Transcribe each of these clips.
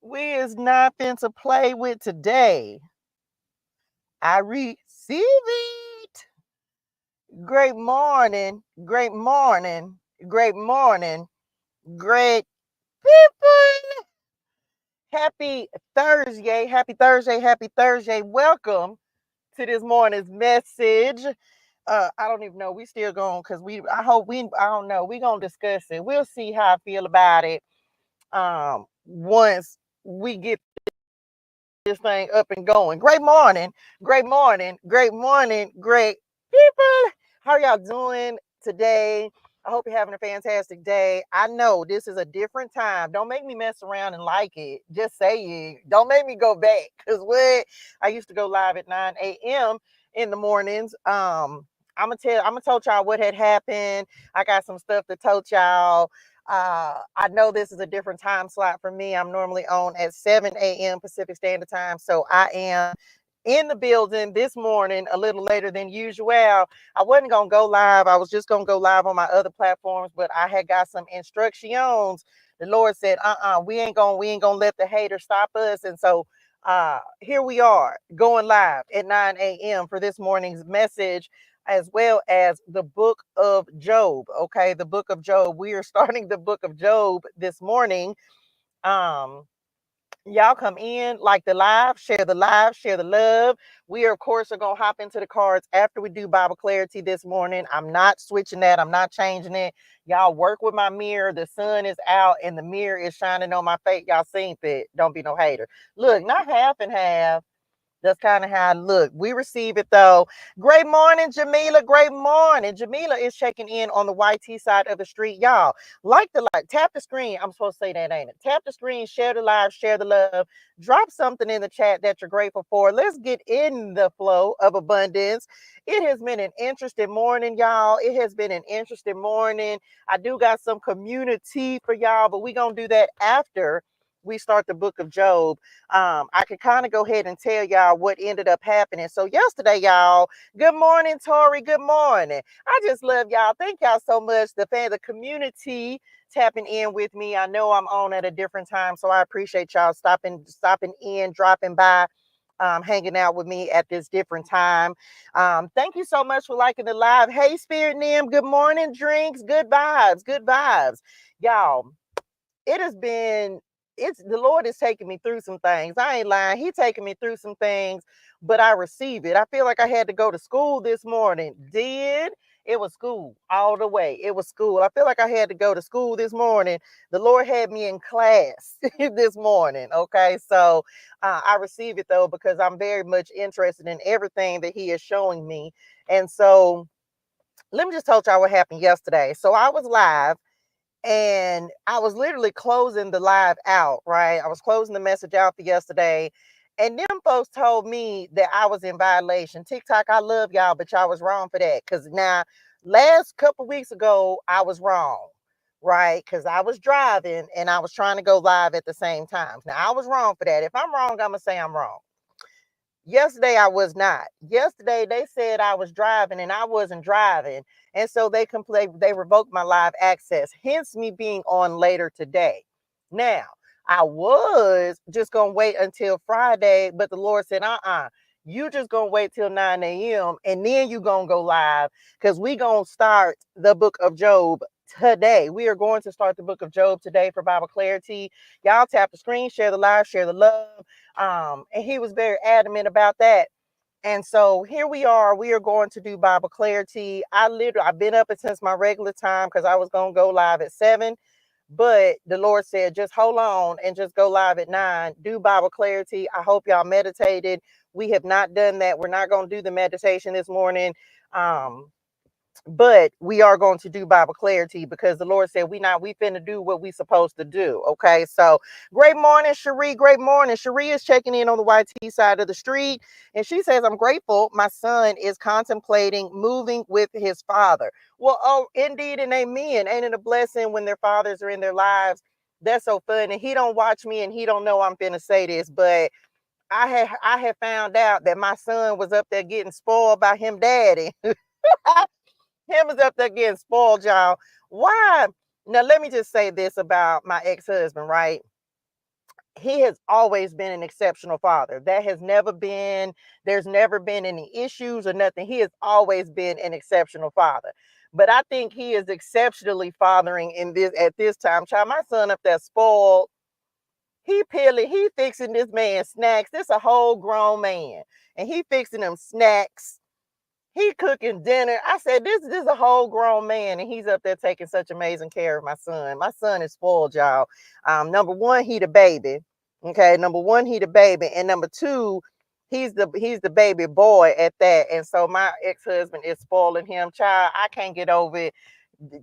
We is nothing to play with today. I receive it. Great morning, great morning, great morning, great people. Happy Thursday, happy Thursday, happy Thursday. Welcome to this morning's message. I don't even know. We still going because I don't know. We gonna discuss it. We'll see how I feel about it. Once we get this thing up and going. Great morning, great morning, great morning, great people. How y'all doing today? I hope you're having a fantastic day. I know this is a different time. Don't make me mess around and like it. Just say it. Don't make me go back. Cause what I used to go live at 9 a.m. in the mornings. I'm gonna tell y'all what had happened. I got some stuff to tell y'all. I know this is a different time slot for me. I'm normally on at 7 a.m. Pacific Standard Time. So I am in the building this morning a little later than usual. I wasn't going to go live. I was just going to go live on my other platforms, but I had got some instructions. The Lord said, we ain't gonna let the haters stop us. And so here we are going live at 9 a.m. for this morning's message, as well as the book of Job. Okay, the book of Job. We are starting the book of Job this morning. Um, Y'all come in, like the live, share the love. We are, of course, are gonna hop into the cards after we do Bible clarity this morning. I'm not switching that, I'm not changing it. Y'all work with my mirror. The sun is out and the mirror is shining on my face. Y'all seen it. Don't be no hater. Look, not half and half. That's kind of how I look. We receive it though. Great morning, Jamila. Great morning. Jamila is checking in on the YT side of the street. Y'all, tap the screen. I'm supposed to say that, ain't it? Tap the screen, share the live, share the love. Drop something in the chat that you're grateful for. Let's get in the flow of abundance. It has been an interesting morning, y'all. It has been an interesting morning. I do got some community for y'all, but we're going to do that after we start the book of Job. I could kind of go ahead and tell y'all what ended up happening. So yesterday, y'all, good morning, Tori. Good morning. I just love y'all. Thank y'all so much. The community tapping in with me. I know I'm on at a different time, so I appreciate y'all stopping in, dropping by. Hanging out with me at this different time. Thank you so much for liking the live. Hey, Spirit Nim, good morning, drinks, good vibes, good vibes. Y'all, it has been it's the Lord is taking me through some things. I ain't lying. He taking me through some things, but I receive it. I feel like I had to go to school this morning. Did it was school all the way. It was school. I feel like I had to go to school this morning. The Lord had me in class this morning. Okay, so I receive it though because I'm very much interested in everything that He is showing me. And so let me just tell y'all what happened yesterday. So I was live and I was literally closing the live out, right? I was closing the message out for yesterday. And them folks told me that I was in violation. TikTok, I love y'all, but y'all was wrong for that. Because now, last couple weeks ago, I was wrong, right? Because I was driving and I was trying to go live at the same time. Now, I was wrong for that. If I'm wrong, I'm going to say I'm wrong. Yesterday, I was not. Yesterday, they said I was driving and I wasn't driving. And so they revoked my live access, hence me being on later today. Now, I was just going to wait until Friday, but the Lord said, you just going to wait till 9 a.m. and then you going to go live because we going to start the book of Job today. We are going to start the book of Job today for Bible clarity. Y'all tap the screen, share the live, share the love. And he was very adamant about that. And so here we are. We are going to do Bible clarity. I've been up since my regular time because I was going to go live at 7. But the Lord said, just hold on and just go live at 9. Do Bible clarity. I hope y'all meditated. We have not done that. We're not going to do the meditation this morning. But we are going to do Bible clarity because the Lord said we finna do what we supposed to do. Okay, so great morning, Cherie. Great morning. Cherie is checking in on the YT side of the street, and she says, I'm grateful my son is contemplating moving with his father. Well, oh, indeed and amen. Ain't it a blessing when their fathers are in their lives? That's so fun. And he don't watch me and he don't know I'm finna say this, but I had found out that my son was up there getting spoiled by him daddy. Him is up there getting spoiled, y'all. Why? Now, let me just say this about my ex-husband, right? he has always been an exceptional father. There's never been any issues or nothing. He has always been an exceptional father. But I think he is exceptionally fathering in this at this time. Child, my son up there spoiled. He fixing this man snacks. This a whole grown man. And he fixing them snacks. He cooking dinner. I said, this is a whole grown man, and he's up there taking such amazing care of my son. My son is spoiled, y'all. Number one, he the baby. Okay, number one, he the baby, and number two, he's the baby boy at that. And so my ex-husband is spoiling him. Child, I can't get over it.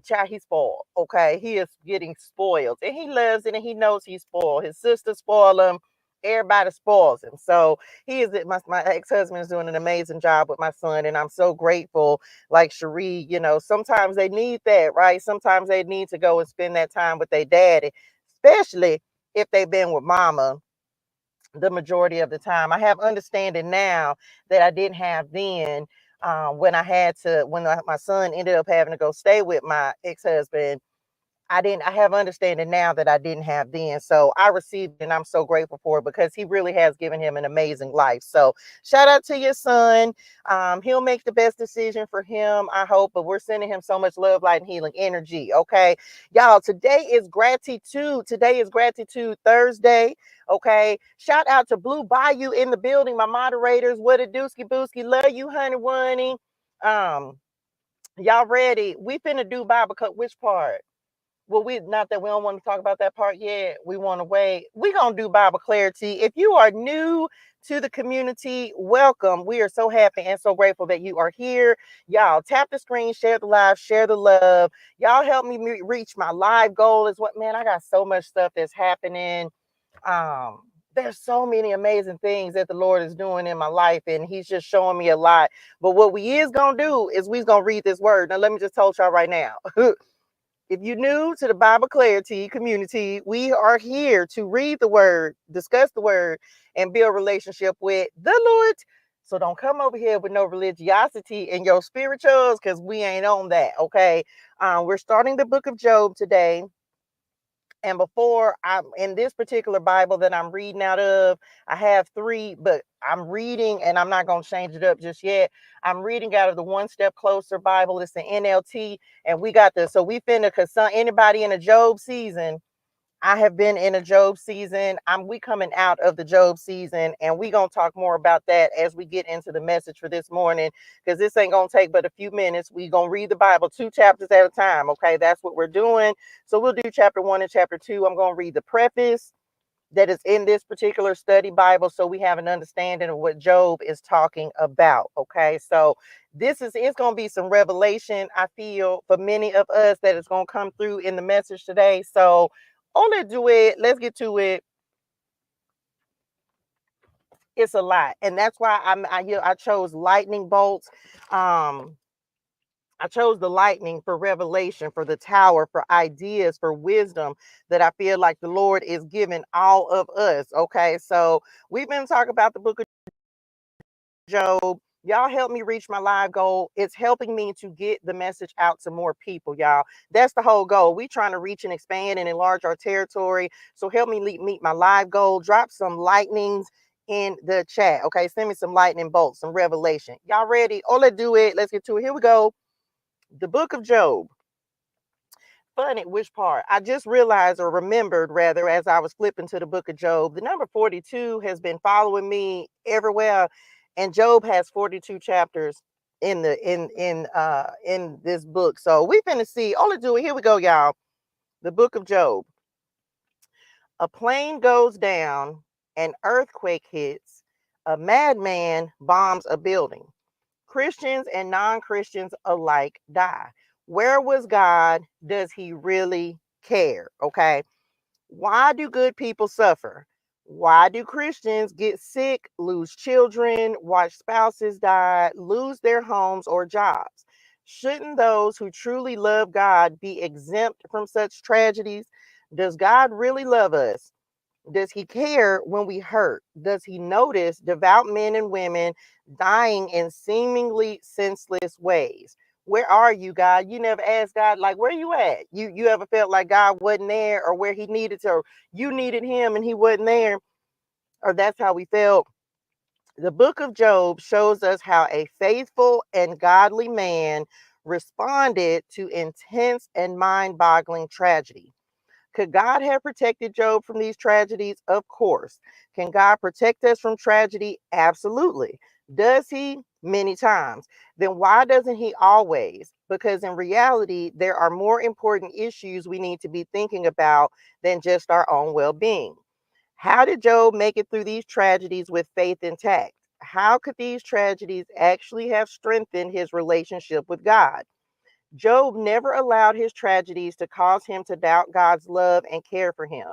Child, he's spoiled. Okay, he is getting spoiled, and he loves it, and he knows he's spoiled. His sister spoil him. Everybody spoils him. So he is my ex-husband is doing an amazing job with my son, and I'm so grateful. Like Cherie, sometimes they need that, right? Sometimes they need to go and spend that time with their daddy, especially if they've been with mama the majority of the time. I have understanding now that I didn't have then, when my son ended up having to go stay with my ex-husband. I have understanding now that I didn't have then. So I received it, and I'm so grateful for it, because he really has given him an amazing life. So shout out to your son. He'll make the best decision for him, I hope, but we're sending him so much love, light, and healing energy. Okay, y'all, today is gratitude. Today is gratitude Thursday. Okay, shout out to Blue Bayou in the building, my moderators. What a dooski booski. Love you, honey wunny. Y'all ready? We finna do Bible cut. Which part? Well, we not that we don't want to talk about that part yet. We want to wait. We're going to do Bible clarity. If you are new to the community, welcome. We are so happy and so grateful that you are here. Y'all tap the screen, share the live, share the love. Y'all help me reach my live goal. Is what, man, I got so much stuff that's happening. There's so many amazing things that the Lord is doing in my life, and he's just showing me a lot. But what we is going to do is we's going to read this word. Now, let me just tell y'all right now. If you're new to the Bible Clarity community, we are here to read the word, discuss the word, and build a relationship with the Lord. So don't come over here with no religiosity in your spirituals, because we ain't on that, okay? We're starting the book of Job today. And before I'm in this particular Bible that I'm reading out of, I have three, but I'm reading, and I'm not going to change it up just yet. I'm reading out of the One Step Closer Bible. It's the NLT. And we got this. So we finna, because anybody in a Job season, I have been in a Job season. We coming out of the Job season, and we gonna talk more about that as we get into the message for this morning, because this ain't gonna take but a few minutes. We gonna read the Bible 2 chapters at a time. Okay, that's what we're doing. So we'll do chapter 1 and chapter 2. I'm gonna read the preface that is in this particular study Bible, so we have an understanding of what Job is talking about. Okay, so it's going to be some revelation, I feel, for many of us, that is going to come through in the message today. So let's do it. Let's get to it. It's a lot, and that's why I chose lightning bolts. I chose the lightning for revelation, for the tower, for ideas, for wisdom that I feel like the Lord is giving all of us. Okay, so we've been talking about the book of Job. Y'all help me reach my live goal. It's helping me to get the message out to more people, y'all. That's the whole goal. We trying to reach and expand and enlarge our territory. So help me meet my live goal. Drop some lightnings in the chat. Okay, send me some lightning bolts, some revelation. Y'all ready? Let's do it. Let's get to it. Here we go. The book of Job. Funny, which part? I just realized, or remembered rather, as I was flipping to the book of Job, the number 42 has been following me everywhere, and Job has 42 chapters in this book. So we finna see. Let's do it. Here we go, y'all. The book of Job. A plane goes down, an earthquake hits, a madman bombs a building. Christians and non-Christians alike die. Where was God? Does he really care? Okay. Why do good people suffer? Why do Christians get sick, lose children, watch spouses die, lose their homes or jobs? Shouldn't those who truly love God be exempt from such tragedies? Does God really love us? Does he care when we hurt? Does he notice devout men and women dying in seemingly senseless ways? Where are you, God? You never asked God, like, where you at? You ever felt like God wasn't there, or where he needed to, or you needed him and he wasn't there? Or that's how we felt. The book of Job shows us how a faithful and godly man responded to intense and mind-boggling tragedy. Could God have protected Job from these tragedies? Of course. Can God protect us from tragedy? Absolutely. Does he? Many times. Then why doesn't he always? Because in reality, there are more important issues we need to be thinking about than just our own well being. How did Job make it through these tragedies with faith intact? How could these tragedies actually have strengthened his relationship with God? Job never allowed his tragedies to cause him to doubt God's love and care for him.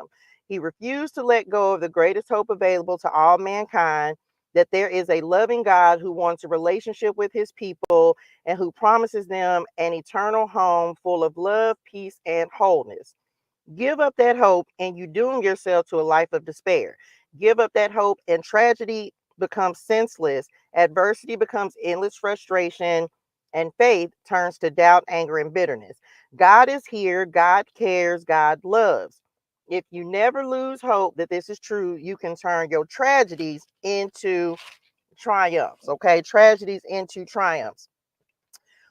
He refused to let go of the greatest hope available to all mankind, that there is a loving God who wants a relationship with his people and who promises them an eternal home full of love, peace, and wholeness. Give up that hope and you doom yourself to a life of despair. Give up that hope and tragedy becomes senseless. Adversity becomes endless frustration, and faith turns to doubt, anger, and bitterness. God is here. God cares. God loves. If you never lose hope that this is true, you can turn your tragedies into triumphs. Okay, tragedies into triumphs.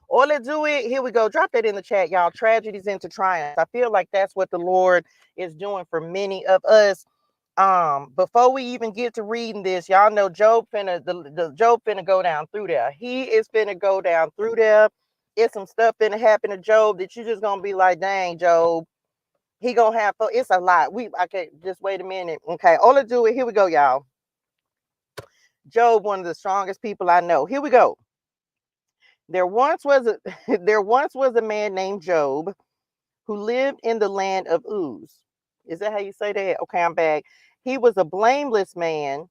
Or let's do it. Here we go. Drop that in the chat, y'all. Tragedies into triumphs. I feel like that's what the Lord is doing for many of us. Before we even get to reading this, y'all know Job the Job finna go down through there. He is finna go down through there. It's some stuff finna happen to Job that you just gonna be like, dang, Job. He gonna have fun. It's a lot. I can't just wait a minute. Okay, all let's do it. Here we go, y'all. Job, one of the strongest people I know. Here we go. There once was a there once was a man named Job who lived in the land of Uz. Is that how you say that? Okay, I'm back. He was a blameless man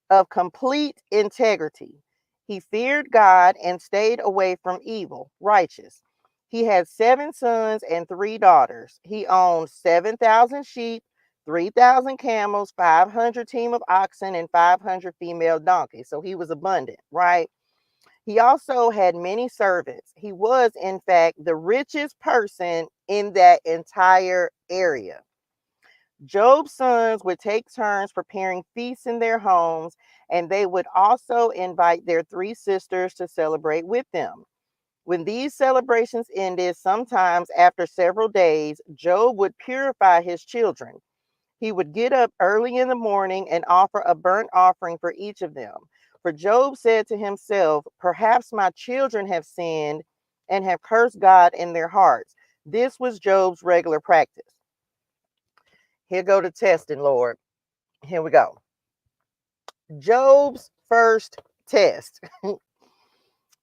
of complete integrity. He feared God and stayed away from evil, righteous. He had 7 sons and 3 daughters. He owned 7,000 sheep, 3,000 camels, 500 team of oxen, and 500 female donkeys. So he was abundant, right? He also had many servants. He was, in fact, the richest person in that entire area. Job's sons would take turns preparing feasts in their homes, and they would also invite their 3 sisters to celebrate with them. When these celebrations ended, sometimes after several days, Job would purify his children. He would get up early in the morning and offer a burnt offering for each of them. For Job said to himself, perhaps my children have sinned and have cursed God in their hearts. This was Job's regular practice. Here go the testing, Lord. Here we go. Job's first test.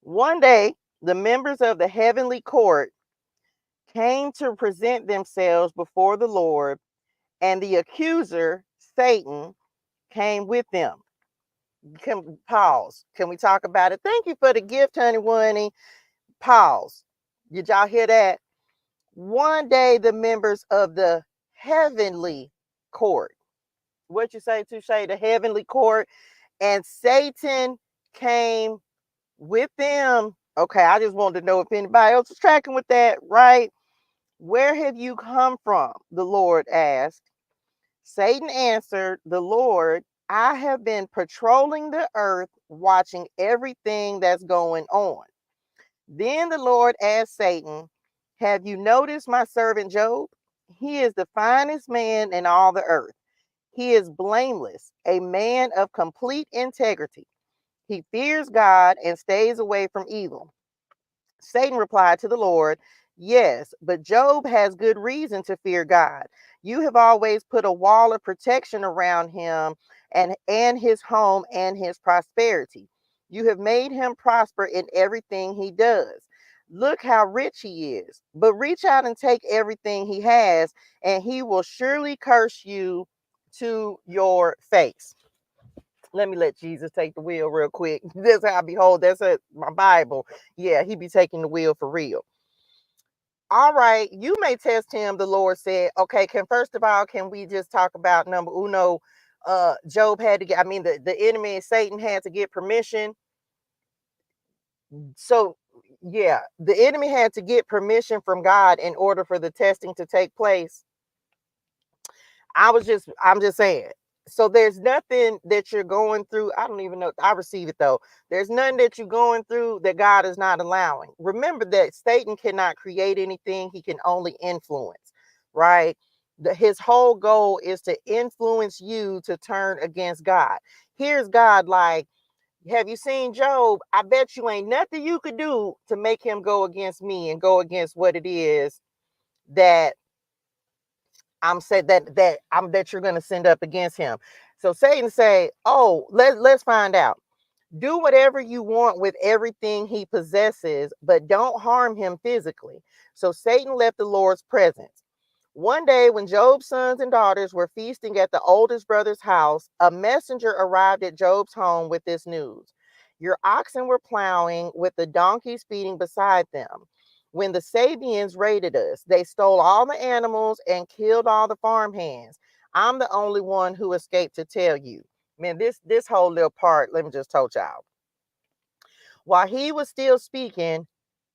One day, the members of the heavenly court came to present themselves before the Lord, and the accuser, Satan, came with them. Pause. Can we talk about it? Thank you for the gift, honey. Pause. Did y'all hear that? One day, the members of the heavenly court. What you say, Touche? The heavenly court. And Satan came with them. Okay, I just wanted to know if anybody else was tracking with that, right? Where have you come from? The Lord asked. Satan answered the Lord, I have been patrolling the earth, watching everything that's going on. Then the Lord asked Satan, have you noticed my servant Job? He is the finest man in all the earth. He is blameless, a man of complete integrity. He fears God and stays away from evil. Satan replied to the Lord, yes, but Job has good reason to fear God. You have always put a wall of protection around him and his home and his prosperity. You have made him prosper in everything he does. Look how rich he is. But reach out and take everything he has, and he will surely curse you to your face. Let me let Jesus take the wheel real quick. That's how I behold. That's my Bible. Yeah, he be taking the wheel for real. All right, you may test him, the Lord said. Okay, first of all, can we just talk about number uno? Job had to get, the enemy, Satan, had to get permission. So Yeah, the enemy had to get permission from God in order for the testing to take place. I'm just saying. So there's nothing that you're going through. I don't even know. I receive it though. There's nothing that you're going through that God is not allowing. Remember that Satan cannot create anything, he can only influence, right? His whole goal is to influence you to turn against God. Here's God like, have you seen Job? I bet you ain't nothing you could do to make him go against me and go against what it is that I'm said that you're gonna send up against him. So Satan say, oh, let's find out. Do whatever you want with everything he possesses, but don't harm him physically. So Satan left the Lord's presence. One day, when Job's sons and daughters were feasting at the oldest brother's house, a messenger arrived at Job's home with this news. Your oxen were plowing with the donkeys feeding beside them. When the Sabians raided us, they stole all the animals and killed all the farmhands. I'm the only one who escaped to tell you. Man, this whole little part, let me just tell y'all. While he was still speaking,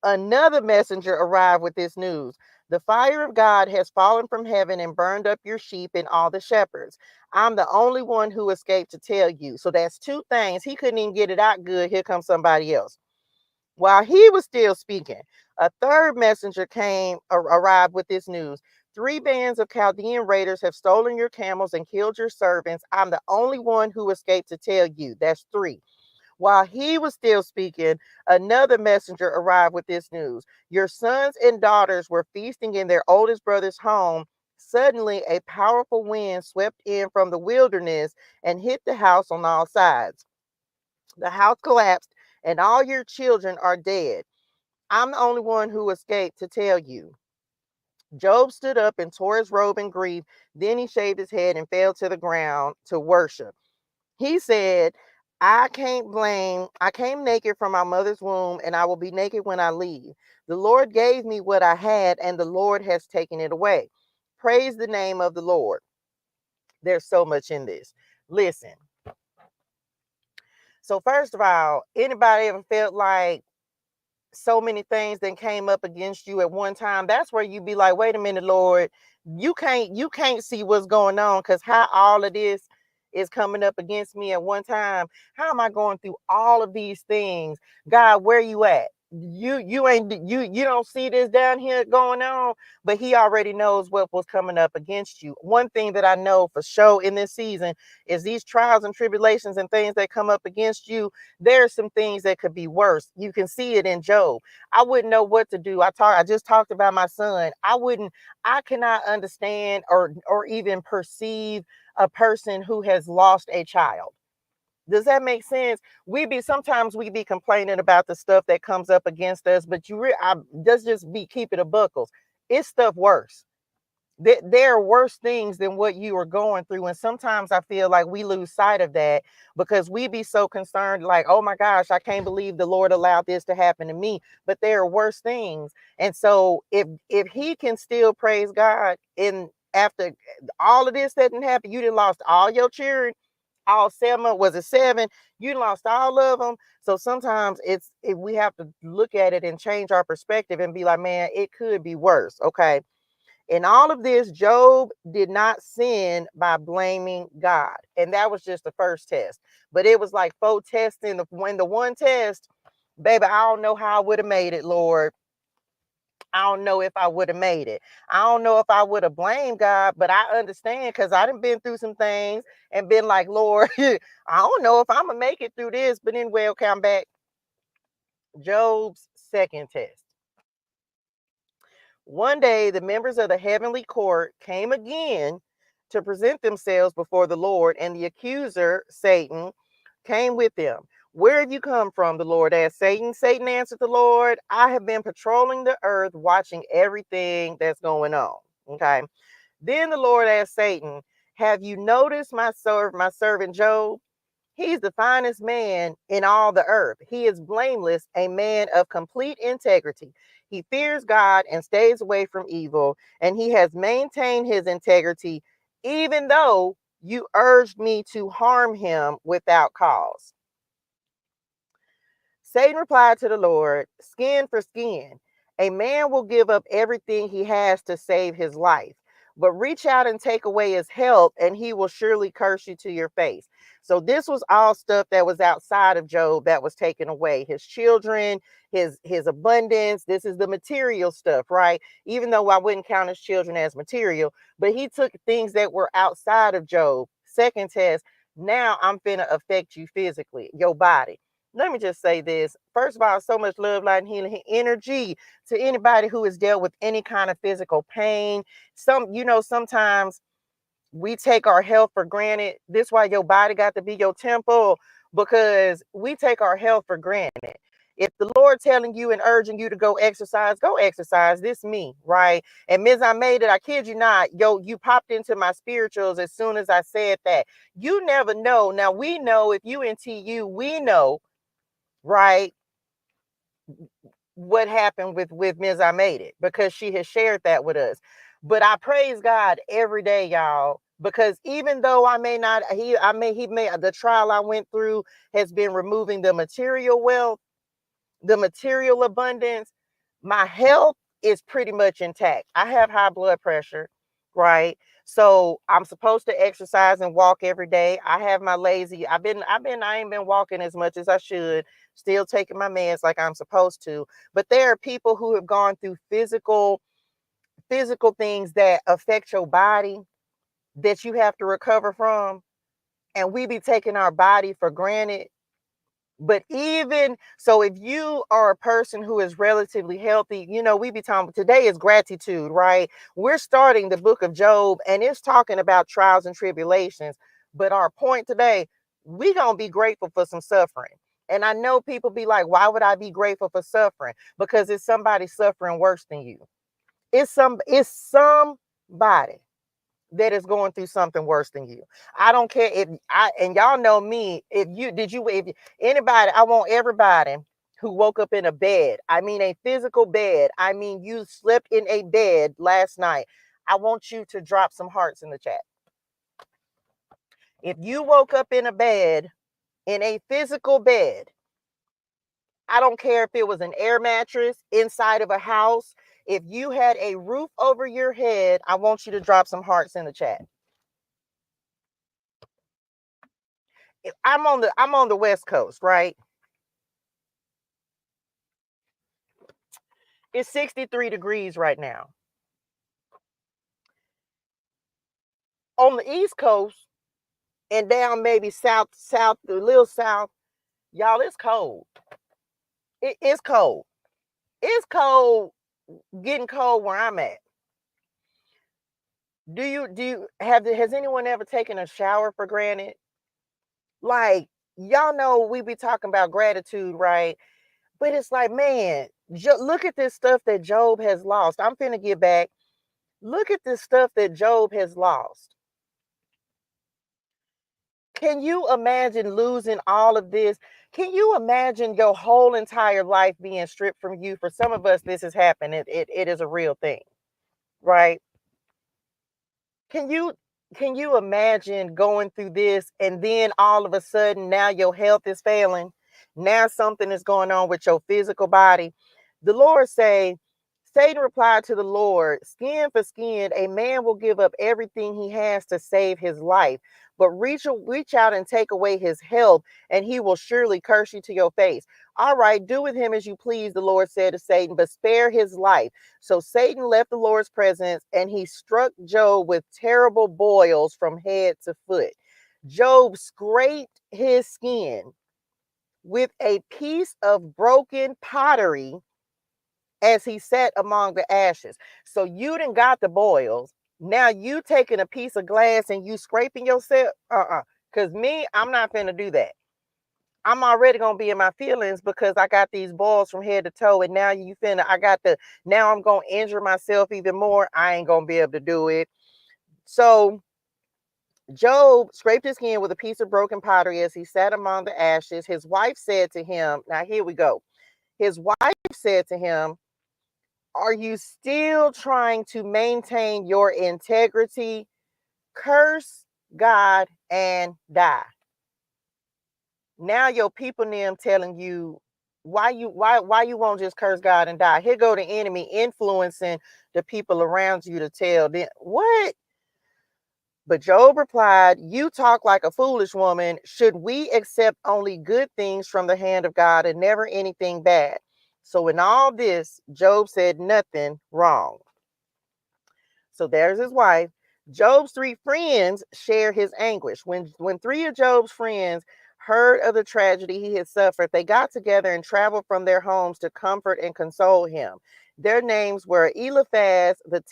another messenger arrived with this news. The fire of God has fallen from heaven and burned up your sheep and all the shepherds. I'm the only one who escaped to tell you. So that's two things. He couldn't even get it out good. Here comes somebody else. While he was still speaking, a third messenger arrived with this news. 3 bands of Chaldean raiders have stolen your camels and killed your servants. I'm the only one who escaped to tell you. That's 3. While he was still speaking, another messenger arrived with this news. Your sons and daughters were feasting in their oldest brother's home. Suddenly, a powerful wind swept in from the wilderness and hit the house on all sides. The house collapsed, and all your children are dead. I'm the only one who escaped to tell you. Job stood up and tore his robe in grief. Then he shaved his head and fell to the ground to worship. He said, I came naked from my mother's womb, and I will be naked when I leave. The Lord gave me what I had, and the Lord has taken it away. Praise the name of the Lord. There's so much in this. Listen. So first of all, anybody ever felt like so many things that came up against you at one time? That's where you be like, wait a minute, Lord, you can't see what's going on, because how all of this is coming up against me at one time. How am I going through all of these things? God, where you at? You don't see this down here going on, but he already knows what was coming up against you. One thing that I know for sure in this season is these trials and tribulations and things that come up against you, there are some things that could be worse. You can see it in Job. I wouldn't know what to do. I just talked about my son. I cannot understand or even perceive a person who has lost a child. Does that make sense? Sometimes we be complaining about the stuff that comes up against us, but let's just be keep it a buckles. It's stuff worse. There are worse things than what you are going through. And sometimes I feel like we lose sight of that because we be so concerned, like, oh my gosh, I can't believe the Lord allowed this to happen to me. But there are worse things. And so if he can still praise God in after all of this didn't happen, you done lost all your children, all 7, was it 7? You lost all of them. So sometimes we have to look at it and change our perspective and be like, man, it could be worse. Okay. In all of this, Job did not sin by blaming God. And that was just the first test. But it was like 4 tests when the one test, baby, I don't know how I would have made it, Lord. I don't know if I would have made it. I don't know if I would have blamed God, but I understand because I done been through some things and been like, Lord, I don't know if I'm going to make it through this. But anyway, okay, I'm back. Job's second test. One day, the members of the heavenly court came again to present themselves before the Lord, and the accuser, Satan, came with them. Where have you come from? The Lord asked Satan. Satan answered the Lord, I have been patrolling the earth, watching everything that's going on. Okay. Then the Lord asked Satan, have you noticed my servant Job? He's the finest man in all the earth. He is blameless, a man of complete integrity. He fears God and stays away from evil, and he has maintained his integrity, even though you urged me to harm him without cause. Satan replied to the Lord, skin for skin. A man will give up everything he has to save his life, but reach out and take away his health, and he will surely curse you to your face. So this was all stuff that was outside of Job that was taken away. His children, his abundance. This is the material stuff, right? Even though I wouldn't count his children as material, but he took things that were outside of Job. Second test, now I'm finna affect you physically, your body. Let me just say this. First of all, so much love, light, and healing energy to anybody who has dealt with any kind of physical pain. Sometimes we take our health for granted. This is why your body got to be your temple, because we take our health for granted. If the Lord telling you and urging you to go exercise, go exercise. This me, right? And Ms. I made it. I kid you not. You popped into my spirituals as soon as I said that. You never know. Now we know if you in TU, we know, right, what happened with Ms. I made it, because she has shared that with us. But I praise God every day, y'all, because even though I may not, the trial I went through has been removing the material wealth, the material abundance. My health is pretty much intact. I have high blood pressure, right? So I'm supposed to exercise and walk every day. I have my lazy. I ain't been walking as much as I should. Still taking my meds like I'm supposed to. But there are people who have gone through physical things that affect your body that you have to recover from. And we be taking our body for granted. But even so, if you are a person who is relatively healthy, we be talking, today is gratitude, right? We're starting the book of Job, and it's talking about trials and tribulations. But our point today, we going to be grateful for some suffering. And I know people be like, why would I be grateful for suffering? Because it's somebody suffering worse than you. It's somebody that is going through something worse than you. I don't care and y'all know me, if anybody, I want everybody who woke up in a bed, I mean a physical bed, I mean you slept in a bed last night, I want you to drop some hearts in the chat. If you woke up in a bed, in a physical bed, I don't care if it was an air mattress inside of a house, if you had a roof over your head, I want you to drop some hearts in the chat. I'm on the West Coast, right? It's 63 degrees right now. On the East Coast and down maybe south, a little south, y'all, it's cold. It's cold. It's cold, getting cold where I'm at. Has anyone ever taken a shower for granted? Like, y'all know we be talking about gratitude, right? But it's like, man, look at this stuff that Job has lost. I'm finna get back. Look at this stuff that Job has lost. Can you imagine losing all of this? Can you imagine your whole entire life being stripped from you? For some of us, this has happened. It is a real thing, right? Can you imagine going through this, and then all of a sudden now your health is failing? Now something is going on with your physical body. The Lord say, Satan replied to the Lord, skin for skin, a man will give up everything he has to save his life, but reach out and take away his health, and he will surely curse you to your face. All right, do with him as you please, the Lord said to Satan, but spare his life. So Satan left the Lord's presence, and he struck Job with terrible boils from head to foot. Job scraped his skin with a piece of broken pottery as he sat among the ashes. So you done got the boils. Now you taking a piece of glass and you scraping yourself? Because me, I'm not finna do that. I'm already gonna be in my feelings because I got these boils from head to toe, and now now I'm gonna injure myself even more. I ain't gonna be able to do it. So Job scraped his skin with a piece of broken pottery as he sat among the ashes. His wife said to him, now here we go. His wife said to him, are you still trying to maintain your integrity? Curse God and die. Now your people them telling you Why you won't just curse God and die? Here go the enemy influencing the people around you to tell them what? But Job replied, "You talk like a foolish woman. Should we accept only good things from the hand of God and never anything bad?" So in all this, Job said nothing wrong. So there's his wife. Job's three friends share his anguish. When three of Job's friends heard of the tragedy he had suffered, they got together and traveled from their homes to comfort and console him. Their names were Eliphaz the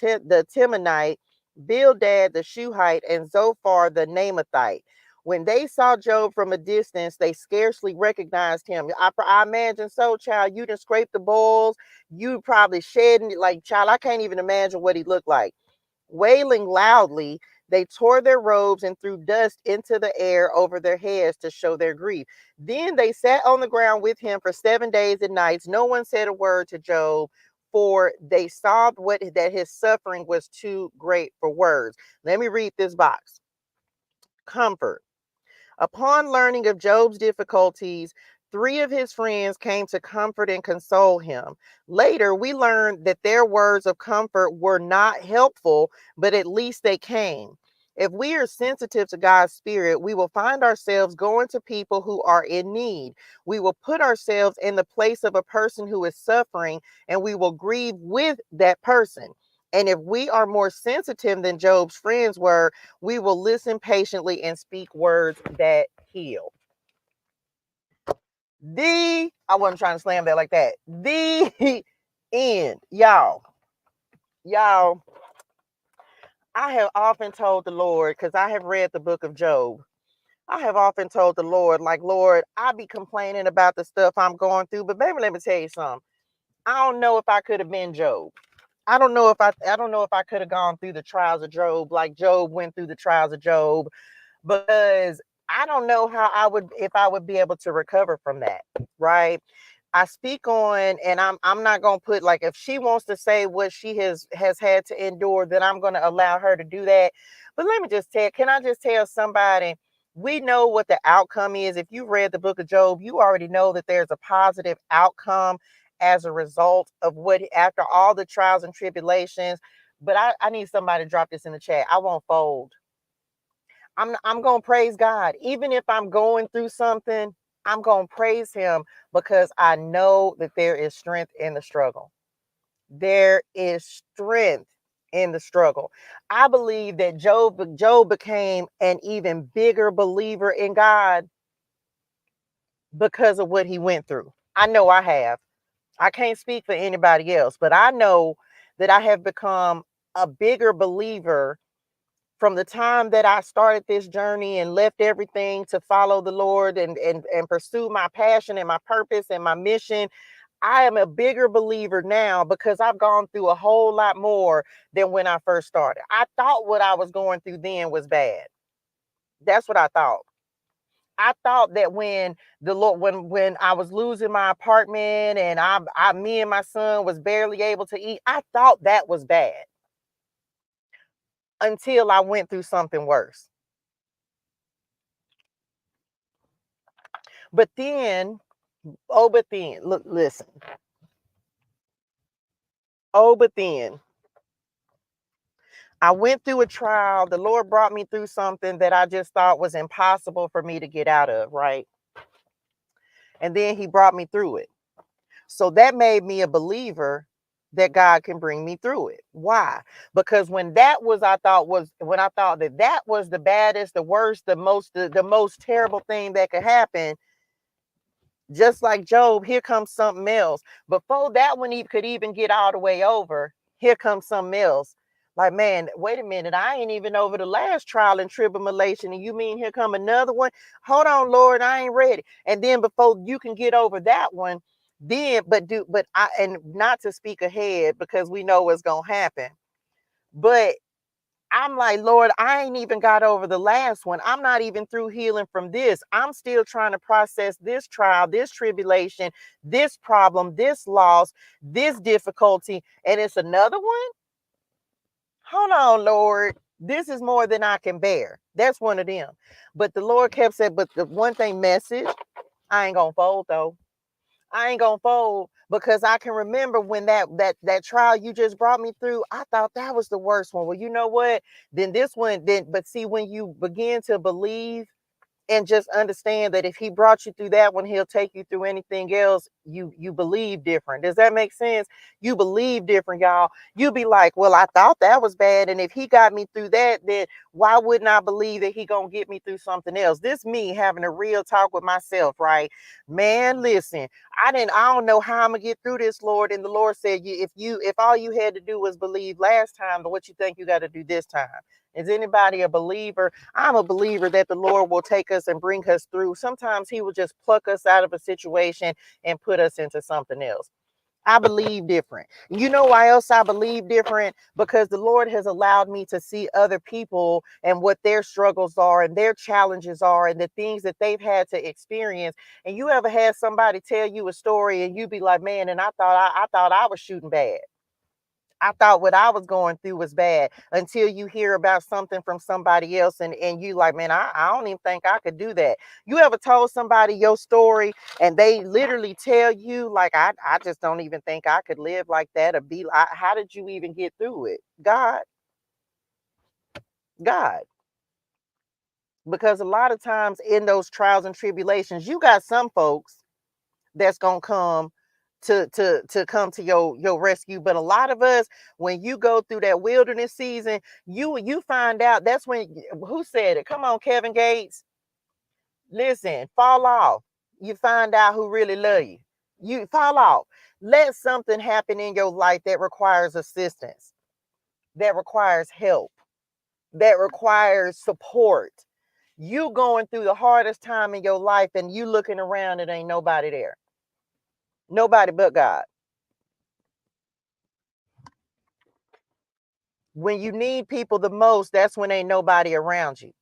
Temanite, Bildad the Shuhite, and Zophar the Naamathite. When they saw Job from a distance, they scarcely recognized him. I imagine so, child. You done scraped the boils. You probably shedding it like, child. I can't even imagine what he looked like. Wailing loudly, they tore their robes and threw dust into the air over their heads to show their grief. Then they sat on the ground with him for 7 days and nights. No one said a word to Job, for they saw that his suffering was too great for words. Let me read this box. Comfort. Upon learning of Job's difficulties, three of his friends came to comfort and console him. Later, we learned that their words of comfort were not helpful, but at least they came. If we are sensitive to God's Spirit, we will find ourselves going to people who are in need. We will put ourselves in the place of a person who is suffering, and we will grieve with that person. And if we are more sensitive than Job's friends were, we will listen patiently and speak words that heal. I wasn't trying to slam that like that. The end. Y'all, I have often told the Lord, because I have read the book of Job. I have often told the Lord, like, Lord, I be complaining about the stuff I'm going through, but baby, let me tell you something. I don't know if I could have been Job. I don't know if I could have gone through the trials of Job like Job went through the trials of Job, because I don't know how if I would be able to recover from that, right? I speak on, and I'm not gonna put, like, if she wants to say what she has had to endure, then I'm gonna allow her to do that. But let me just can I just tell somebody, we know what the outcome is. If you read the book of Job, you already know that there's a positive outcome as a result of after all the trials and tribulations. But I need somebody to drop this in the chat. I won't fold. I'm going to praise God. Even if I'm going through something, I'm going to praise him, because I know that there is strength in the struggle. There is strength in the struggle. I believe that Job became an even bigger believer in God because of what he went through. I know I have. I can't speak for anybody else, but I know that I have become a bigger believer from the time that I started this journey and left everything to follow the Lord and pursue my passion and my purpose and my mission. I am a bigger believer now because I've gone through a whole lot more than when I first started. I thought what I was going through then was bad. That's what I thought. I thought that when the Lord, when I was losing my apartment and me and my son was barely able to eat, I thought that was bad until I went through something worse. But then, look, listen. But then I went through a trial. The Lord brought me through something that I just thought was impossible for me to get out of, right? And then he brought me through it. So that made me a believer that God can bring me through it. Why? Because when I thought that was the baddest, the worst, the most terrible thing that could happen, just like Job, here comes something else. Before that one could even get all the way over, here comes something else. Like, man, wait a minute, I ain't even over the last trial and tribulation, and you mean here come another one? Hold on, Lord, I ain't ready. And then before you can get over that one, and not to speak ahead because we know what's gonna happen, but I'm like, Lord, I ain't even got over the last one. I'm not even through healing from this. I'm still trying to process this trial, this tribulation, this problem, this loss, this difficulty. And it's another one? Hold on, Lord. This is more than I can bear. That's one of them. But the Lord kept saying, but the one thing, message, I ain't going to fold though. I ain't gonna fold, because I can remember when that trial you just brought me through, I thought that was the worst one. Well, you know what? Then this one, but see, when you begin to believe and just understand that if he brought you through that one, he'll take you through anything else, you believe different. Does that make sense? You believe different, y'all. You be like, well, I thought that was bad, and if he got me through that, then why wouldn't I believe that he gonna get me through something else? This me having a real talk with myself, right? Man, listen, I don't know how I'm gonna get through this, Lord. And the Lord said, if all you had to do was believe last time, then what you think you got to do this time? Is anybody a believer? I'm a believer that the Lord will take us and bring us through. Sometimes he will just pluck us out of a situation and put us into something else. I believe different. You know why else I believe different? Because the Lord has allowed me to see other people and what their struggles are and their challenges are and the things that they've had to experience. And you ever had somebody tell you a story and you be like, man, and I thought I was shooting bad. I thought what I was going through was bad, until you hear about something from somebody else and you like, man, I don't even think I could do that. You ever told somebody your story and they literally tell you, like, I just don't even think I could live like that, or be like, how did you even get through it? God. Because a lot of times in those trials and tribulations, you got some folks that's gonna come to come to your rescue. But a lot of us, when you go through that wilderness season, you find out that's when, who said it? Come on, Kevin Gates. Listen, fall off. You find out who really love you. You fall off. Let something happen in your life that requires assistance, that requires help, that requires support. You going through the hardest time in your life and you looking around and ain't nobody there. Nobody but God. When you need people the most, that's when ain't nobody around you.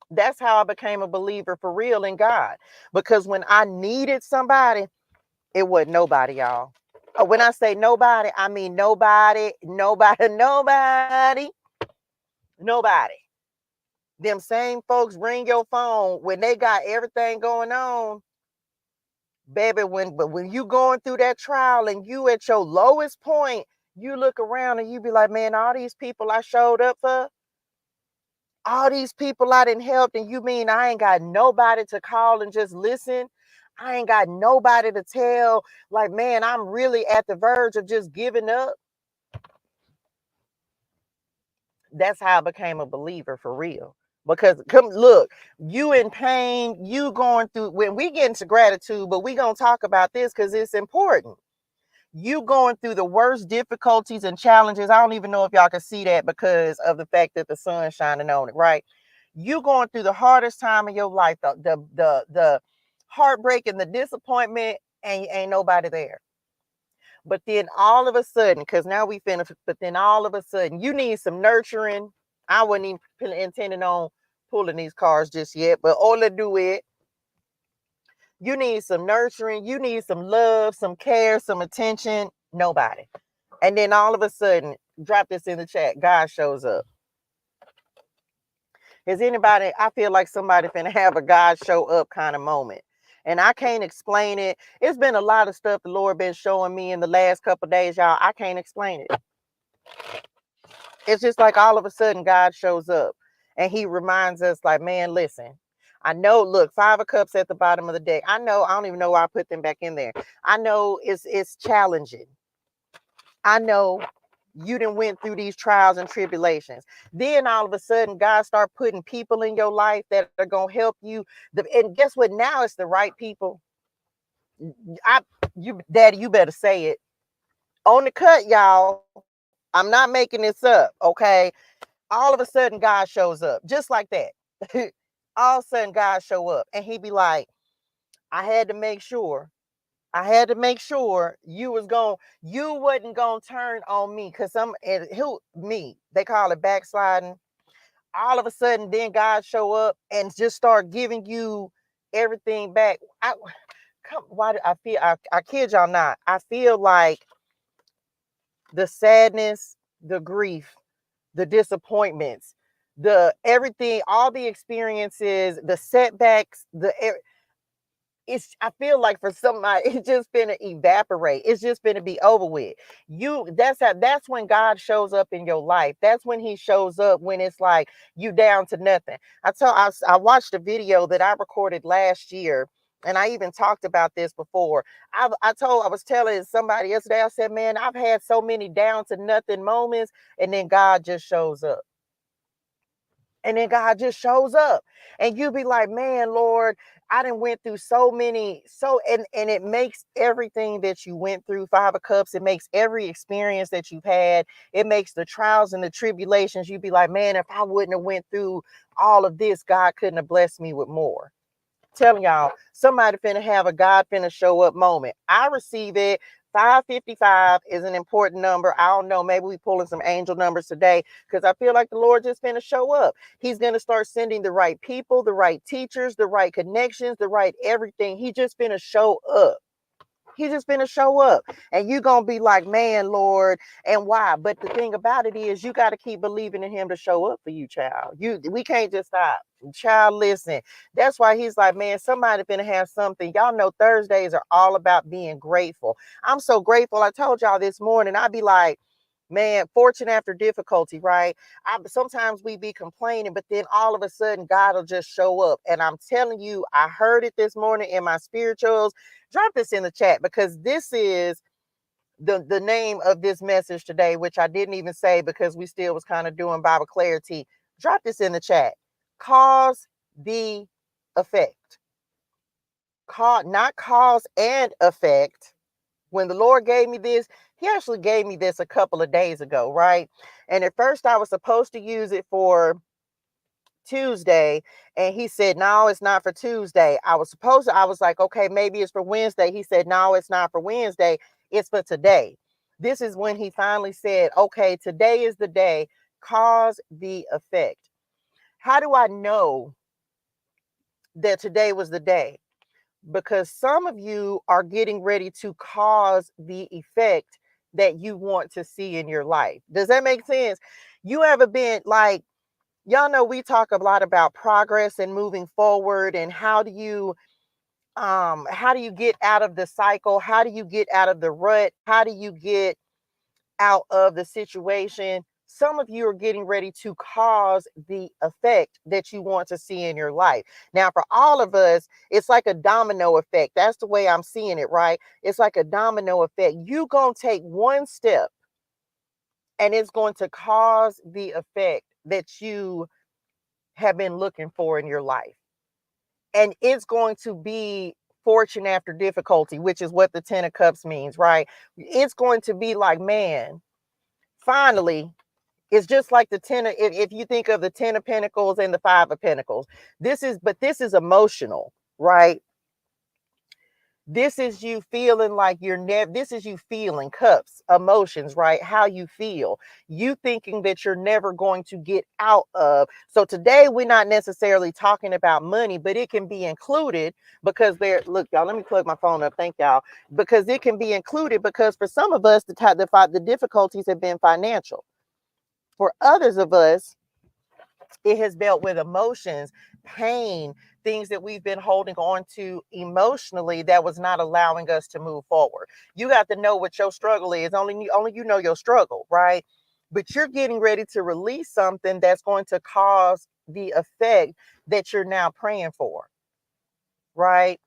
That's how I became a believer for real in God. Because when I needed somebody, it wasn't nobody, y'all. When I say nobody, I mean nobody, nobody. Them same folks ring your phone when they got everything going on. Baby, when you going through that trial and you at your lowest point, you look around and you be like, man, all these people I showed up for, all these people I didn't help, and you mean I ain't got nobody to call and just listen? I ain't got nobody to tell, like, man, I'm really at the verge of just giving up. That's how I became a believer for real. Because come look, you in pain, you going through, when we get into gratitude, but we gonna talk about this because it's important. You going through the worst difficulties and challenges. I don't even know if y'all can see that because of the fact that the sun's shining on it, right? You going through the hardest time in your life, the heartbreak and the disappointment, and ain't nobody there. But then all of a sudden, because now we finished, but then all of a sudden, you need some nurturing. I wasn't even intending on pulling these cards just yet, but all to do it. You need some nurturing, you need some love, some care, some attention. Nobody. And then all of a sudden, drop this in the chat, God shows up. Is anybody, I feel like somebody finna have a God show up kind of moment. And I can't explain it. It's been a lot of stuff the Lord been showing me in the last couple of days, y'all. I can't explain it. It's just like all of a sudden God shows up and he reminds us, like, man, listen, I know, look, 5 of Cups at the bottom of the deck. I know, I don't even know why I put them back in there. I know it's challenging. I know you done went through these trials and tribulations. Then all of a sudden, God start putting people in your life that are gonna help you. And guess what? Now it's the right people. Daddy, you better say it on the cut, y'all. I'm not making this up, okay? All of a sudden, God shows up just like that. All of a sudden, God show up, and he be like, I had to make sure. I had to make sure you wasn't gonna turn on me, because they call it backsliding. All of a sudden, then God show up and just start giving you everything back. Why do I feel? I kid y'all not. I feel like the sadness, the grief, the disappointments, the everything, all the experiences, the setbacks, I feel like for somebody, it's just gonna evaporate. It's just gonna be over with. That's when God shows up in your life. That's when he shows up, when it's like you down to nothing. I watched a video that I recorded last year, and I even talked about this before. I was telling somebody yesterday, I said, man, I've had so many down to nothing moments, and then God just shows up. And then God just shows up, and you be like, man, Lord, I done went through so many, and it makes everything that you went through, Five of Cups, it makes every experience that you've had, it makes the trials and the tribulations, you be like, man, if I wouldn't have went through all of this, God couldn't have blessed me with more. Telling y'all, somebody finna have a God finna show up moment. I receive it. 555 is an important number. I don't know. Maybe we pulling some angel numbers today, because I feel like the Lord just finna show up. He's gonna start sending the right people, the right teachers, the right connections, the right everything. He just finna show up. He's just gonna show up, and you're gonna be like, man, Lord, and why? But the thing about it is, you got to keep believing in him to show up for you, child. We can't just stop. Child, listen. That's why he's like, man, somebody finna have something. Y'all know Thursdays are all about being grateful. I'm so grateful. I told y'all this morning, I'd be like, man, fortune after difficulty, right? Sometimes we be complaining, but then all of a sudden God will just show up. And I'm telling you, I heard it this morning in my spirituals. Drop this in the chat, because this is the name of this message today, which I didn't even say because we still was kind of doing Bible clarity. Drop this in the chat. Cause the effect. Not cause and effect. When the Lord gave me this, he actually gave me this a couple of days ago, right? And at first I was supposed to use it for Tuesday, and he said, no, it's not for Tuesday. I was like, okay, maybe it's for Wednesday. He said, no, it's not for Wednesday. It's for today. This is when he finally said, okay, today is the day. Cause the effect. How do I know that today was the day? Because some of you are getting ready to cause the effect that you want to see in your life. Does that make sense? You ever been like, y'all know we talk a lot about progress and moving forward, and how do you get out of the cycle? How do you get out of the rut? How do you get out of the situation? Some of you are getting ready to cause the effect that you want to see in your life. Now, for all of us, it's like a domino effect. That's the way I'm seeing it, right? It's like a domino effect. You're going to take one step, and it's going to cause the effect that you have been looking for in your life. And it's going to be fortune after difficulty, which is what the 10 of Cups means, right? It's going to be like, man, finally. It's just like the 10 of, if you think of the 10 of Pentacles and the 5 of Pentacles. This is emotional, right? This is you feeling like this is you feeling cups, emotions, right? How you feel. You thinking that you're never going to get out of. So today we're not necessarily talking about money, but it can be included, because look, y'all, let me plug my phone up. Thank y'all. Because it can be included, because for some of us, the difficulties have been financial. For others of us, it has dealt with emotions, pain, things that we've been holding on to emotionally that was not allowing us to move forward. You got to know what your struggle is. Only you know your struggle, right? But you're getting ready to release something that's going to cause the effect that you're now praying for, right?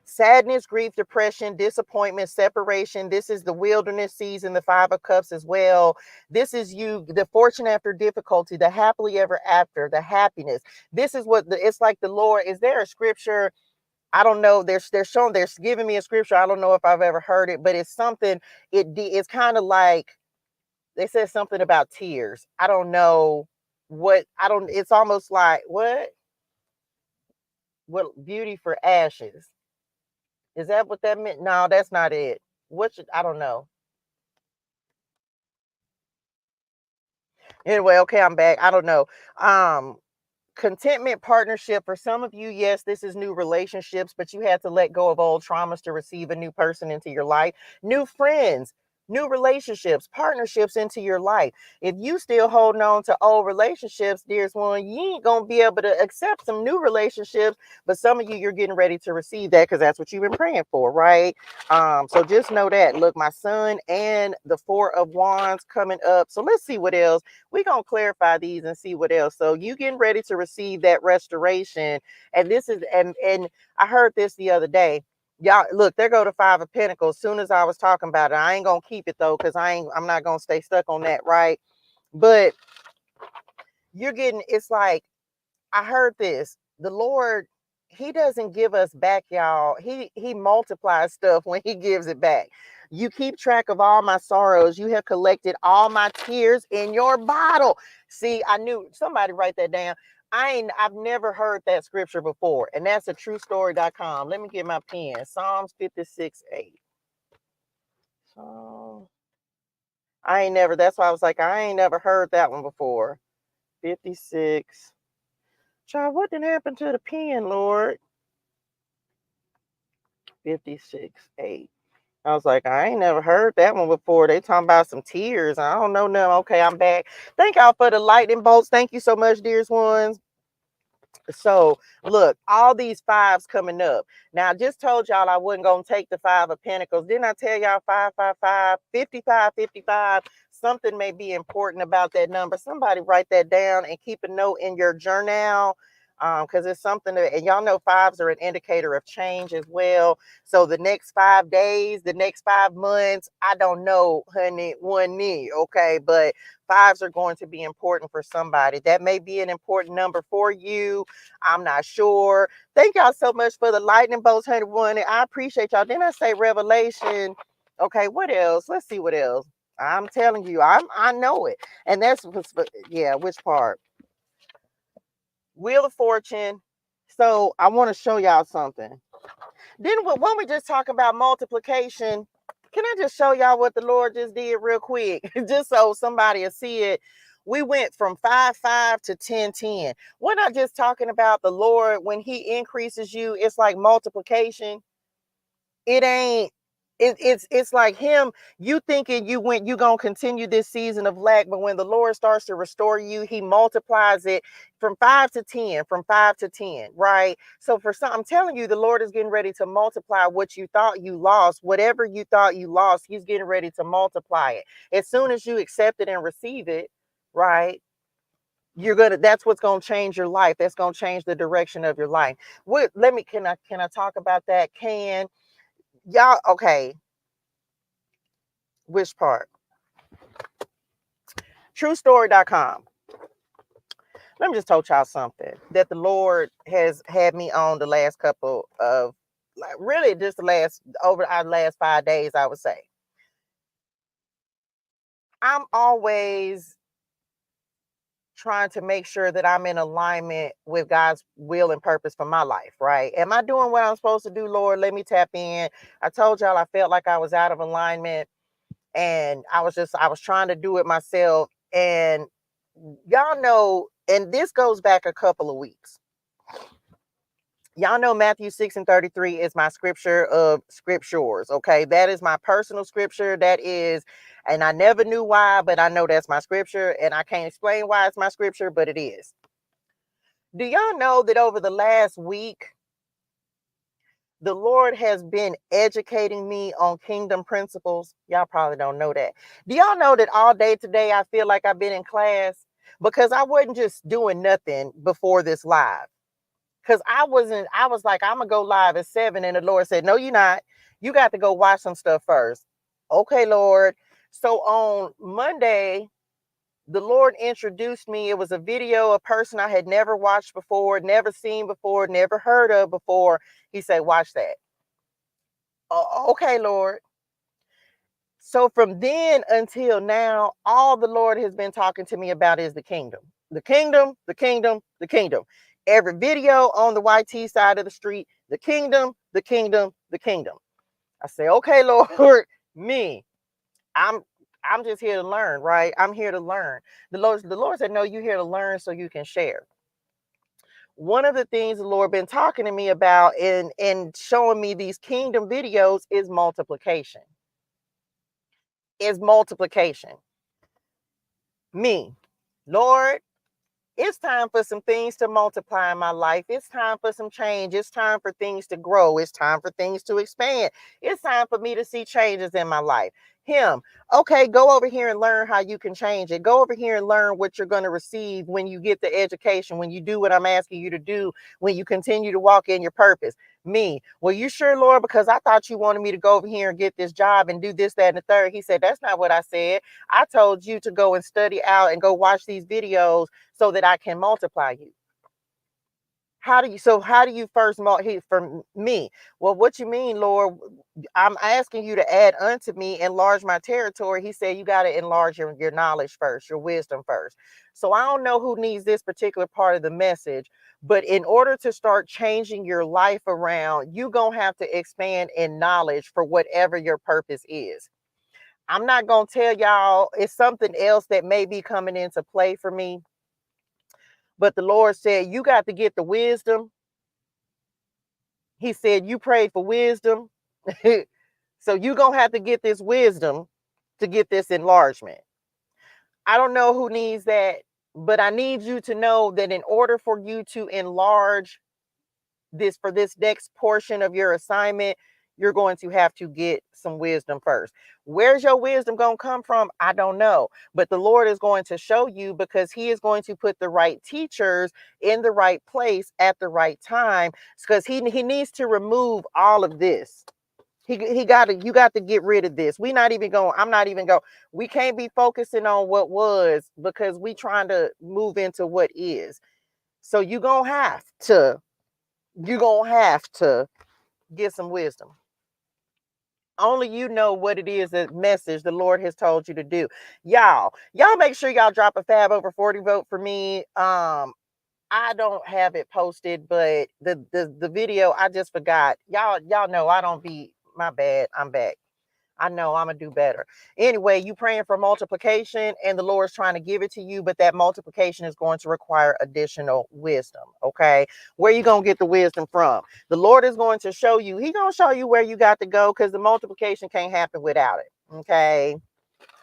Sadness, grief, depression, disappointment, separation. This is the wilderness season, the 5 of Cups as well. This is you, the fortune after difficulty, the happily ever after, the happiness. This is what it's like the Lord. Is there a scripture? I don't know. They're giving me a scripture. I don't know if I've ever heard it, but it's something. It's kind of like they said something about tears. I don't know what. It's almost like what beauty for ashes. Is that what that meant? No, that's not it. I don't know. Anyway, okay, I'm back. I don't know. Um, Contentment, partnership. For some of you, yes, this is new relationships, but you had to let go of old traumas to receive a new person into your life. New friends. new relationships, partnerships into your life. If you still holding on to old relationships, dearest one, you ain't gonna be able to accept some new relationships. But some of you, you're getting ready to receive that because that's what you've been praying for, right? So just know that. Look, my son and the Four of Wands coming up. So let's see what else. We're gonna clarify these and see what else. So you getting ready to receive that restoration. And this is and I heard this the other day. Y'all look, there go the Five of Pentacles. Soon as I was talking about it, I ain't gonna keep it though, because I'm not gonna stay stuck on that, right? But you're getting, it's like, I heard this. The Lord, he doesn't give us back, y'all. He multiplies stuff when he gives it back. You keep track of all my sorrows. You have collected all my tears in your bottle. See, I knew, somebody write that down. I've never heard that scripture before. And that's a truestory.com. Let me get my pen. Psalms 56:8. So that's why I was like, I ain't never heard that one before. 56. Child, what didn't happen to the pen, Lord? 56:8. I was like, I ain't never heard that one before. They talking about some tears. I don't know nothing. Okay, I'm back. Thank y'all for the lightning bolts. Thank you so much, dearest ones. So look, all these fives coming up. Now, I just told y'all I wasn't going to take the Five of Pentacles. Didn't I tell y'all 555, 55, 55? Something may be important about that number. Somebody write that down and keep a note in your journal. Because it's something that, and y'all know fives are an indicator of change as well. So the next 5 days, the next 5 months, I don't know, honey, one knee, okay? But fives are going to be important for somebody. That may be an important number for you. I'm not sure. Thank y'all so much for the lightning bolts, 101. I appreciate y'all. Didn't I say revelation? Okay, what else? Let's see what else. I'm telling you, I know it. And that's yeah, which part? Wheel of Fortune. So I want to show y'all something. Then when we just talk about multiplication, can I just show y'all what the Lord just did real quick? Just so somebody will see it. We went from 5-5 to 10-10. We're not just talking about the Lord when he increases you. It's like multiplication. It ain't, it's like him, you thinking you gonna continue this season of lack, but when the Lord starts to restore you, he multiplies it from 5 to 10, from 5 to 10, right? So for some, I'm telling you, the Lord is getting ready to multiply what you thought you lost. Whatever you thought you lost, he's getting ready to multiply it. As soon as you accept it and receive it, right? That's what's gonna change your life. That's gonna change the direction of your life. Can I talk about that? Y'all, okay, which part? TrueStory.com. Let me just tell y'all something that the Lord has had me on the last couple of, like, really just over our last 5 days, I would say. I'm always trying to make sure that I'm in alignment with God's will and purpose for my life, right? Am I doing what I'm supposed to do, Lord? Let me tap in. I told y'all I felt like I was out of alignment, and I was trying to do it myself. And y'all know, and this goes back a couple of weeks. Y'all know Matthew 6:33 is my scripture of scriptures. Okay, that is my personal scripture. That is, and I never knew why, but I know that's my scripture, and I can't explain why it's my scripture, but it is. Do y'all know that over the last week, the Lord has been educating me on kingdom principles? Y'all probably don't know that. Do y'all know that all day today I feel like I've been in class? Because I wasn't just doing nothing before this live. Because I was like, I'm going to go live at 7. And the Lord said, no, you're not. You got to go watch some stuff first. Okay, Lord. So on Monday, the Lord introduced me. It was a video, a person I had never watched before, never seen before, never heard of before. He said, watch that. Okay, Lord. So from then until now, all the Lord has been talking to me about is the kingdom. The kingdom, the kingdom, the kingdom. Every video on the YT side of the street, the kingdom, the kingdom, the kingdom. I say, okay, Lord, me. I'm just here to learn, right? I'm here to learn. The Lord said, no, you're here to learn so you can share. One of the things the Lord been talking to me about and showing me these kingdom videos is multiplication. is multiplication. Me, Lord, it's time for some things to multiply in my life. It's time for some change. It's time for things to grow. It's time for things to expand. It's time for me to see changes in my life. Him, okay, go over here and learn how you can change it. Go over here and learn what you're going to receive when you get the education, when you do what I'm asking you to do, when you continue to walk in your purpose. Me, well, you sure, Lord? Because I thought you wanted me to go over here and get this job and do this, that, and the third. He said, that's not what I said. I told you to go and study out and go watch these videos so that I can multiply you. How do you first for me? Well, what you mean, Lord? I'm asking you to add unto me, enlarge my territory. He said, you got to enlarge your knowledge first, your wisdom first. So I don't know who needs this particular part of the message, but in order to start changing your life around, you're going to have to expand in knowledge for whatever your purpose is. I'm not going to tell y'all, it's something else that may be coming into play for me. But the Lord said, you got to get the wisdom. He said, you prayed for wisdom. So you're going to have to get this wisdom to get this enlargement. I don't know who needs that, but I need you to know that in order for you to enlarge this for this next portion of your assignment, you're going to have to get some wisdom first. Where's your wisdom going to come from? I don't know. But the Lord is going to show you, because he is going to put the right teachers in the right place at the right time, because he needs to remove all of this. You got to get rid of this. I'm not even going. We can't be focusing on what was, because we trying to move into what is. So you're going to have to get some wisdom. Only you know what it is, that message the Lord has told you to do. Y'all make sure y'all drop a Fab Over 40 vote for me. I don't have it posted, but the video, I just forgot. Y'all know I don't be, my bad. I'm back. I know I'm gonna do better. Anyway, you praying for multiplication, and the Lord's trying to give it to you, but that multiplication is going to require additional wisdom. Okay, where you gonna get the wisdom from? The Lord is going to show you. He gonna show you where you got to go, because the multiplication can't happen without it. Okay,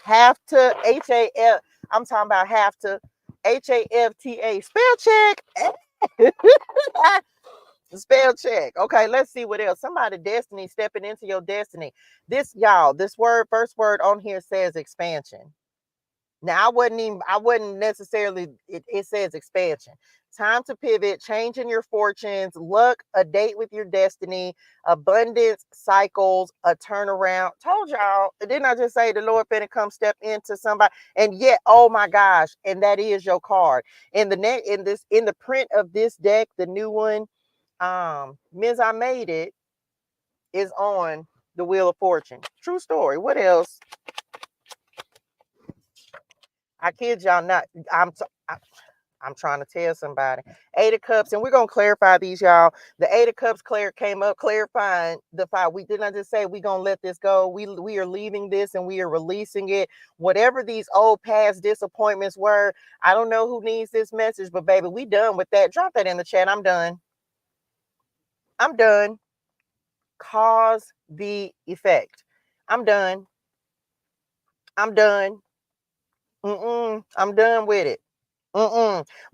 have to HAF. I'm talking about have to HAFTA. Spell check. Spell check. Okay, let's see what else. Somebody destiny, stepping into your destiny. This first word on here says expansion. Now I wasn't necessarily, it says expansion. Time to pivot, changing your fortunes, luck, a date with your destiny, abundance, cycles, a turnaround. Told y'all, didn't I just say the Lord finna come step into somebody? And yet, oh my gosh, and that is your card. In the print of this deck, the new one, Ms. I Made It is on the Wheel of Fortune. True story. What else? I kid y'all not. I'm trying to tell somebody. 8 of Cups, and we're gonna clarify these, y'all. The 8 of Cups came up clarifying the 5. We did not just say we're gonna let this go. We are leaving this and we are releasing it. Whatever these old past disappointments were, I don't know who needs this message, but baby, we done with that. Drop that in the chat. I'm done. Cause the effect. I'm done. I'm done with it.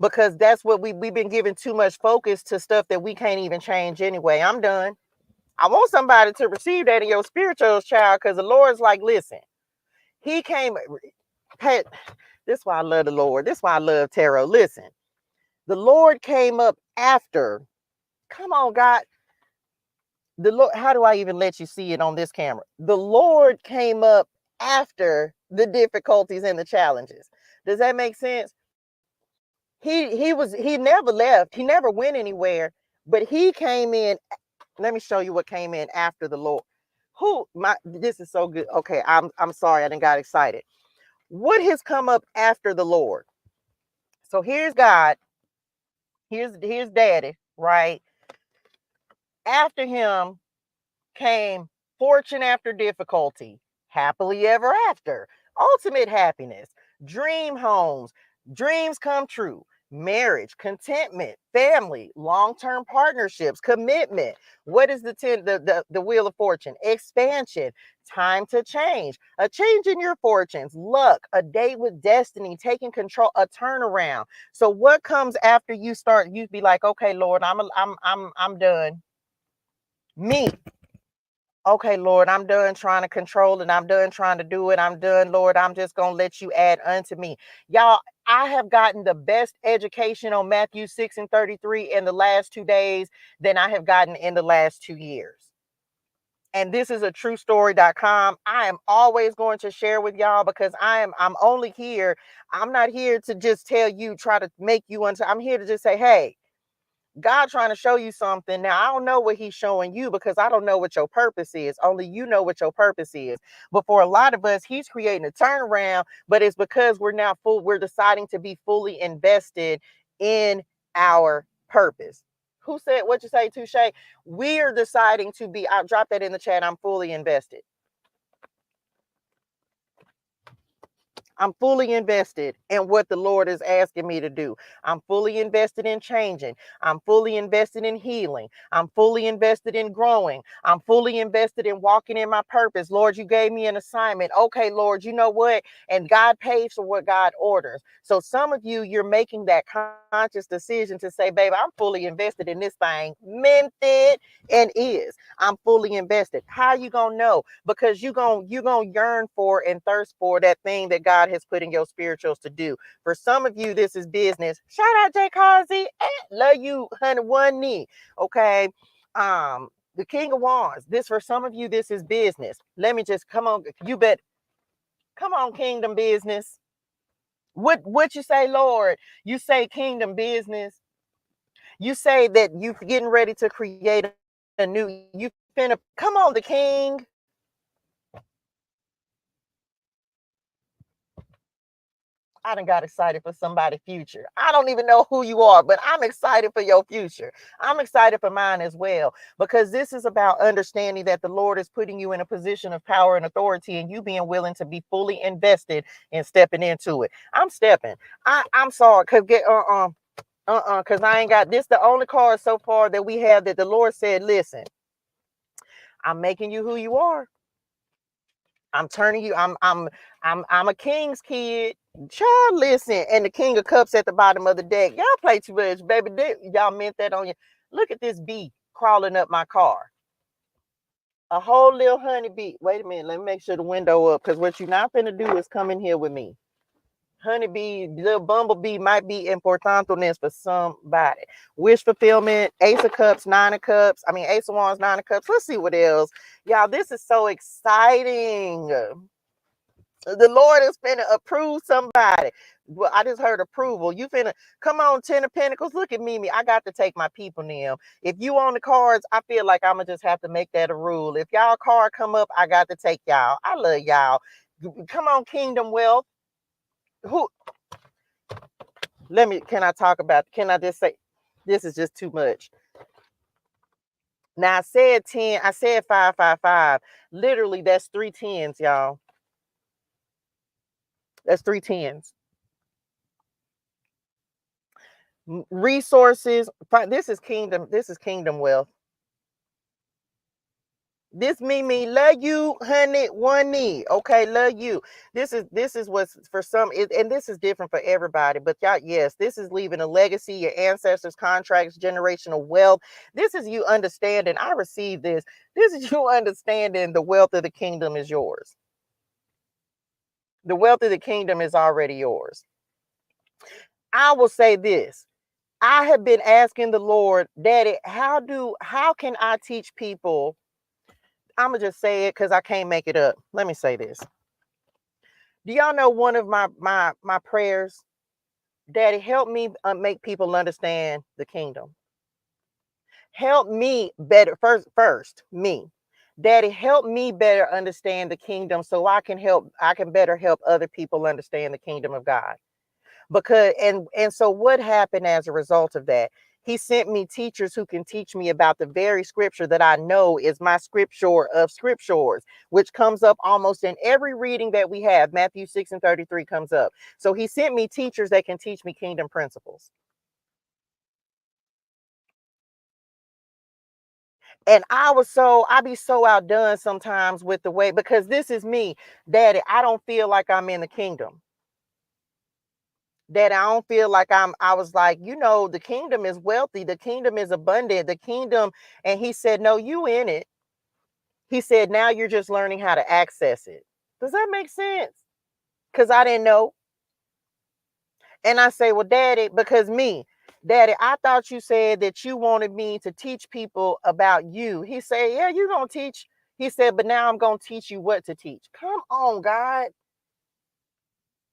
Because that's what we've been giving too much focus to stuff that we can't even change anyway. I'm done. I want somebody to receive that in your spiritual child, because the Lord's like, listen, he came. Hey, this is why I love the Lord. This is why I love tarot. Listen, the Lord came up after. Come on, God. The Lord, how do I even let you see it on this camera? The Lord came up after the difficulties and the challenges. Does that make sense? He never left. He never went anywhere, but he came in. Let me show you what came in after the Lord. This is so good. Okay, I'm sorry, I didn't got excited. What has come up after the Lord? So here's God. Here's Daddy, right? After him came fortune after difficulty, happily ever after, ultimate happiness, dream homes, dreams come true, Marriage, contentment, family, long-term partnerships, commitment. What is the wheel of fortune? Expansion, time to change, a change in your fortunes, luck, a date with destiny, taking control, a turnaround. So what comes after you start? You be like, okay, Lord, I'm done. Me. Okay, Lord, I'm done trying to control it. I'm done trying to do it. I'm done, Lord. I'm just going to let you add unto me. Y'all, I have gotten the best education on Matthew 6 and 33 in the last 2 days than I have gotten in the last 2 years. And this is a truestory.com. I am always going to share with y'all because I'm only here. I'm not here to just tell you, try to make you I'm here to just say, hey, God trying to show you something. Now, I don't know what he's showing you because I don't know what your purpose is. Only you know what your purpose is. But for a lot of us, he's creating a turnaround, but it's because we're deciding to be fully invested in our purpose. Who said what you say, Touche? We are deciding to be, I'll drop that in the chat. I'm fully invested. I'm fully invested in what the Lord is asking me to do. I'm fully invested in changing. I'm fully invested in healing. I'm fully invested in growing. I'm fully invested in walking in my purpose. Lord, you gave me an assignment. Okay, Lord, you know what? And God pays for what God orders. So some of you, you're making that conscious decision to say, babe, I'm fully invested in this thing. Meant it and is. I'm fully invested. How you gonna know? Because you gonna yearn for and thirst for that thing that God has put in your spirituals to do. For some of you, this is business. Shout out Jay Causey. Love you, honey, one knee. Okay. The King of Wands. This for some of you, this is business. Let me just come on. Come on, kingdom business. What you say, Lord? You say kingdom business. You say that you getting ready to create a new. You finna come on, the King. I done got excited for somebody's future. I don't even know who you are, but I'm excited for your future. I'm excited for mine as well, because this is about understanding that the Lord is putting you in a position of power and authority, and you being willing to be fully invested in stepping into it. I'm stepping. I'm sorry, because I ain't got this. The only card so far that we have that the Lord said, listen, I'm making you who you are. I'm turning you. I'm a king's kid. Child, listen. And the King of Cups at the bottom of the deck. Y'all play too much, baby. Y'all meant that on you. Look at this bee crawling up my car. A whole little honeybee. Wait a minute. Let me make sure the window up, because what you're not finna do is come in here with me. Honeybee, little bumblebee might be importantness for somebody. Wish fulfillment, Ace of Cups, Ace of Wands, Nine of Cups. Let's see what else. Y'all, this is so exciting. The Lord is finna approve somebody. Well, I just heard approval. You finna come on, Ten of Pentacles. Look at Mimi. I got to take my people now. If you on the cards, I feel like I'ma just have to make that a rule. If y'all card come up, I got to take y'all. I love y'all. Come on, Kingdom Wealth. Who? Can I talk about? Can I just say, this is just too much. Now I said 10. I said 555. Literally, that's 3 10s, y'all. That's 3 10s. Resources. This is kingdom. This is kingdom wealth. This me love you, honey, one knee. Okay, love you. This is what's for some, and this is different for everybody. But y'all, yes, this is leaving a legacy, your ancestors' contracts, generational wealth. This is you understanding. I received this. This is you understanding the wealth of the kingdom is yours. The wealth of the kingdom is already yours. I will say this. I have been asking the Lord, Daddy, how can I teach people? I'm gonna just say it because I can't make it up. Let me say this. Do y'all know one of my prayers? Daddy, help me make people understand the kingdom. Help me better first me. Daddy, help me better understand the kingdom so I can better help other people understand the kingdom of God. Because and so what happened as a result of that? He sent me teachers who can teach me about the very scripture that I know is my scripture of scriptures, which comes up almost in every reading that we have. Matthew 6:33 comes up. So he sent me teachers that can teach me kingdom principles. And I be so outdone sometimes with the way, because this is me, Daddy. I don't feel like I'm in the kingdom. That I don't feel like I was like, the kingdom is wealthy, the kingdom is abundant, the kingdom. And he said, no, you in it. He said, now you're just learning how to access it. Does that make sense? Because I didn't know. And I say, well, Daddy, Daddy, I thought you said that you wanted me to teach people about you. He said, yeah, you're going to teach. He said, but now I'm going to teach you what to teach. Come on, God.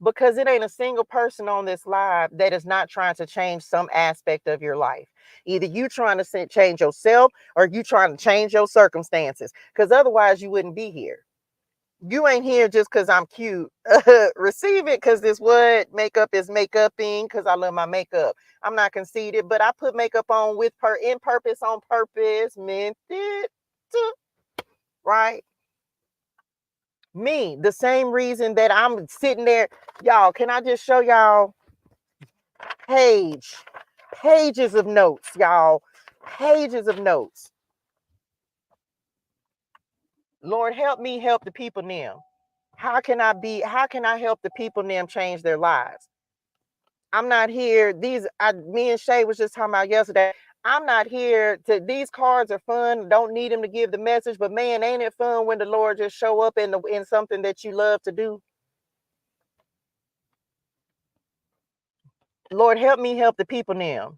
Because it ain't a single person on this live that is not trying to change some aspect of your life. Either you trying to change yourself or you trying to change your circumstances. Because otherwise you wouldn't be here. You ain't here just because I'm cute. Receive it, because this what makeup is makeuping, because I love my makeup. I'm not conceited, but I put makeup on in purpose, on purpose, meant it to, right? Me, the same reason that I'm sitting there. Y'all, can I just show y'all pages of notes, y'all? Pages of notes. Lord, help me help the people now. How can I help the people now change their lives? I'm not here. Me and Shay was just talking about yesterday. I'm not here these cards are fun. Don't need them to give the message, but man, ain't it fun when the Lord just show up in something that you love to do? Lord, help me help the people now.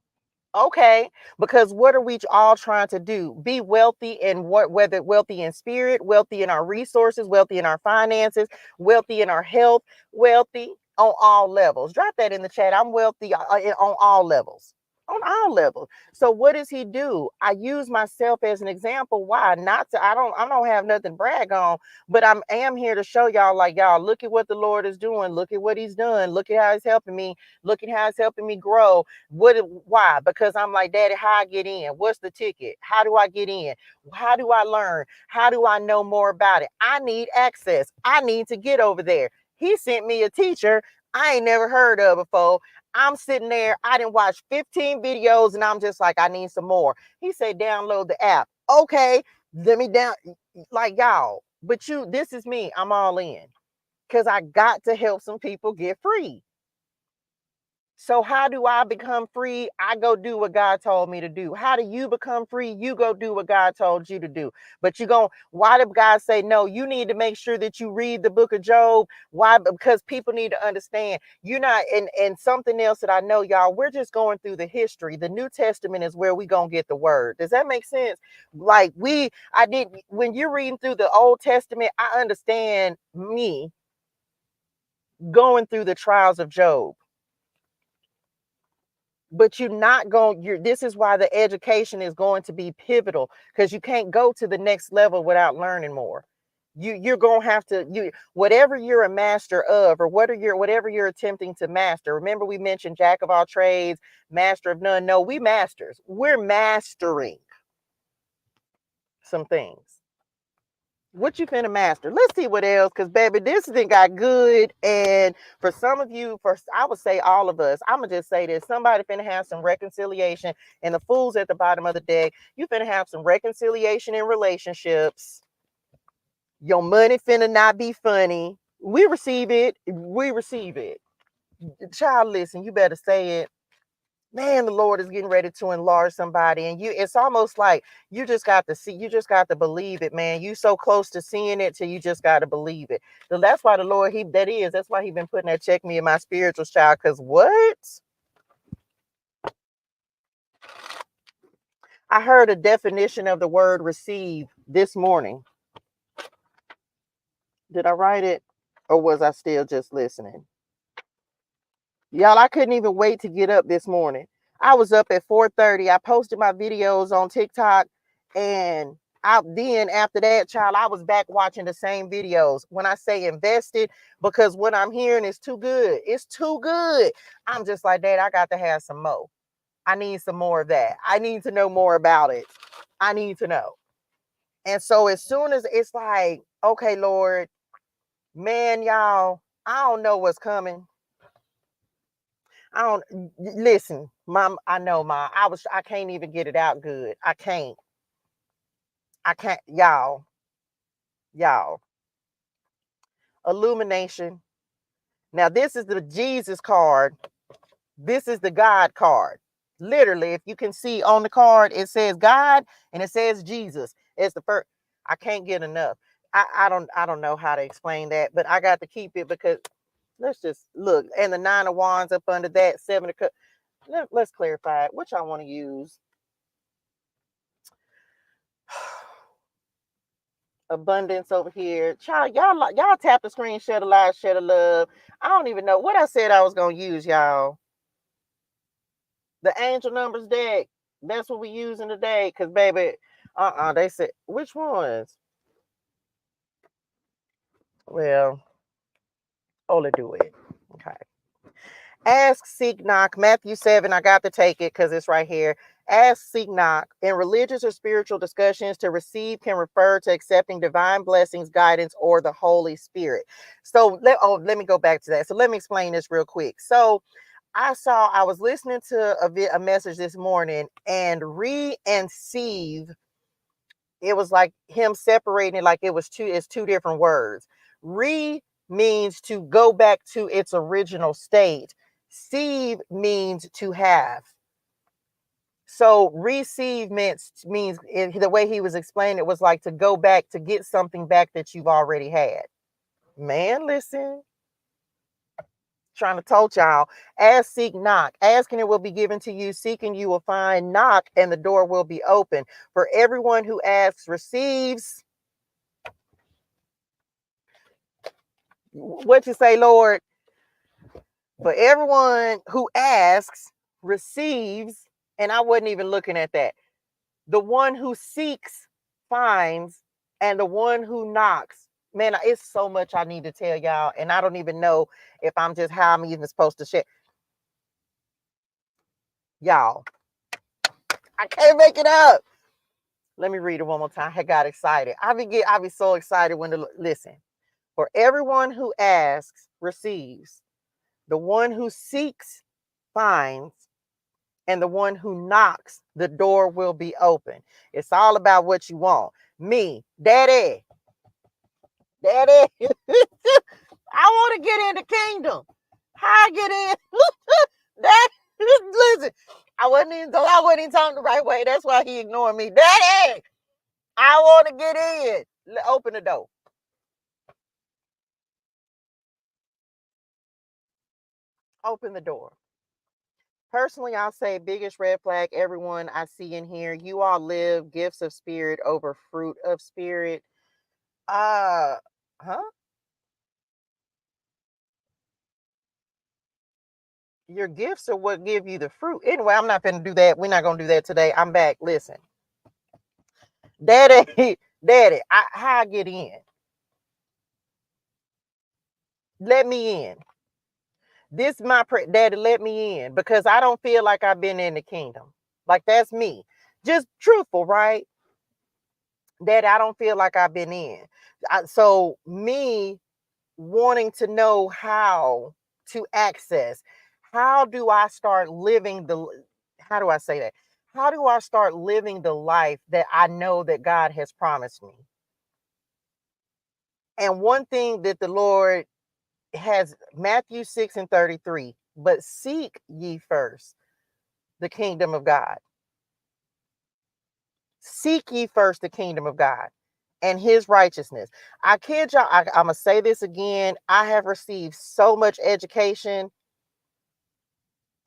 Okay, because what are we all trying to do? Be wealthy in whether wealthy in spirit, wealthy in our resources, wealthy in our finances, wealthy in our health, wealthy on all levels. Drop that in the chat. I'm wealthy on all levels. On all levels. So what does he do? I use myself as an example. Why not to? I don't have nothing to brag on, but I am here to show y'all, like, y'all, look at what the Lord is doing. Look at what he's done. Look at how he's helping me. Look at how it's helping me grow. Why? Because I'm like, Daddy, how I get in? What's the ticket? How do I get in? How do I learn? How do I know more about it? I need access. I need to get over there. He sent me a teacher I ain't never heard of before. I'm sitting there, I didn't watch 15 videos and I'm just like, I need some more. He said, download the app. Okay, let me down. Like, y'all, but this is me. I'm all in because I got to help some people get free. So how do I become free? I go do what God told me to do. How do you become free? You go do what God told you to do. But why did God say, no, you need to make sure that you read the book of Job? Why? Because people need to understand you're not, and something else that I know, y'all, we're just going through the history. The New Testament is where we going to get the word. Does that make sense? Like when you're reading through the Old Testament, I understand me going through the trials of Job. But this is why the education is going to be pivotal, because you can't go to the next level without learning more. You're going to have to, whatever you're a master of, or whatever you're attempting to master. Remember, we mentioned jack of all trades, master of none. No, we masters. We're mastering some things. What you finna master? Let's see what else, because baby, this thing got good. And for some of you, I would say all of us, I'm gonna just say this: somebody finna have some reconciliation, and the fools at the bottom of the deck, you finna have some reconciliation in relationships. Your money finna not be funny. We receive it. We receive it. Child, listen, you better say it. Man, the Lord is getting ready to enlarge somebody, and it's almost like you just got to see, you just got to believe it, man. You so close to seeing it till you just got to believe it. So that's why the Lord, that's why he been putting that check me in my spiritual child. Because what? I heard a definition of the word receive this morning. Did I write it, or was I still just listening? Y'all, I couldn't even wait to get up this morning. I was up at 4:30. I posted my videos on TikTok, and then after that, child, I was back watching the same videos. When I say invested, because what I'm hearing is too good. It's too good. I'm just like, Dad, I got to have some more. I need some more of that. I need to know more about it. I need to know. And so as soon as it's like, okay, Lord, man, y'all, I don't know what's coming. I don't listen, Mom. I know, Mom. I can't even get it out good. I can't, y'all. Illumination. Now, this is the Jesus card. This is the God card. Literally, if you can see on the card, it says God and it says Jesus. It's the first. I can't get enough. I don't know how to explain that, but I got to keep it because let's just look. And the 9 of Wands up under that, 7 of Cups. Let's clarify it. Which I want to use. Abundance over here. Child, y'all tap the screen, share the live, share the love. I don't even know what I said I was gonna use, y'all. The angel numbers deck. That's what we using today. Cause baby, they said which ones? Well, Ola do it. Okay. Ask, seek, knock. Matthew 7. I got to take it because it's right here. Ask, seek, knock. In religious or spiritual discussions, to receive can refer to accepting divine blessings, guidance, or the Holy Spirit. So let me go back to that. So let me explain this real quick. So I was listening to a message this morning, and receive, it was like him separating it like it's two different words. Means to go back to its original state. Receive means to have. So receive means the way he was explaining it was like to go back, to get something back that you've already had. Man, listen. Trying to told y'all. Ask, seek, knock. Asking, it will be given to you. Seeking, you will find. Knock, and the door will be open. For everyone who asks receives. What you say, Lord? For everyone who asks receives. And I wasn't even looking at that. The one who seeks finds, and the one who knocks. Man, it's so much I need to tell y'all, and I don't even know if I'm just how I'm even supposed to share. Y'all, I can't make it up. Let me read it one more time. I got excited. I be so excited when to listen. For everyone who asks receives. The one who seeks finds, and the one who knocks, the door will be open. It's all about what you want. Me, daddy. I want to get in the kingdom. How I get in? That listen, I wasn't even talking the right way. That's why he ignored me. Daddy, I want to get in. Open the door. Open the door. Personally, I'll say biggest red flag, everyone I see in here, you all live gifts of spirit over fruit of spirit. Huh? Your gifts are what give you the fruit. Anyway, I'm not going to do that. We're not going to do that today. I'm back. Listen. Daddy, how I get in? Let me in. This my daddy, let me in, because I don't feel like I've been in the kingdom. Like, that's me. Just truthful, right? Daddy, I don't feel like I've been in. So me wanting to know how to access, how do I start living how do I say that? How do I start living the life that I know that God has promised me? And one thing that the Lord has, Matthew 6:33, but seek ye first the kingdom of God. Seek ye first the kingdom of God and his righteousness. I kid y'all, I'm going to say this again. I have received so much education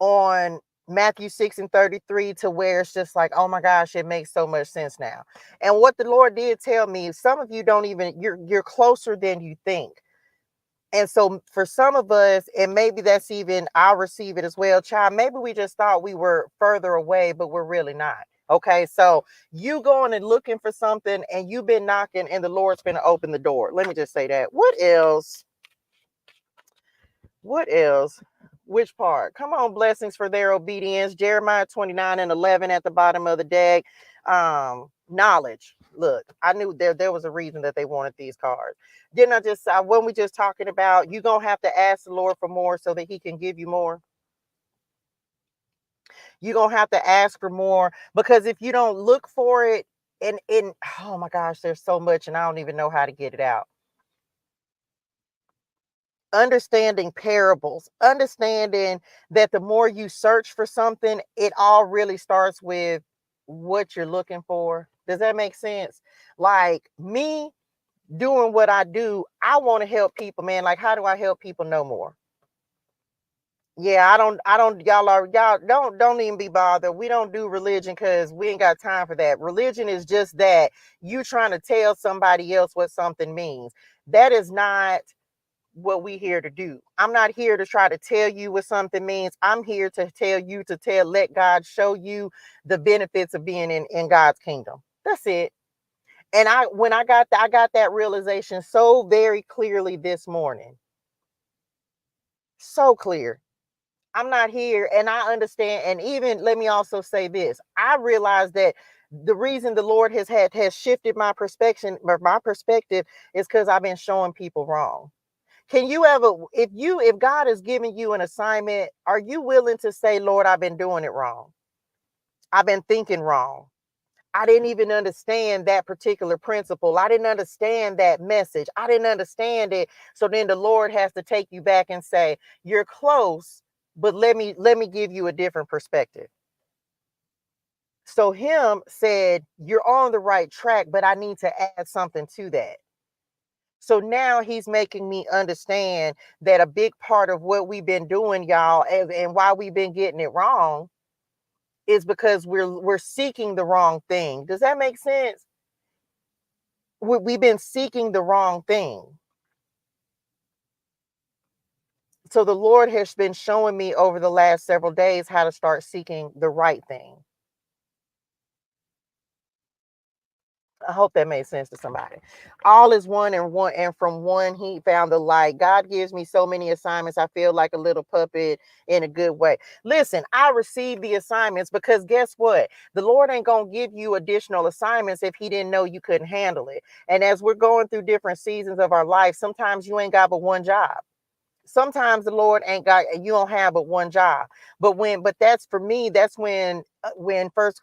on Matthew 6:33 to where it's just like, oh my gosh, it makes so much sense now. And what the Lord did tell me, some of you don't even, you're closer than you think. And so for some of us, and maybe that's even, I'll receive it as well, child. Maybe we just thought we were further away, but we're really not. Okay. So you going and looking for something, and you've been knocking, and the Lord's going to open the door. Let me just say that. What else? Which part? Come on, blessings for their obedience. Jeremiah 29:11 at the bottom of the deck. Knowledge. Look, I knew there was a reason that they wanted these cards. Didn't I just when we just talking about you gonna have to ask the Lord for more so that he can give you more? You're gonna have to ask for more, because if you don't look for it, and oh my gosh, there's so much and I don't even know how to get it out. Understanding parables, understanding that the more you search for something, it all really starts with what you're looking for. Does that make sense? Like me doing what I do, I want to help people, man. Like, how do I help people know more? Yeah, I don't, y'all don't even be bothered. We don't do religion because we ain't got time for that. Religion is just that you trying to tell somebody else what something means. That is not what we here to do. I'm not here to try to tell you what something means. I'm here to tell you let God show you the benefits of being in God's kingdom. That's it. And I got that realization so very clearly this morning. So clear. I'm not here, and I understand. And even let me also say this: I realize that the reason the Lord has shifted my perspective is because I've been showing people wrong. Can you ever, if God is giving you an assignment, are you willing to say, Lord, I've been doing it wrong? I've been thinking wrong. I didn't even understand that particular principle. I didn't understand that message. I didn't understand it. So then the Lord has to take you back and say, you're close, but let me give you a different perspective. So him said, you're on the right track, but I need to add something to that. So now he's making me understand that a big part of what we've been doing, y'all, and why we've been getting it wrong is because we're seeking the wrong thing. Does that make sense? We've been seeking the wrong thing. So the Lord has been showing me over the last several days how to start seeking the right thing. I hope that made sense to somebody. All is one, and from one he found the light. God gives me so many assignments. I feel like a little puppet in a good way. Listen, I received the assignments because guess what? The Lord ain't gonna give you additional assignments if he didn't know you couldn't handle it. And as we're going through different seasons of our life, sometimes you ain't got but one job. Sometimes the Lord ain't got, you don't have but one job. But that's for me, that's when First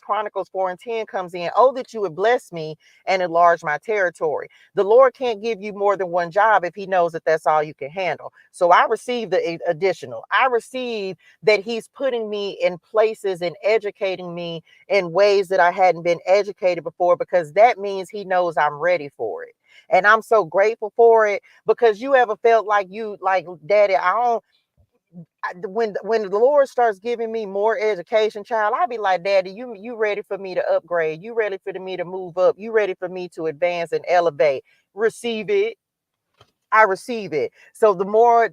Chronicles 4:10 comes in. Oh, that you would bless me and enlarge my territory. The Lord can't give you more than one job if he knows that that's all you can handle. So I received the additional. I received that he's putting me in places and educating me in ways that I hadn't been educated before, because that means he knows I'm ready for it. And I'm so grateful for it, because you ever felt like Daddy, when the Lord starts giving me more education, child, I'll be like, Daddy, you ready for me to upgrade? You ready for me to move up? You ready for me to advance and elevate? Receive it. I receive it. So the more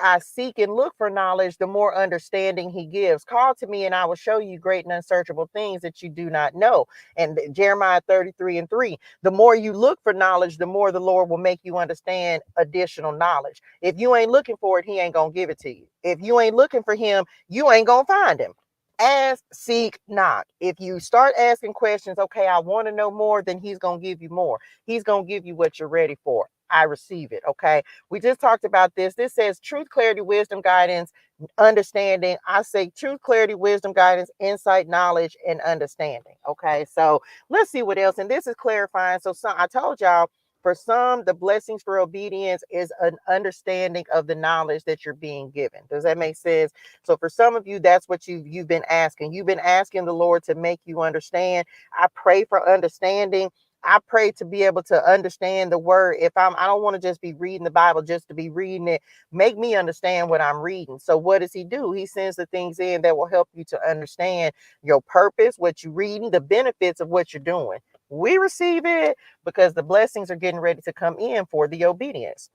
I seek and look for knowledge, the more understanding he gives. Call to me and I will show you great and unsearchable things that you do not know. And Jeremiah 33:3. The more you look for knowledge, the more the Lord will make you understand additional knowledge. If you ain't looking for it, he ain't gonna give it to you. If you ain't looking for him, you ain't gonna find him. Ask, seek, knock. If you start asking questions, okay, I want to know more, then he's going to give you more. He's going to give you what you're ready for. I receive it. Okay. We just talked about this. This says truth, clarity, wisdom, guidance, understanding. I say truth, clarity, wisdom, guidance, insight, knowledge, and understanding. Okay. So let's see what else. And this is clarifying. So I told y'all, for some, the blessings for obedience is an understanding of the knowledge that you're being given. Does that make sense? So for some of you, that's what you've been asking. You've been asking the Lord to make you understand. I pray for understanding. I pray to be able to understand the word. I don't want to just be reading the Bible just to be reading it. Make me understand what I'm reading. So what does he do? He sends the things in that will help you to understand your purpose, what you're reading, the benefits of what you're doing. We receive it because the blessings are getting ready to come in for the obedience.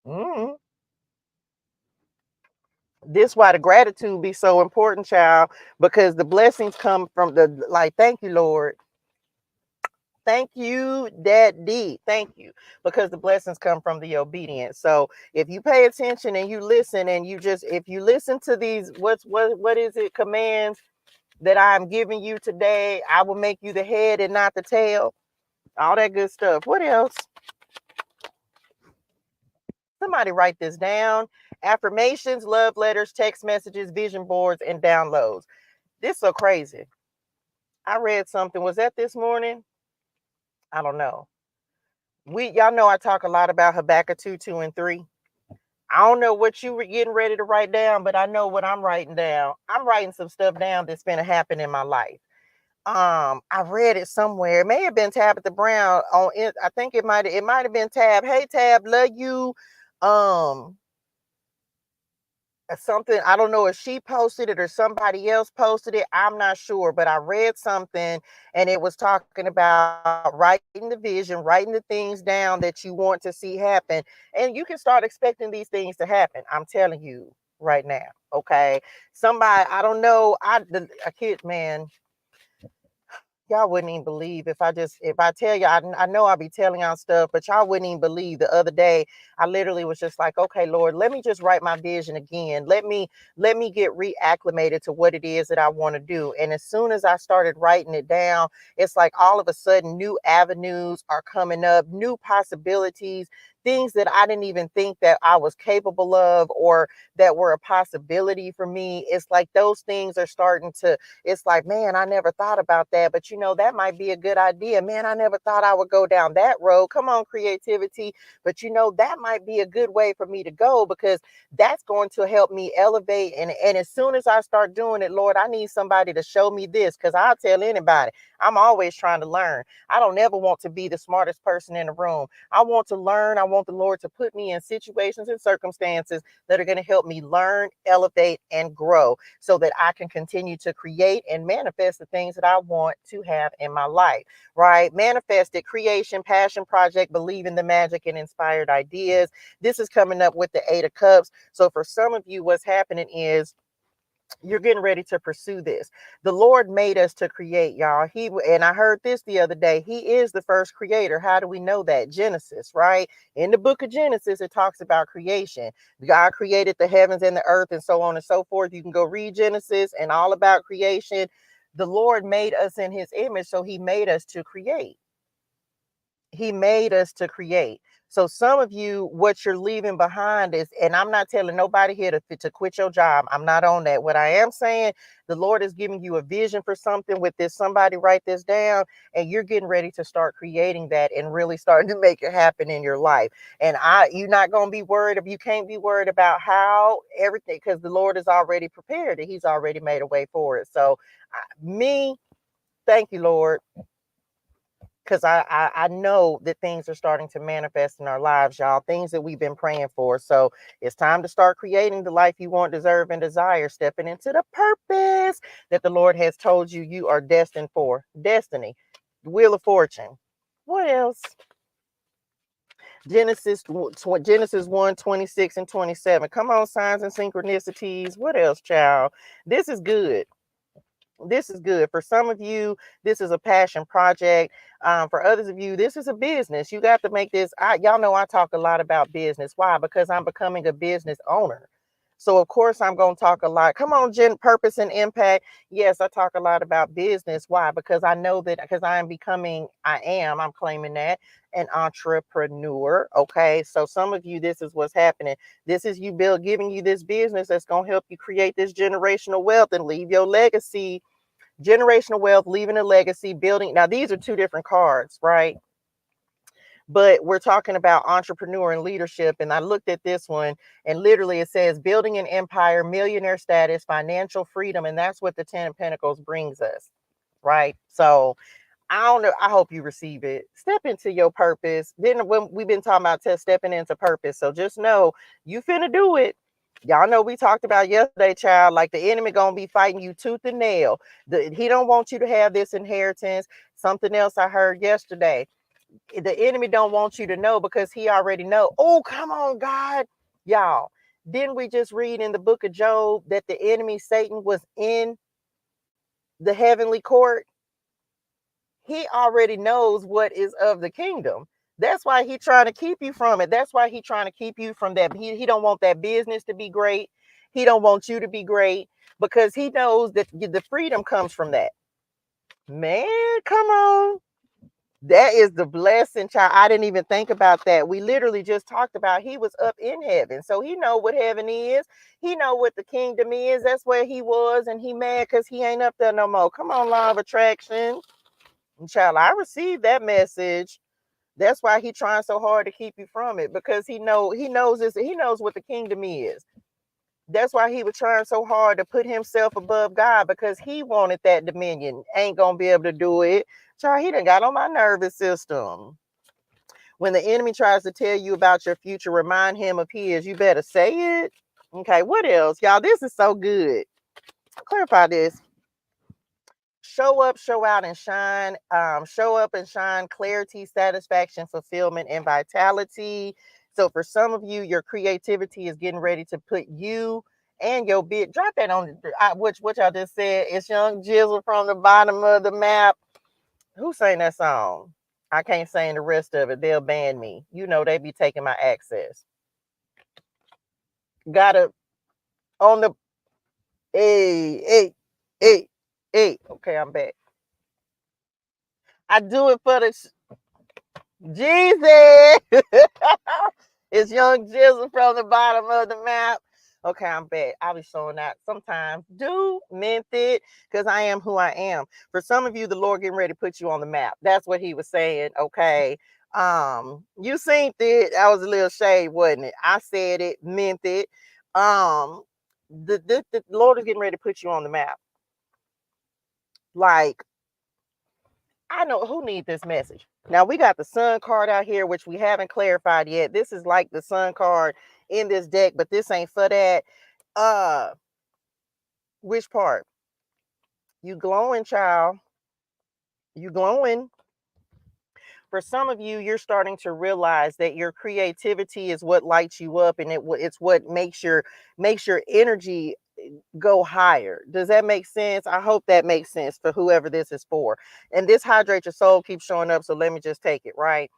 Mm-hmm. This why the gratitude be so important, child, because the blessings come from thank you, Lord. Thank you, Daddy. Thank you. Because the blessings come from the obedience. So if you pay attention and you listen and if you listen to these, what is it? Commands that I'm giving you today, I will make you the head and not the tail. All that good stuff. What else? Somebody write this down. Affirmations, love letters, text messages, vision boards, and downloads. This is so crazy. I read something. Was that this morning? I don't know. Y'all know I talk a lot about Habakkuk 2, 2, and 3. I don't know what you were getting ready to write down, but I know what I'm writing down. I'm writing some stuff down that's going to happen in my life. I read it somewhere. It may have been Tabitha Brown on it. I think it might have been Tab. Hey Tab, love you. Something, I don't know if she posted it or somebody else posted it. I'm not sure, but I read something and it was talking about writing the vision, writing the things down that you want to see happen. And you can start expecting these things to happen. I'm telling you right now. Okay. Somebody, I don't know. A kid, man, y'all wouldn't even believe if I tell you, I know I'll be telling y'all stuff, but y'all wouldn't even believe the other day. I literally was just like, okay, Lord, let me just write my vision again. Let me get reacclimated to what it is that I want to do. And as soon as I started writing it down, it's like all of a sudden new avenues are coming up, new possibilities, things that I didn't even think that I was capable of or that were a possibility for me. It's like those things are starting to, it's like, man, I never thought about that, but that might be a good idea. Man, I never thought I would go down that road. Come on, creativity. But that might be a good way for me to go because that's going to help me elevate. And as soon as I start doing it, Lord, I need somebody to show me this because I'll tell anybody. I'm always trying to learn. I don't ever want to be the smartest person in the room. I want to learn. I want the Lord to put me in situations and circumstances that are going to help me learn, elevate, and grow so that I can continue to create and manifest the things that I want to have in my life, right? Manifested creation, passion project, believe in the magic and inspired ideas. This is coming up with the 8 of Cups. So for some of you, what's happening is you're getting ready to pursue this. The Lord made us to create, y'all. And I heard this the other day. He is the first creator. How do we know that? Genesis, right? In the book of Genesis, it talks about creation. God created the heavens and the earth and so on and so forth. You can go read Genesis and all about creation. The Lord made us in his image, so he made us to create. He made us to create. So some of you, what you're leaving behind is, and I'm not telling nobody here to quit your job. I'm not on that. What I am saying, the Lord is giving you a vision for something with this. Somebody write this down and you're getting ready to start creating that and really starting to make it happen in your life. And you're not going to be worried you can't be worried about how everything, because the Lord has already prepared it. He's already made a way for it. So thank you, Lord. Because I know that things are starting to manifest in our lives, y'all. Things that we've been praying for. So it's time to start creating the life you want, deserve, and desire. Stepping into the purpose that the Lord has told you you are destined for. Destiny. Wheel of Fortune. What else? Genesis 1, 26 and 27. Come on, signs and synchronicities. What else, child? This is good. This is good. For some of you, this is a passion project. For others of you, this is a business. You got to make this. Y'all know I talk a lot about business. Why? Because I'm becoming a business owner. So of course I'm going to talk a lot. Come on, purpose and impact. Yes, I talk a lot about business. Why? Because I know that because I'm claiming that an entrepreneur. Okay. So some of you, this is what's happening. This is you giving you this business that's going to help you create this generational wealth and leave your legacy. Generational wealth, leaving a legacy, building. Now, these are two different cards, right? But we're talking about entrepreneur and leadership. And I looked at this one and literally it says building an empire, millionaire status, financial freedom. And that's what the 10 of Pentacles brings us, right? So I don't know. I hope you receive it. Step into your purpose. Then when we've been talking about stepping into purpose. So just know you finna do it. Y'all know we talked about yesterday, child, like the enemy going to be fighting you tooth and nail. He don't want you to have this inheritance. Something else I heard yesterday. The enemy don't want you to know because he already know. Oh, come on, God. Y'all, didn't we just read in the book of Job that the enemy, Satan, was in the heavenly court? he already knows what is of the kingdom. That's why he trying to keep you from it. That's why he trying to keep you from that. He don't want that business to be great. He don't want you to be great because he knows that the freedom comes from that. Man, come on. That is the blessing, child. I didn't even think about that. We literally just talked about he was up in heaven. So he know what heaven is. He know what the kingdom is. That's where he was. And he mad because he ain't up there no more. Come on, law of attraction. And child, I received that message. That's why he trying so hard to keep you from it, because he knows this. He knows what the kingdom is. That's why he was trying so hard to put himself above God, because he wanted that dominion. Ain't gonna be able to do it. Child, he done got on my nervous system. When the enemy tries to tell you about your future, remind him of his. You better say it. Okay, what else? Y'all, this is so good. Clarify this. Show up, show out, and shine. Show up and shine. Clarity, satisfaction, fulfillment, and vitality. So for some of you, your creativity is getting ready to put you and your bit. Drop that on which I just said. It's Young Jizzle from the bottom of the map. Who sang that song? I can't sing the rest of it. They'll ban me. You know they be taking my access. Gotta on the hey. Okay, I'm back. I do it for the Jesus. It's Young Jizzle from the bottom of the map. Okay, I'm back. I'll be showing out sometimes. Do meant it, because I am who I am. For some of you, the Lord getting ready to put you on the map. That's what he was saying. Okay. You seen it. That was a little shade, wasn't it? I said it, meant it. The Lord is getting ready to put you on the map. Like, I know who needs this message. Now we got the sun card out here, which we haven't clarified yet. This is like the sun card in this deck, but this ain't for that. Which part? You glowing, child. You glowing. For some of you, you're starting to realize that your creativity is what lights you up, and it's what makes your energy go higher. Does that make sense? I hope that makes sense for whoever this is for. And this hydrate your soul keeps showing up, so let me just take it, right?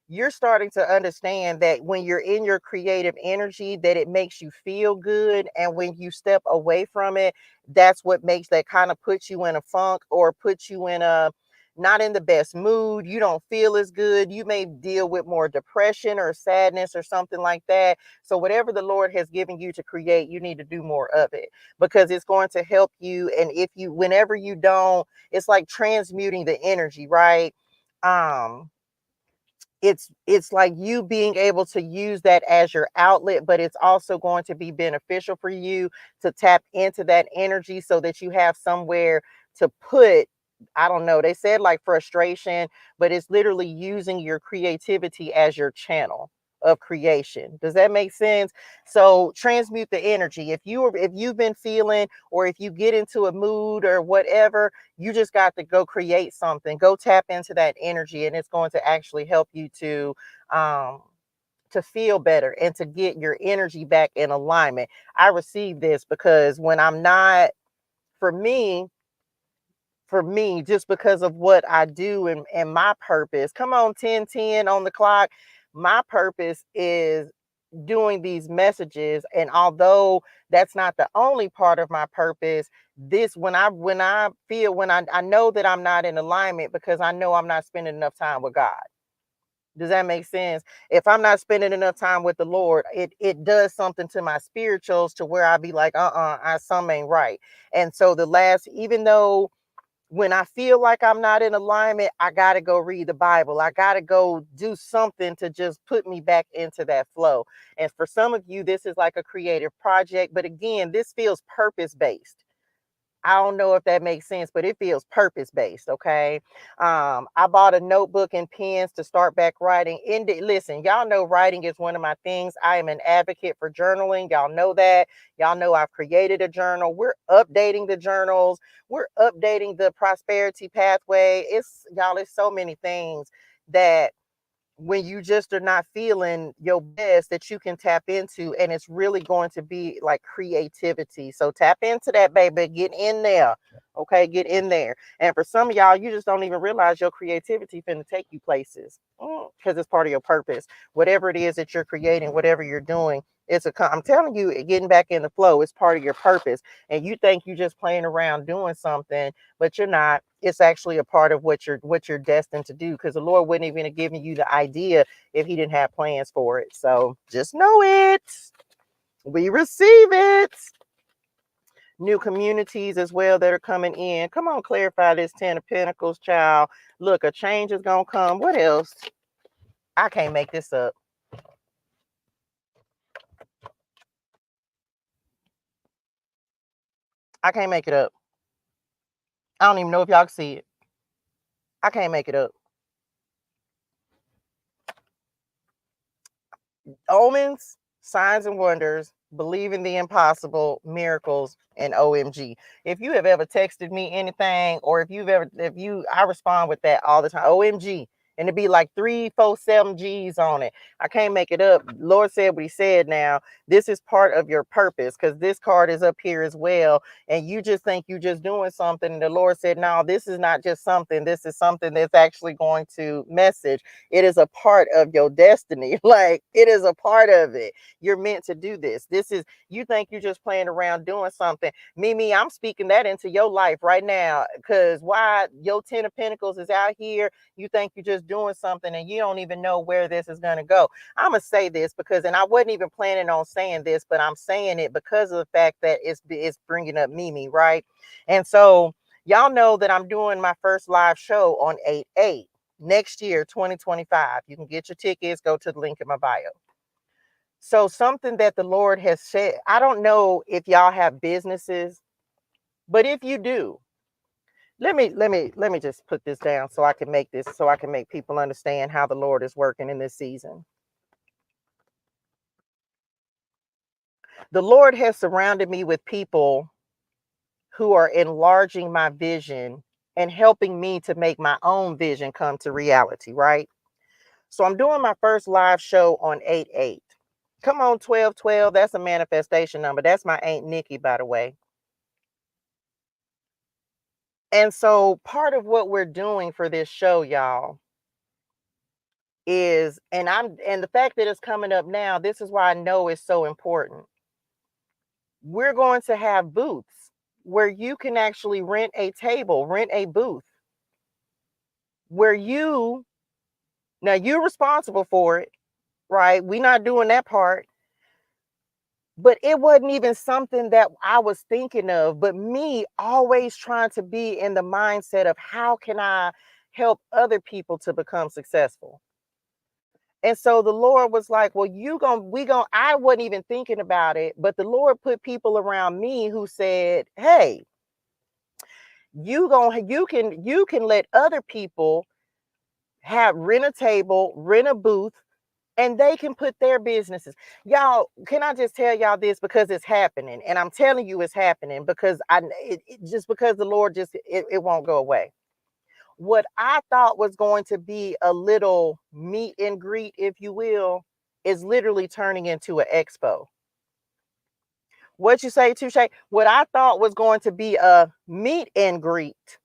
You're starting to understand that when you're in your creative energy, that it makes you feel good. And when you step away from it, that's what makes that kind of puts you in a funk, or puts you in a not in the best mood. You don't feel as good. You may deal with more depression or sadness or something like that. So whatever the Lord has given you to create, you need to do more of it, because it's going to help you. And whenever you don't, it's like transmuting the energy, right? It's like you being able to use that as your outlet, but it's also going to be beneficial for you to tap into that energy, so that you have somewhere to put, I don't know, they said like frustration, but it's literally using your creativity as your channel of creation. Does that make sense? So transmute the energy. If you've been feeling, or if you get into a mood or whatever, you just got to go create something. Go tap into that energy, and it's going to actually help you to feel better and to get your energy back in alignment. I received this because when I'm not, for me, just because of what I do and my purpose. Come on, 10:10 on the clock. My purpose is doing these messages, and although that's not the only part of my purpose, this when I know that I'm not in alignment, because I know I'm not spending enough time with God. Does that make sense? If I'm not spending enough time with the Lord, it does something to my spirituals, to where I be like, something ain't right. And so even though when I feel like I'm not in alignment, I got to go read the Bible. I got to go do something to just put me back into that flow. And for some of you, this is like a creative project. But again, this feels purpose-based. I don't know if that makes sense, but it feels purpose-based. Okay. I bought a notebook and pens to start back writing. Listen, y'all know writing is one of my things. I am an advocate for journaling. Y'all know that. Y'all know I've created a journal. We're updating the journals. We're updating the prosperity pathway. It's so many things that when you just are not feeling your best, that you can tap into, and it's really going to be like creativity. So tap into that, baby. Get in there. Okay, get in there. And for some of y'all, you just don't even realize your creativity finna take you places, because it's part of your purpose. Whatever it is that you're creating, whatever you're doing, I'm telling you, getting back in the flow is part of your purpose. And you think you just playing around doing something, but you're not. It's actually a part of what you're destined to do, because the Lord wouldn't even have given you the idea if he didn't have plans for it. So just know it. We receive it. New communities as well that are coming in. Come on, clarify this 10 of Pentacles, child. Look, a change is going to come. What else? I can't make this up. I can't make it up. I don't even know if y'all can see it. I can't make it up. Omens, signs and wonders, believe in the impossible, miracles, and OMG. If you have ever texted me anything, or I respond with that all the time. OMG. And it'd be like 3, 4, 7 G's on it. I can't make it up. Lord said what he said. Now, this is part of your purpose, because this card is up here as well. And you just think you're just doing something. And the Lord said, no, this is not just something. This is something that's actually going to message. It is a part of your destiny. Like, it is a part of it. You're meant to do this. You think you're just playing around doing something. Mimi, I'm speaking that into your life right now, because why your 10 of Pentacles is out here. You think you're just doing something and you don't even know where this is going to go. I'm going to say this because, and I wasn't even planning on saying this, but I'm saying it because of the fact that it's bringing up Mimi, right? And so y'all know that I'm doing my first live show on 8/8 next year, 2025. You can get your tickets, go to the link in my bio. So something that the Lord has said, I don't know if y'all have businesses, but if you do, let me just put this down so I can make people understand how the Lord is working in this season. The Lord has surrounded me with people who are enlarging my vision and helping me to make my own vision come to reality, right? So I'm doing my first live show on 8/8. Come on, 12/12. That's a manifestation number. That's my Aunt Nikki, by the way. And so part of what we're doing for this show, y'all, is, and the fact that it's coming up now, this is why I know it's so important. We're going to have booths where you can actually rent a table, rent a booth, where you're responsible for it, right? We're not doing that part. But it wasn't even something that I was thinking of, but me always trying to be in the mindset of how can I help other people to become successful. And so the Lord was like, well, I wasn't even thinking about it, but the Lord put people around me who said, hey, you can let other people rent a table, rent a booth, and they can put their businesses. Y'all, can I just tell y'all this, because it's happening, and I'm telling you it's happening, because just because the Lord it won't go away. What I thought was going to be a little meet and greet, if you will, is literally turning into an expo. What you say, Touche? What I thought was going to be a meet and greet,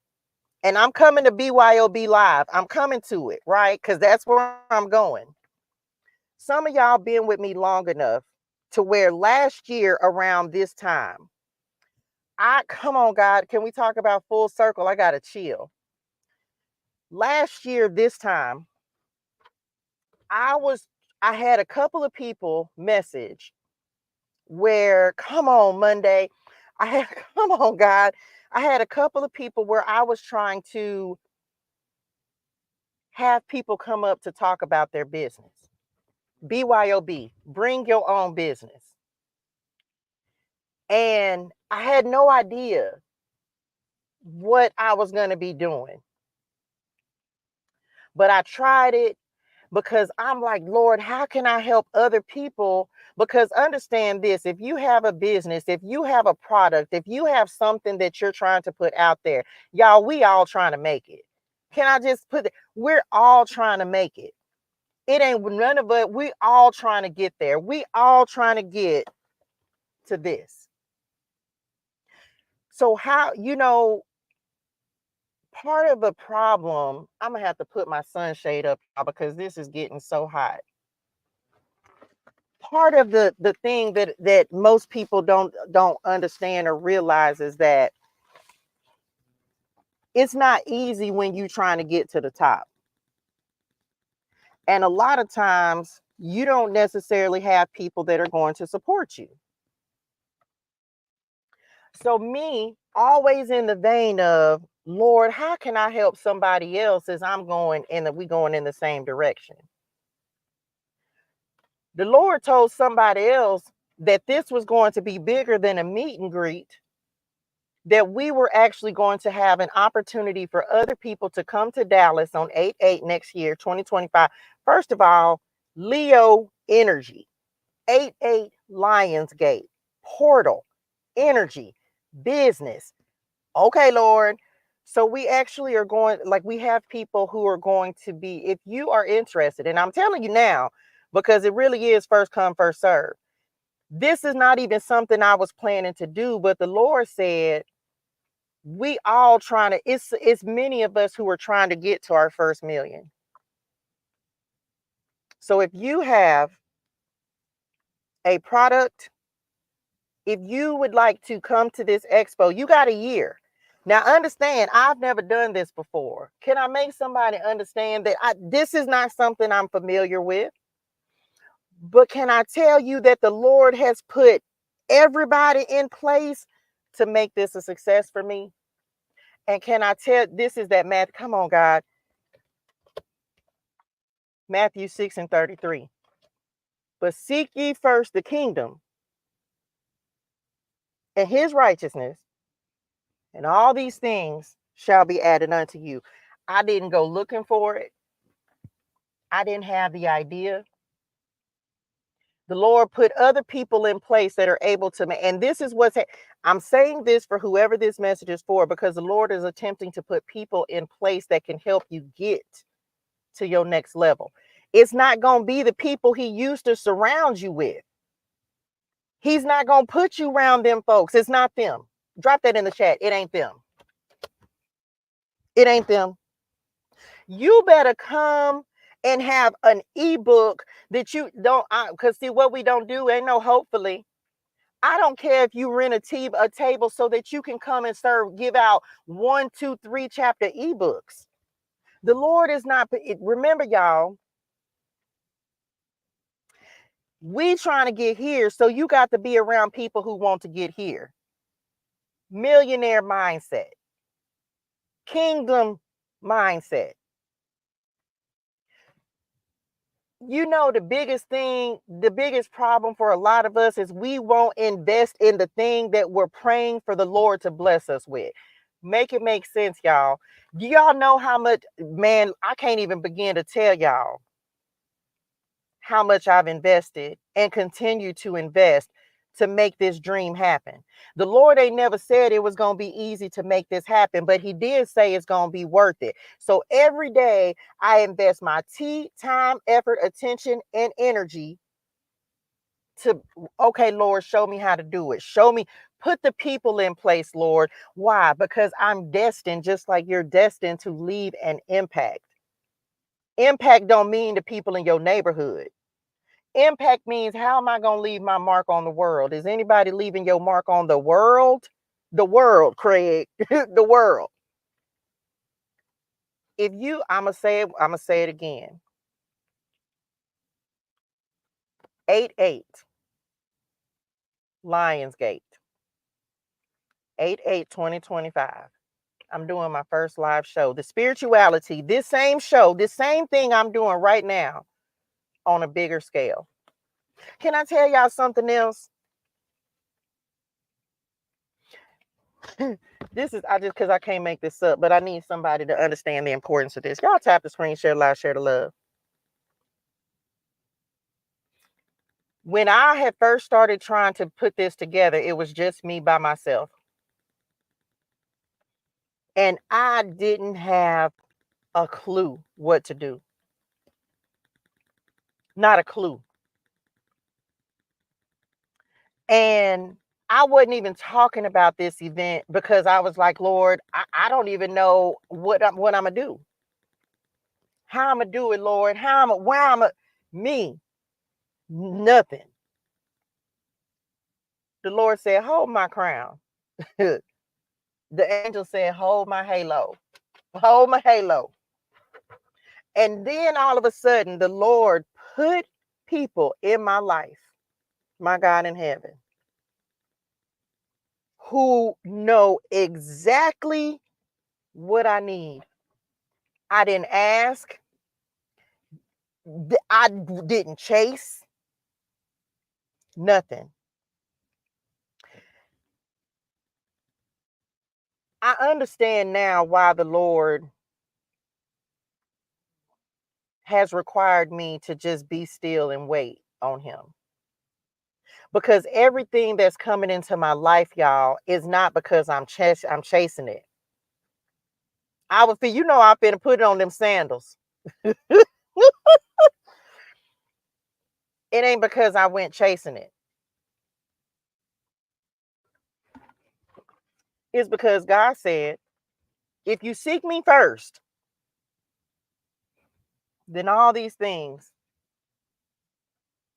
and I'm coming to BYOB Live. I'm coming to it, right? Because that's where I'm going. Some of y'all been with me long enough to where last year around this time, come on, God, can we talk about full circle? I got to chill. Last year, this time, I had a couple of people message where, come on, Monday, come on, God. I had a couple of people where I was trying to have people come up to talk about their business. BYOB, bring your own business. And I had no idea what I was going to be doing. But I tried it because I'm like, Lord, how can I help other people? Because understand this, if you have a business, if you have a product, if you have something that you're trying to put out there, y'all, we all trying to make it. Can I just we're all trying to make it. It ain't none of us. We all trying to get there. We all trying to get to this. So how, part of the problem, I'm gonna have to put my sunshade up because this is getting so hot. Part of the thing that most people don't understand or realize is that it's not easy when you're trying to get to the top. And a lot of times you don't necessarily have people that are going to support you. So me, always in the vein of, Lord, how can I help somebody else as I'm going we going in the same direction? The Lord told somebody else that this was going to be bigger than a meet and greet, that we were actually going to have an opportunity for other people to come to Dallas on 8/8 next year, 2025. First of all, Leo energy, 8/8 Lionsgate, portal, energy, business. Okay, Lord. So we actually are going, like, we have people who are going to be, if you are interested, and I'm telling you now, because it really is first come, first serve. This is not even something I was planning to do, but the Lord said, we all trying to, it's many of us who are trying to get to our first million. So if you have a product, if you would like to come to this expo, you got a year. Now understand, I've never done this before. Can I make somebody understand that this is not something I'm familiar with? But can I tell you that the Lord has put everybody in place to make this a success for me? And can I tell, this is that math. Come on, God. Matthew 6:33. But seek ye first the kingdom and his righteousness, and all these things shall be added unto you. I didn't go looking for it. I didn't have the idea. The Lord put other people in place that are able to make, and this is I'm saying this for whoever this message is for, because the Lord is attempting to put people in place that can help you get to your next level. It's not going to be the people he used to surround you with. He's not going to put you around them folks. It's not them. Drop that in the chat. It ain't them. It ain't them. You better come and have an ebook that you don't, because see, what we don't do, ain't no hopefully. I don't care if you rent a table so that you can come and give out 1, 2, 3 chapter ebooks. The Lord is not, remember y'all, we trying to get here, so you got to be around people who want to get here. Millionaire mindset, kingdom mindset. The biggest thing, the biggest problem for a lot of us is we won't invest in the thing that we're praying for the Lord to bless us with. Make it make sense, y'all. Do y'all know how much, man, I can't even begin to tell y'all how much I've invested and continue to invest to make this dream happen. The Lord ain't never said it was going to be easy to make this happen, but he did say it's going to be worth it. So every day I invest my time, effort, attention, and energy to, okay, Lord, show me how to do it. Show me, put the people in place, Lord. Why? Because I'm destined, just like you're destined, to leave an impact. Impact don't mean the people in your neighborhood. Impact means, how am I going to leave my mark on the world? Is anybody leaving your mark on the world? The world, Craig. The world. I'm going to say it again. 8/8 Lionsgate. 8/8 2025. I'm doing my first live show. The Spirituality, this same show, this same thing I'm doing right now on a bigger scale. Can I tell y'all something else? This is, because I can't make this up, but I need somebody to understand the importance of this. Y'all tap the screen, share live, share the love. When I had first started trying to put this together, it was just me by myself. And I didn't have a clue what to do. Not a clue. And I wasn't even talking about this event because I was like, Lord, I don't even know what I'm gonna do. How I'm gonna do it, Lord. Why I'm me. Nothing. The Lord said, hold my crown. The angel said, hold my halo. Hold my halo. And then all of a sudden, the Lord put people in my life, my God in heaven, who know exactly what I need. I didn't ask. I didn't chase. Nothing. I understand now why the Lord has required me to just be still and wait on him. Because everything that's coming into my life, y'all, is not because I'm chasing it. I would feel, I've been put on them sandals. It ain't because I went chasing it. It's because God said, if you seek me first, then all these things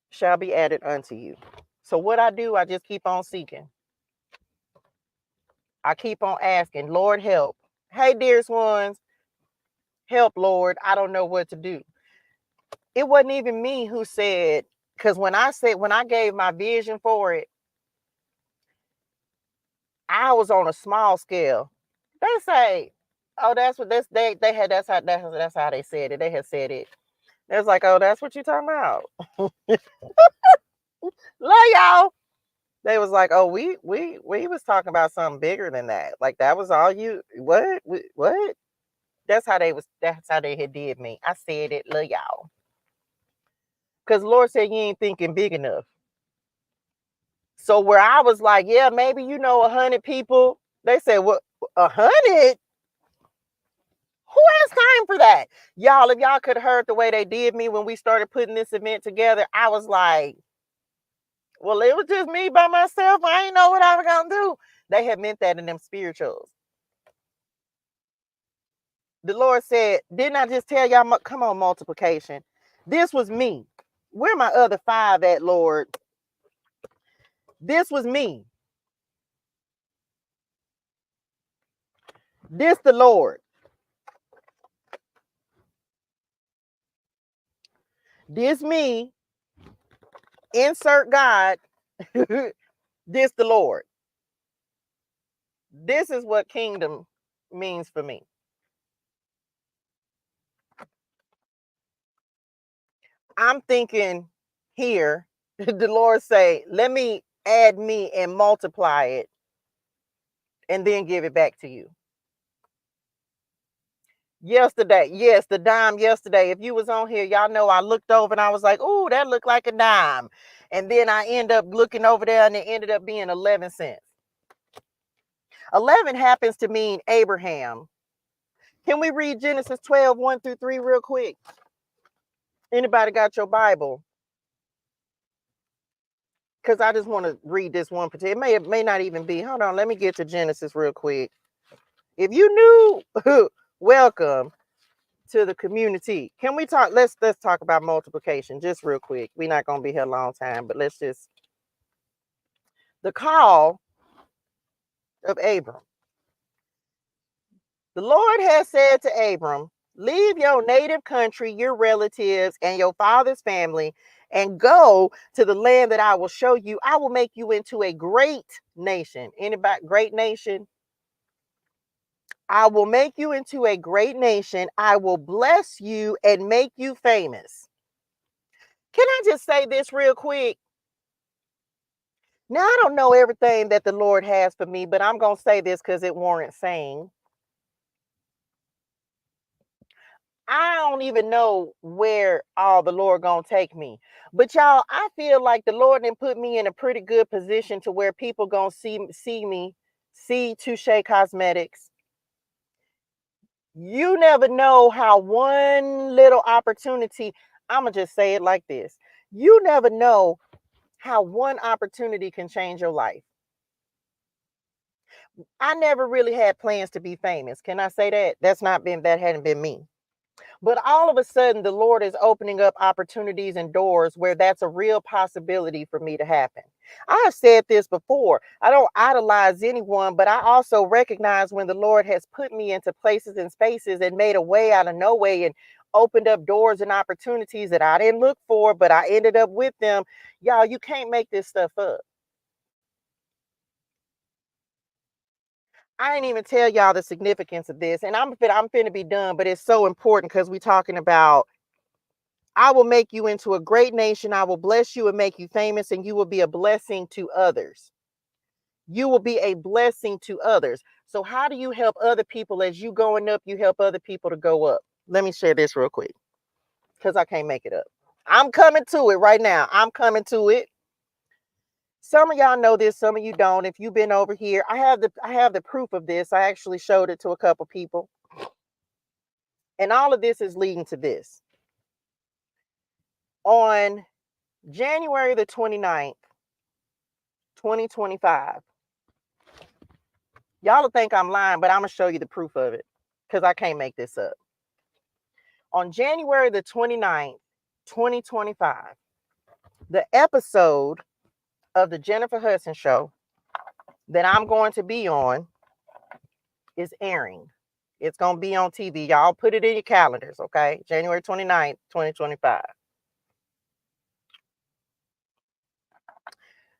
shall be added unto you. So what I do, I just keep on seeking. I keep on asking, Lord, help. Hey, dearest ones, help, Lord. I don't know what to do. It wasn't even me who said, because when I gave my vision for it, I was on a small scale. They say, oh, that's what this they had. That's how they said it. They had said it. It was like, oh, that's what you talking about. Love y'all. They was like, oh, we was talking about something bigger than that. Like that was all you. What? That's how they had did me. I said it. Love y'all. Because Lord said you ain't thinking big enough. So where I was like, yeah, maybe 100 people. They said, what, 100? Who has time for that? Y'all, if y'all could have heard the way they did me when we started putting this event together, I was like, well, it was just me by myself. I ain't know what I was going to do. They had meant that in them spirituals. The Lord said, didn't I just tell y'all, come on, multiplication. This was me. Where my other 5 at, Lord? This was me. This the Lord. This me. Insert God. This the Lord. This is what kingdom means for me. I'm thinking here, the Lord say, let me add me and multiply it and then give it back to you. Yesterday, yes, the dime yesterday. If you was on here, y'all know I looked over and I was like, oh, that looked like a dime. And then I end up looking over there and it ended up being 11 cents. 11 happens to mean Abraham. Can we read Genesis 12, 1 through 3 real quick? Anybody got your Bible? Because I just want to read this one particular. It may not even be. Hold on, let me get to Genesis real quick. If you knew, welcome to the community. Can we talk? Let's talk about multiplication just real quick. We're not gonna be here a long time, but let's just the call of Abram. The Lord has said to Abram, leave your native country, your relatives, and your father's family, and go to the land that I will show you. I will make you into a great nation. Anybody, great nation? I will make you into a great nation. I will bless you and make you famous. Can I just say this real quick? Now, I don't know everything that the Lord has for me, but I'm going to say this because it warrants saying. I don't even know where all the Lord gonna take me. But y'all, I feel like the Lord done put me in a pretty good position to where people gonna see me, see Touche Cosmetics. You never know how one little opportunity. I'm going to just say it like this. You never know how one opportunity can change your life. I never really had plans to be famous. Can I say that? That hadn't been me. But all of a sudden, the Lord is opening up opportunities and doors where that's a real possibility for me to happen. I have said this before. I don't idolize anyone, but I also recognize when the Lord has put me into places and spaces and made a way out of no way and opened up doors and opportunities that I didn't look for, but I ended up with them. Y'all, you can't make this stuff up. I ain't even tell y'all the significance of this, and I'm finna be done, but it's so important because we're talking about I will make you into a great nation. I will bless you and make you famous, and you will be a blessing to others. You will be a blessing to others. So how do you help other people as you going up? You help other people to go up. Let me share this real quick because I can't make it up. I'm coming to it right now. I'm coming to it. Some of y'all know this, some of you don't. If you've been over here, I have the proof of this. I actually showed it to a couple people. And all of this is leading to this. On January the 29th, 2025. Y'all will think I'm lying, but I'm going to show you the proof of it because I can't make this up. On January the 29th, 2025, the episode of the Jennifer Hudson show that I'm going to be on is airing. It's going to be on TV. Y'all put it in your calendars, okay? January 29th, 2025.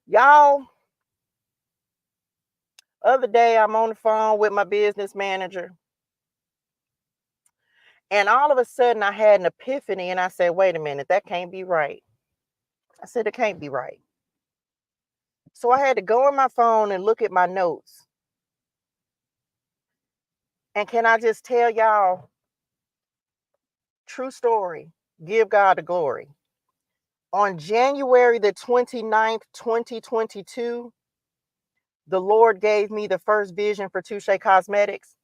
Y'all, other day I'm on the phone with my business manager. And all of a sudden I had an epiphany and I said, wait a minute, that can't be right. I said, it can't be right. So I had to go on my phone and look at my notes. And can I just tell y'all, true story, give God the glory. On January the 29th, 2022, the Lord gave me the first vision for Touche Cosmetics.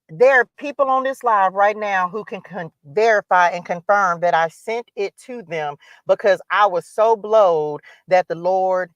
There are people on this live right now who can verify and confirm that I sent it to them because I was so blowed that the Lord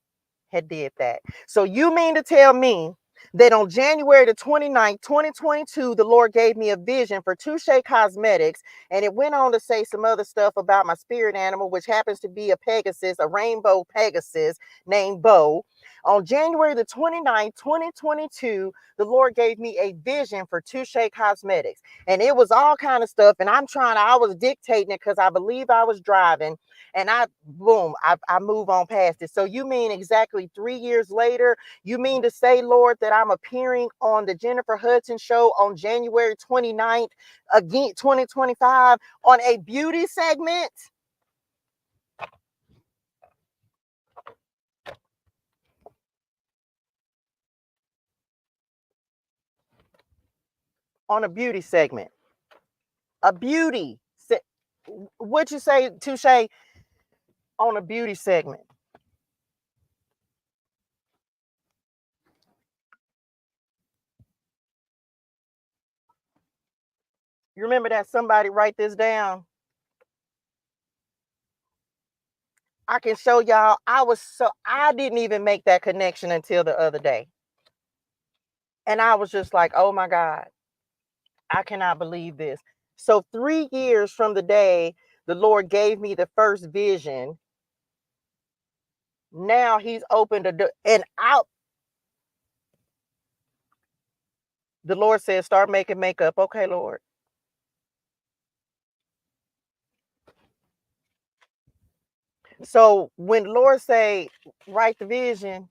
had did that. So you mean to tell me that on January the 29th, 2022, the Lord gave me a vision for Touche Cosmetics, and it went on to say some other stuff about my spirit animal, which happens to be a Pegasus, a rainbow Pegasus named Bo. On January the 29th, 2022, the Lord gave me a vision for Touche Cosmetics, and it was all kind of stuff, and I was dictating it because I believe I was driving, and I move on past it. So you mean exactly 3 years later, you mean to say, Lord, that I'm appearing on the Jennifer Hudson show on January 29th, again, 2025, on a beauty segment? On a beauty segment. A beauty. What'd you say, Touche? On a beauty segment. You remember that? Somebody write this down. I can show y'all. I didn't even make that connection until the other day. And I was just like, oh my God, I cannot believe this. So 3 years from the day the Lord gave me the first vision, now he's opened a door, and out. The Lord said, start making makeup. Okay, Lord. So when the Lord say, write the vision,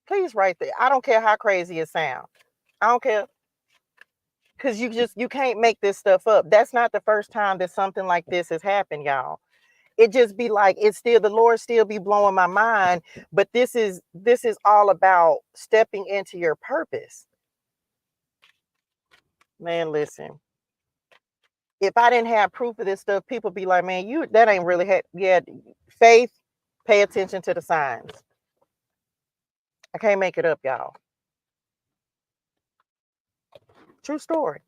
please write that. I don't care how crazy it sounds. I don't care. Because you can't make this stuff up. That's not the first time that something like this has happened, y'all. It just be like, it's still, the Lord still be blowing my mind. But this is all about stepping into your purpose. Man, listen. If I didn't have proof of this stuff, people be like, man, that ain't really faith. Pay attention to the signs. I can't make it up, y'all. True story.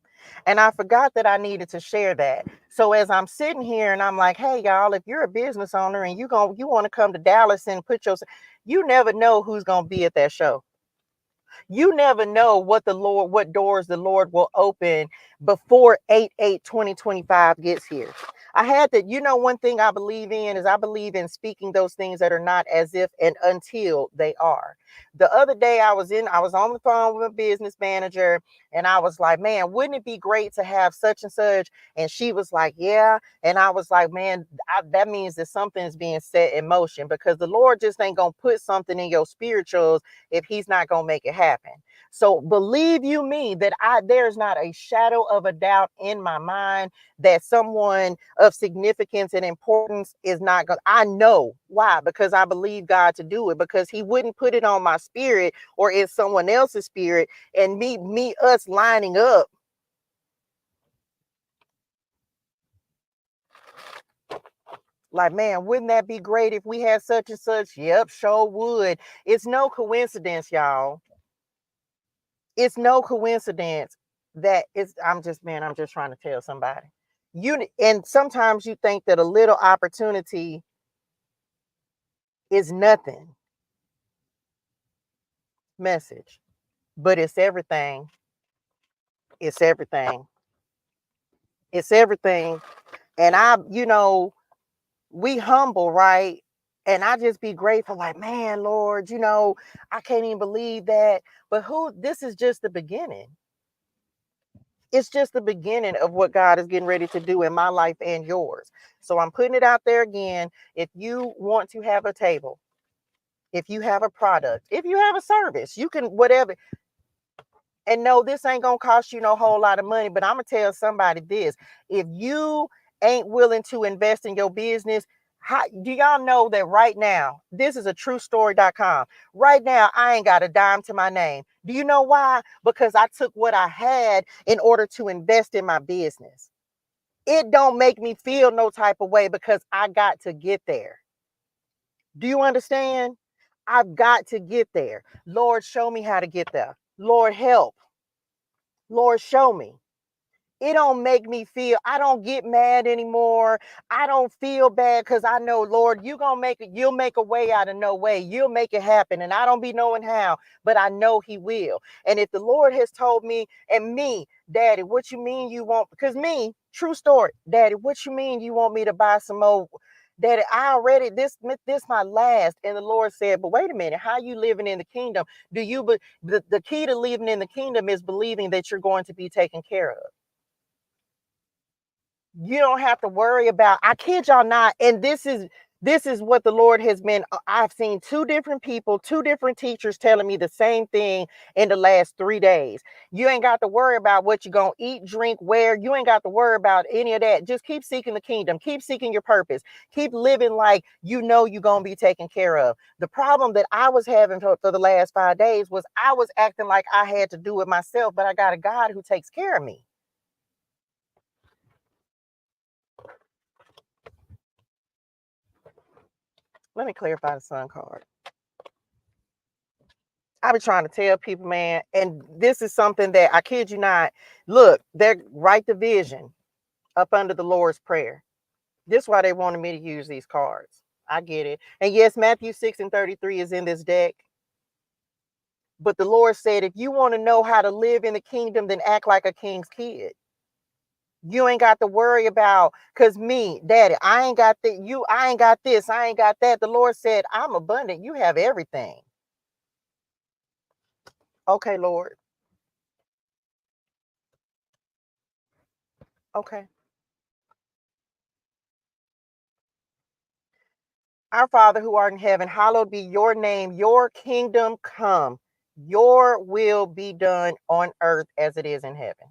And I forgot that I needed to share that. So as I'm sitting here and I'm like, hey, y'all, if you're a business owner and you want to come to Dallas and you never know who's going to be at that show. You never know what doors the Lord will open before 8/8/2025 gets here. I had to, one thing I believe in is I believe in speaking those things that are not as if and until they are. The other day I was on the phone with a business manager and I was like, man, wouldn't it be great to have such and such? And she was like, yeah. And I was like, man, that means that something is being set in motion, because the Lord just ain't going to put something in your spirituals if he's not going to make it happen. So believe you me that there's not a shadow of a doubt in my mind that someone of significance and importance is not going. I know why, because I believe God to do it, because he wouldn't put it on my spirit or in someone else's spirit and us lining up. Like, man, wouldn't that be great if we had such and such? Yep, sure would. It's no coincidence, y'all. It's no coincidence that I'm just trying to tell somebody. And sometimes you think that a little opportunity is nothing. Message. But it's everything. It's everything. It's everything. And we humble, right? And I just be grateful, like, man, Lord, I can't even believe that. But this is just the beginning. It's just the beginning of what God is getting ready to do in my life and yours. So I'm putting it out there again. If you want to have a table, if you have a product, if you have a service, you can, whatever. And no, this ain't going to cost you no whole lot of money, but I'm going to tell somebody this. If you ain't willing to invest in your business, do y'all know that right now, this is a truestory.com. Right now, I ain't got a dime to my name. Do you know why? Because I took what I had in order to invest in my business. It don't make me feel no type of way because I got to get there. Do you understand? I've got to get there. Lord, show me how to get there. Lord, help. Lord, show me. It don't make me feel, I don't get mad anymore. I don't feel bad because I know, Lord, you'll make a way out of no way. You'll make it happen. And I don't be knowing how, but I know he will. And if the Lord has told me, and me, Daddy, what you mean you want, because me, true story, Daddy, what you mean you want me to buy some more? Daddy, I already, this my last. And the Lord said, but wait a minute, how you living in the kingdom? The key to living in the kingdom is believing that you're going to be taken care of. You don't have to worry about, I kid y'all not. And this is what the Lord has been. I've seen two different people, two different teachers telling me the same thing in the last 3 days. You ain't got to worry about what you're going to eat, drink, wear. You ain't got to worry about any of that. Just keep seeking the kingdom. Keep seeking your purpose. Keep living like you're going to be taken care of. The problem that I was having for the last 5 days was I was acting like I had to do it myself, but I got a God who takes care of me. Let me clarify the sun card. I be trying to tell people, man, and this is something that I kid you not. Look, they write the vision up under the Lord's Prayer. This is why they wanted me to use these cards. I get it. And yes, Matthew 6:33 is in this deck. But the Lord said, if you want to know how to live in the kingdom, then act like a king's kid. You ain't got to worry about, because me, Daddy, I ain't got I ain't got this, I ain't got that. The Lord said, I'm abundant. You have everything. Okay, Lord. Okay. Our Father who art in heaven, hallowed be your name. Your kingdom come. Your will be done on earth as it is in heaven.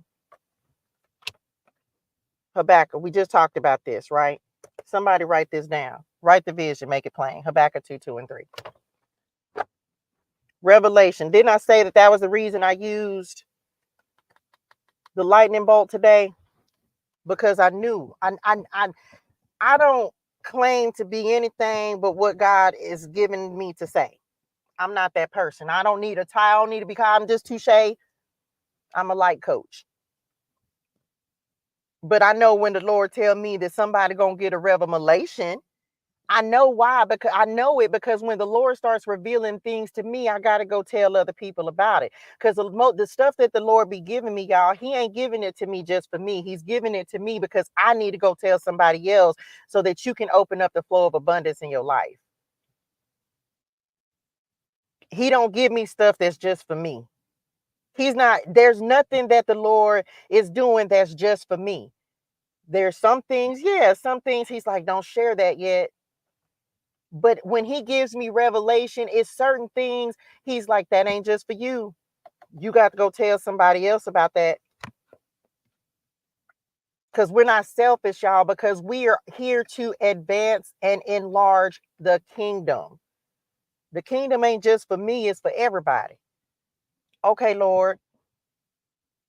Habakkuk, we just talked about this, right? Somebody write this down. Write the vision, make it plain. Habakkuk 2, 2, and 3. Revelation. Didn't I say that was the reason I used the lightning bolt today? Because I knew. I don't claim to be anything but what God is giving me to say. I'm not that person. I don't need a title. I don't need to be called. I'm just touche. I'm a light coach. But I know when the Lord tell me that somebody gonna get a revelation, I know why, because I know it, because when the Lord starts revealing things to me, I got to go tell other people about it. Because the stuff that the Lord be giving me, y'all, he ain't giving it to me just for me. He's giving it to me because I need to go tell somebody else so that you can open up the flow of abundance in your life. He don't give me stuff that's just for me. There's nothing that the Lord is doing that's just for me. There's some things, yeah, some things he's like, don't share that yet. But when he gives me revelation, it's certain things he's like, that ain't just for you. You got to go tell somebody else about that. Because we're not selfish, y'all, because we are here to advance and enlarge the kingdom. The kingdom ain't just for me, it's for everybody. Okay, Lord.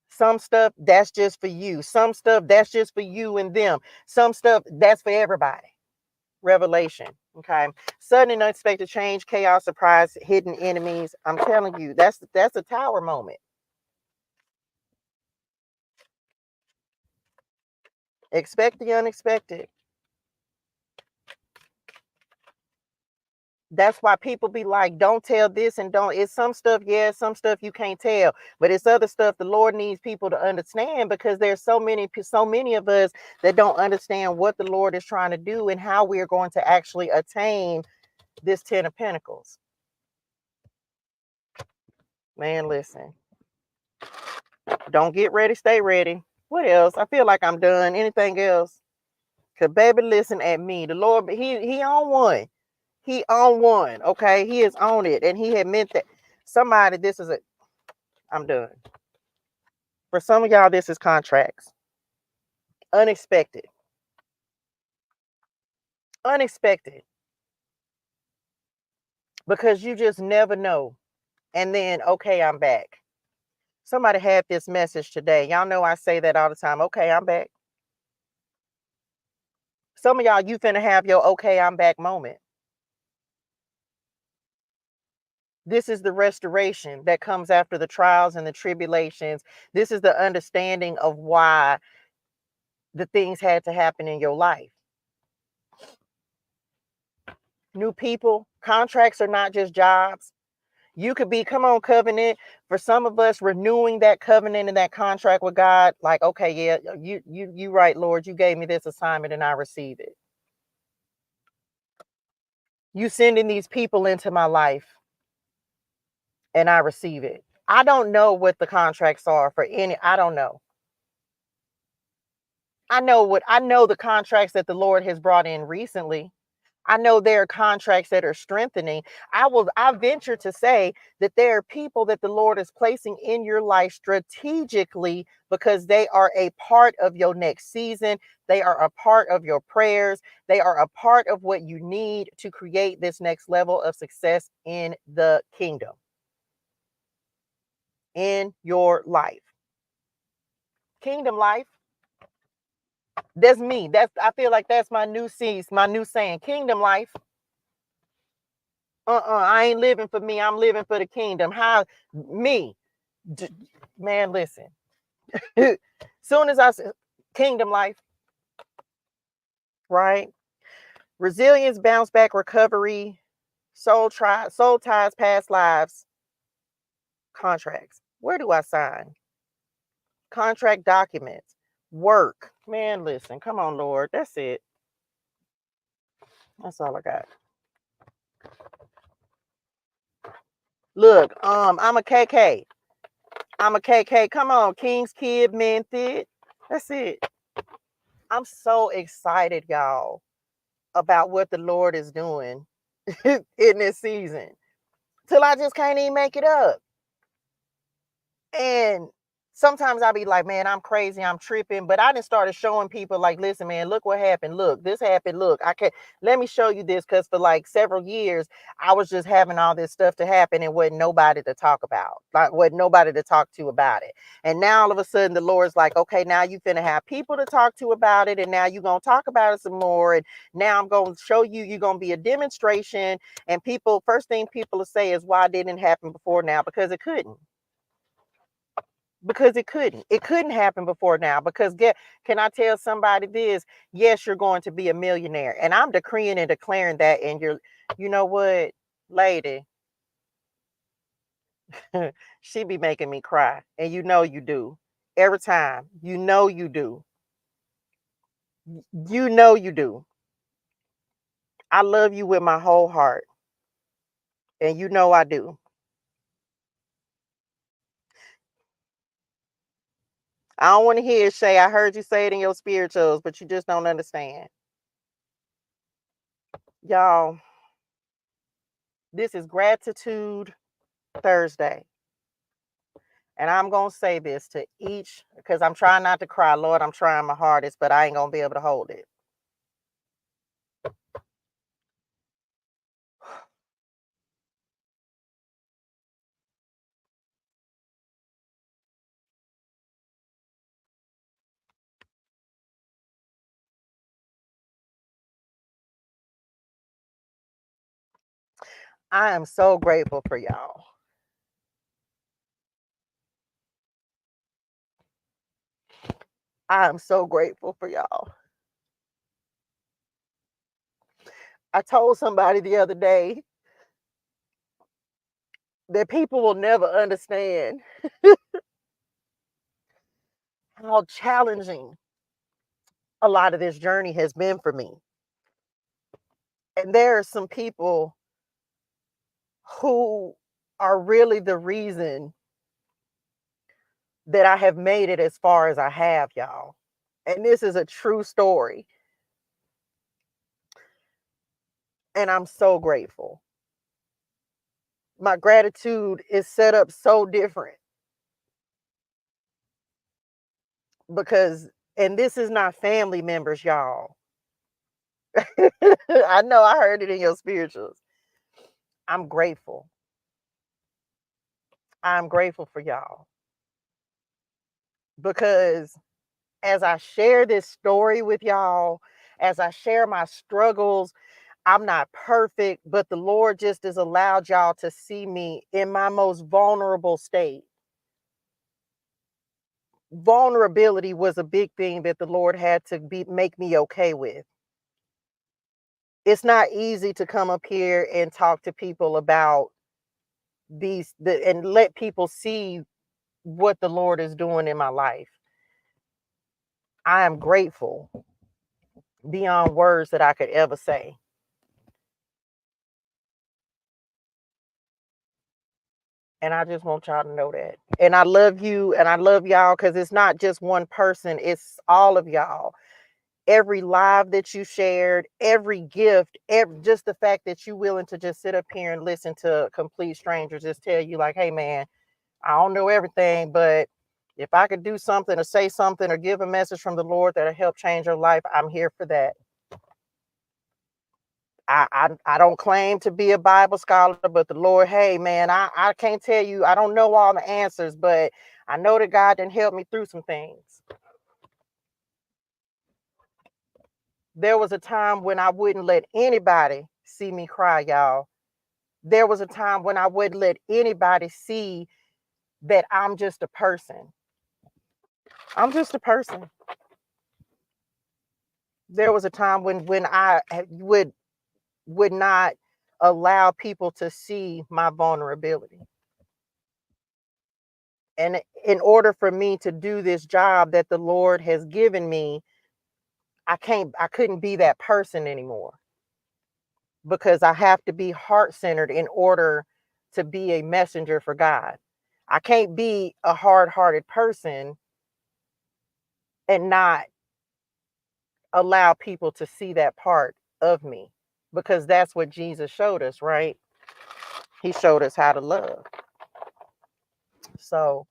Some stuff that's just for you. Some stuff that's just for you and them. Some stuff that's for everybody. Revelation. Okay. Sudden and unexpected change, chaos, surprise, hidden enemies. I'm telling you, that's a tower moment. Expect the unexpected. That's why people be like, don't tell this and don't. It's some stuff, yeah, some stuff you can't tell, but it's other stuff the Lord needs people to understand, because there's so many of us that don't understand what the Lord is trying to do and how we are going to actually attain this 10 of Pentacles. Man, listen. Don't get ready, stay ready. What else? I feel like I'm done. Anything else? Cause baby, listen at me. The Lord, he on one. He on one. Okay, he is on it, and he had meant that. Somebody, I'm done. For some of y'all, this is contracts. Unexpected. Unexpected. Because you just never know. And then, okay, I'm back. Somebody had this message today. Y'all know I say that all the time. Okay, I'm back. Some of y'all, you finna have your okay, I'm back moment. This is the restoration that comes after the trials and the tribulations. This is the understanding of why the things had to happen in your life. New people, contracts are not just jobs. You could be, come on, covenant. For some of us, renewing that covenant and that contract with God, like, okay, yeah, you right, Lord, you gave me this assignment and I receive it. You sending these people into my life and I receive it. I don't know what the contracts are for any, I don't know. I know the contracts that the Lord has brought in recently. I know there are contracts that are strengthening. I venture to say that there are people that the Lord is placing in your life strategically because they are a part of your next season. They are a part of your prayers. They are a part of what you need to create this next level of success in the kingdom, in your life. Kingdom life. That's me. I feel like that's my new saying. Kingdom life. I ain't living for me. I'm living for the kingdom. How me? Man, listen. Soon as I say kingdom life, right? Resilience, bounce back, recovery, soul ties, past lives, contracts. Where do I sign? Contract documents, work. Man, listen. Come on, Lord. That's it. That's all I got. Look, I'm a KK. I'm a KK. Come on, King's Kid, Method. That's it. I'm so excited, y'all, about what the Lord is doing in this season. Till I just can't even make it up. And sometimes I'll be like, man, I'm crazy, I'm tripping. But I just started showing people, like, listen, man, look what happened. Look, this happened. Look, let me show you this. Because for like several years, I was just having all this stuff to happen and wasn't nobody to talk about. Like, wasn't nobody to talk to about it. And now all of a sudden the Lord's like, okay, now you finna have people to talk to about it. And now you're going to talk about it some more. And now I'm going to show you, you're going to be a demonstration. And first thing people will say is, why didn't it happen before now? Because it couldn't. because it couldn't happen before now. Because can I tell somebody this? Yes, you're going to be a millionaire, and I'm decreeing and declaring that. And you know what, lady, she be making me cry, and you know you do every time. You know you do. You know you do. I love you with my whole heart, and you know I do. I don't want to hear it, Shay. I heard you say it in your spirituals, but you just don't understand. Y'all, this is Gratitude Thursday. And I'm going to say this to each, because I'm trying not to cry. Lord, I'm trying my hardest, but I ain't going to be able to hold it. I am so grateful for y'all. I am so grateful for y'all. I told somebody the other day that people will never understand how challenging a lot of this journey has been for me. And there are some people who are really the reason that I have made it as far as I have, y'all. And this is a true story. And I'm so grateful. My gratitude is set up so different because, and this is not family members, y'all. I know I heard it in your spirituals. I'm grateful. I'm grateful for y'all because as I share this story with y'all, as I share my struggles, I'm not perfect, but the Lord just has allowed y'all to see me in my most vulnerable state. Vulnerability was a big thing that the Lord had to make me okay with. It's not easy to come up here and talk to people about and let people see what the Lord is doing in my life. I am grateful beyond words that I could ever say. And I just want y'all to know that. And I love you and I love y'all because it's not just one person, it's all of y'all. Every live that you shared, every gift, just the fact that you willing to just sit up here and listen to complete strangers just tell you like, hey man, I don't know everything, but if I could do something or say something or give a message from the Lord that'll help change your life, I'm here for that. I don't claim to be a Bible scholar, but the Lord, hey man, I can't tell you, I don't know all the answers, but I know that God done helped me through some things. There was a time when I wouldn't let anybody see me cry, y'all. There was a time when I wouldn't let anybody see that I'm just a person. I'm just a person. There was a time when I would not allow people to see my vulnerability. And in order for me to do this job that the Lord has given me, I couldn't be that person anymore because I have to be heart-centered in order to be a messenger for God. I can't be a hard-hearted person and not allow people to see that part of me because that's what Jesus showed us, right? He showed us how to love. So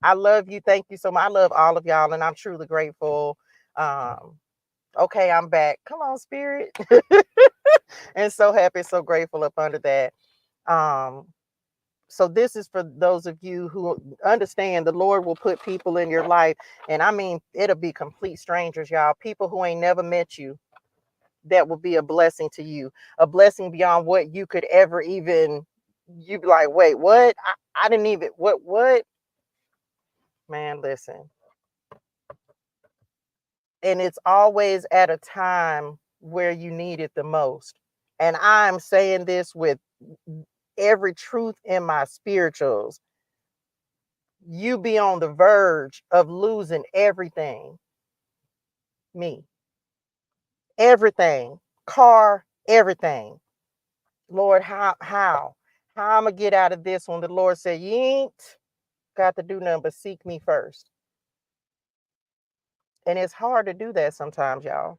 I love you. Thank you so much. I love all of y'all and I'm truly grateful. Okay, I'm back. Come on, Spirit. And so happy, so grateful up under that. So this is for those of you who understand the Lord will put people in your life. And I mean, it'll be complete strangers, y'all. People who ain't never met you. That will be a blessing to you. A blessing beyond what you could ever even, you'd be like, wait, what? I didn't even, what? Man, listen. And it's always at a time where you need it the most. And I'm saying this with every truth in my spirituals. You be on the verge of losing everything. Me. Everything. Car, everything. Lord, how I'm gonna get out of this one? The Lord said, you ain't got to do nothing but seek me first. And it's hard to do that sometimes, y'all.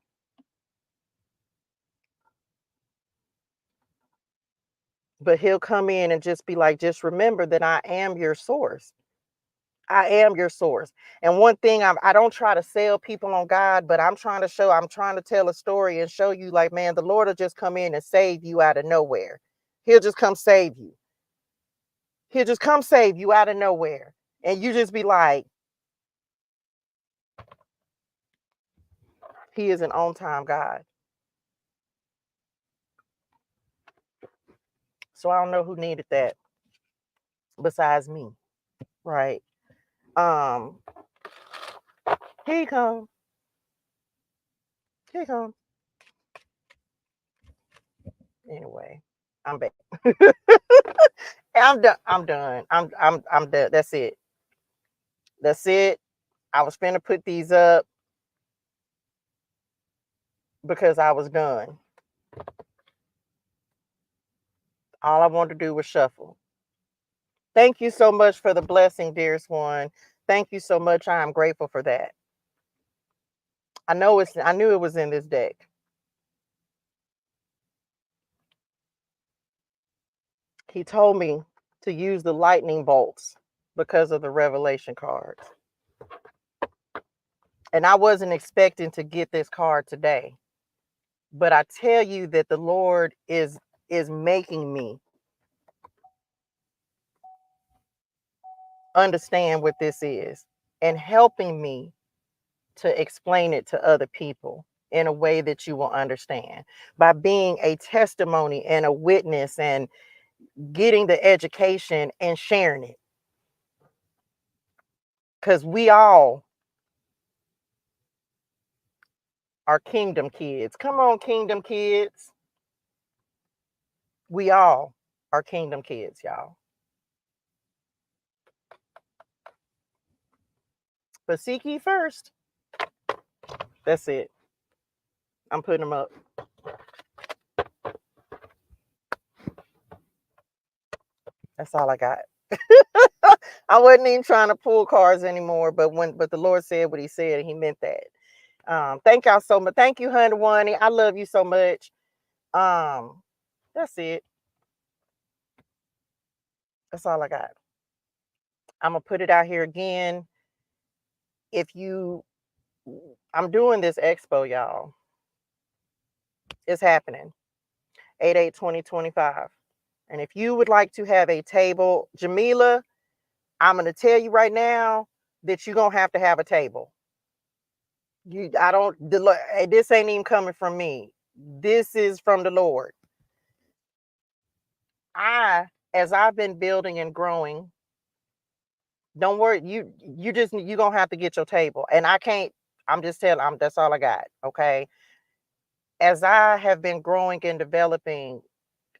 But he'll come in and just be like, just remember that I am your source. I am your source. And one thing, I don't try to sell people on God, but I'm trying to tell a story and show you, like, man, the Lord will just come in and save you out of nowhere. He'll just come save you. He'll just come save you out of nowhere. And you just be like, he is an on-time God. So I don't know who needed that besides me. Right. Um, here he comes. Here he comes. Anyway, I'm back. I'm done. I'm done. I'm done. That's it. That's it. I was finna put these up because I was done. All I wanted to do was shuffle. Thank you so much for the blessing, dearest one. Thank you so much. I am grateful for that. I knew it was in this deck. He told me to use the lightning bolts because of the revelation cards. And I wasn't expecting to get this card today. But I tell you that the Lord is making me understand what this is and helping me to explain it to other people in a way that you will understand by being a testimony and a witness and getting the education and sharing it. Because we all are kingdom kids. Come on, kingdom kids. We all are kingdom kids, y'all. But seek ye first. That's it. I'm putting them up. That's all I got. I wasn't even trying to pull cards anymore, but the Lord said what he said, and he meant that. Thank y'all so much. Thank you, honey Wani. I love you so much. That's it. That's all I got. I'm gonna put it out here again. I'm doing this expo, y'all. It's happening. 8/8/2025. And if you would like to have a table, Jamila, I'm gonna tell you right now that you're gonna have to have a table. This ain't even coming from me. This is from the Lord. As I've been building and growing, don't worry, you're gonna have to get your table. And I'm just telling, that's all I got. Okay. As I have been growing and developing,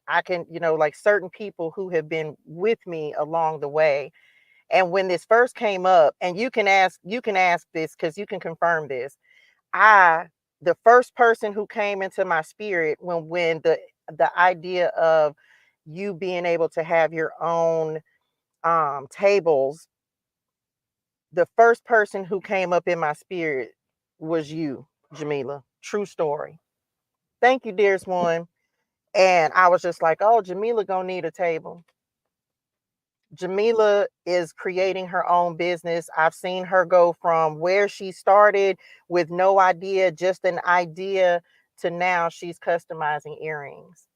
I can, like certain people who have been with me along the way. And when this first came up, and you can ask this because you can confirm this. The first person who came into my spirit when the idea of you being able to have your own tables, the first person who came up in my spirit was you, Jamila. True story. Thank you, dearest one. And I was just like, oh, Jamila gonna need a table. Jamila is creating her own business. I've seen her go from where she started with no idea, just an idea, to now she's customizing earrings.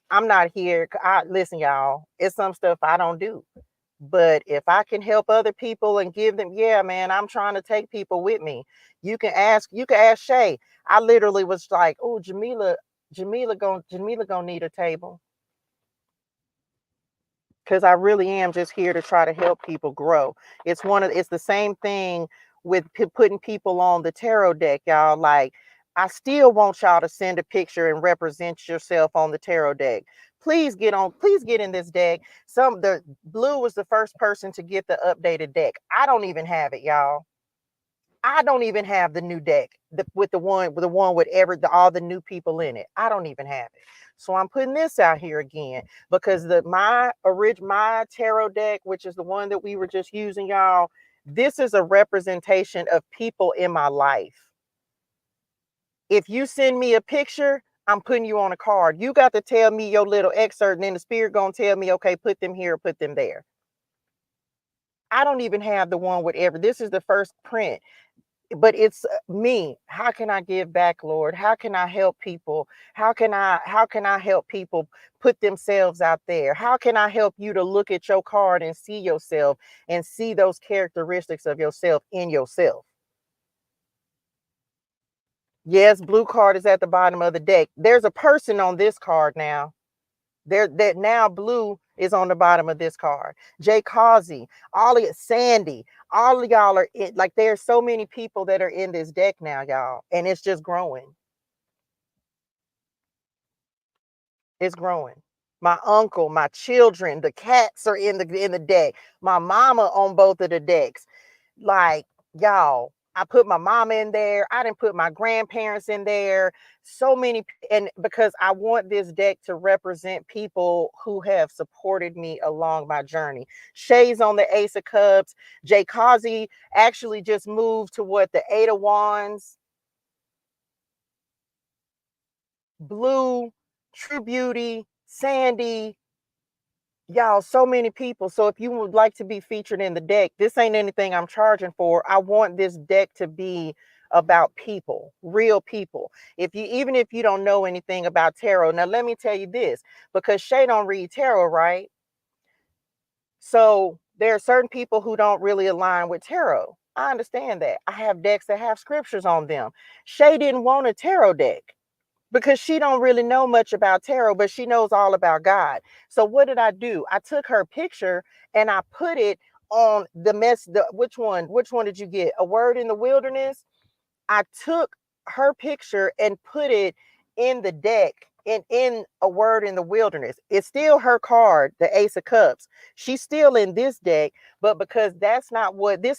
I'm not here. Listen, y'all, it's some stuff I don't do. But if I can help other people and give them, yeah, man, I'm trying to take people with me. You can ask Shay. I literally was like, oh, Jamila gonna need a table. because I really am just here to try to help people grow. It's the same thing with putting people on the tarot deck, y'all. Like, I still want y'all to send a picture and represent yourself on the tarot deck. Please get in this deck. The Blue was the first person to get the updated deck. I don't even have it, y'all. I don't even have the new deck with the one with all the new people in it. I don't even have it. So I'm putting this out here again because my tarot deck, which is the one that we were just using, y'all, this is a representation of people in my life. If you send me a picture, I'm putting you on a card. You got to tell me your little excerpt, and then the spirit gonna tell me, okay, put them here, put them there. I don't even have the one with this is the first print, but it's me. How can I give back, Lord? How can I help people? How can I help people put themselves out there? How can I help you to look at your card and see yourself and see those characteristics of yourself in yourself? Yes, Blue card is at the bottom of the deck. There's a person on this card now. That now Blue is on the bottom of this card. Jay Causey, Sandy, all of y'all are in, like, there's so many people that are in this deck now, y'all, and it's just growing. It's growing. My uncle, my children, the cats are in the deck. My mama on both of the decks. Like, y'all, I put my mama in there. I didn't put my grandparents in there. So many, and because I want this deck to represent people who have supported me along my journey. Shay's on the Ace of Cups. Jay Causey actually just moved to the Eight of Wands. Blue, True Beauty, Sandy, y'all, so many people. So if you would like to be featured in the deck, this ain't anything I'm charging for. I want this deck to be about people, real people. Even if you don't know anything about tarot, now let me tell you this, because Shay don't read tarot, right? So there are certain people who don't really align with tarot. I understand that. I have decks that have scriptures on them. Shay didn't want a tarot deck because she don't really know much about tarot, but she knows all about God. So what did I do? I took her picture and I put it on which one did you get? A Word in the Wilderness? I took her picture and put it in the deck, in A Word in the Wilderness. It's still her card, the Ace of Cups. She's still in this deck, but because this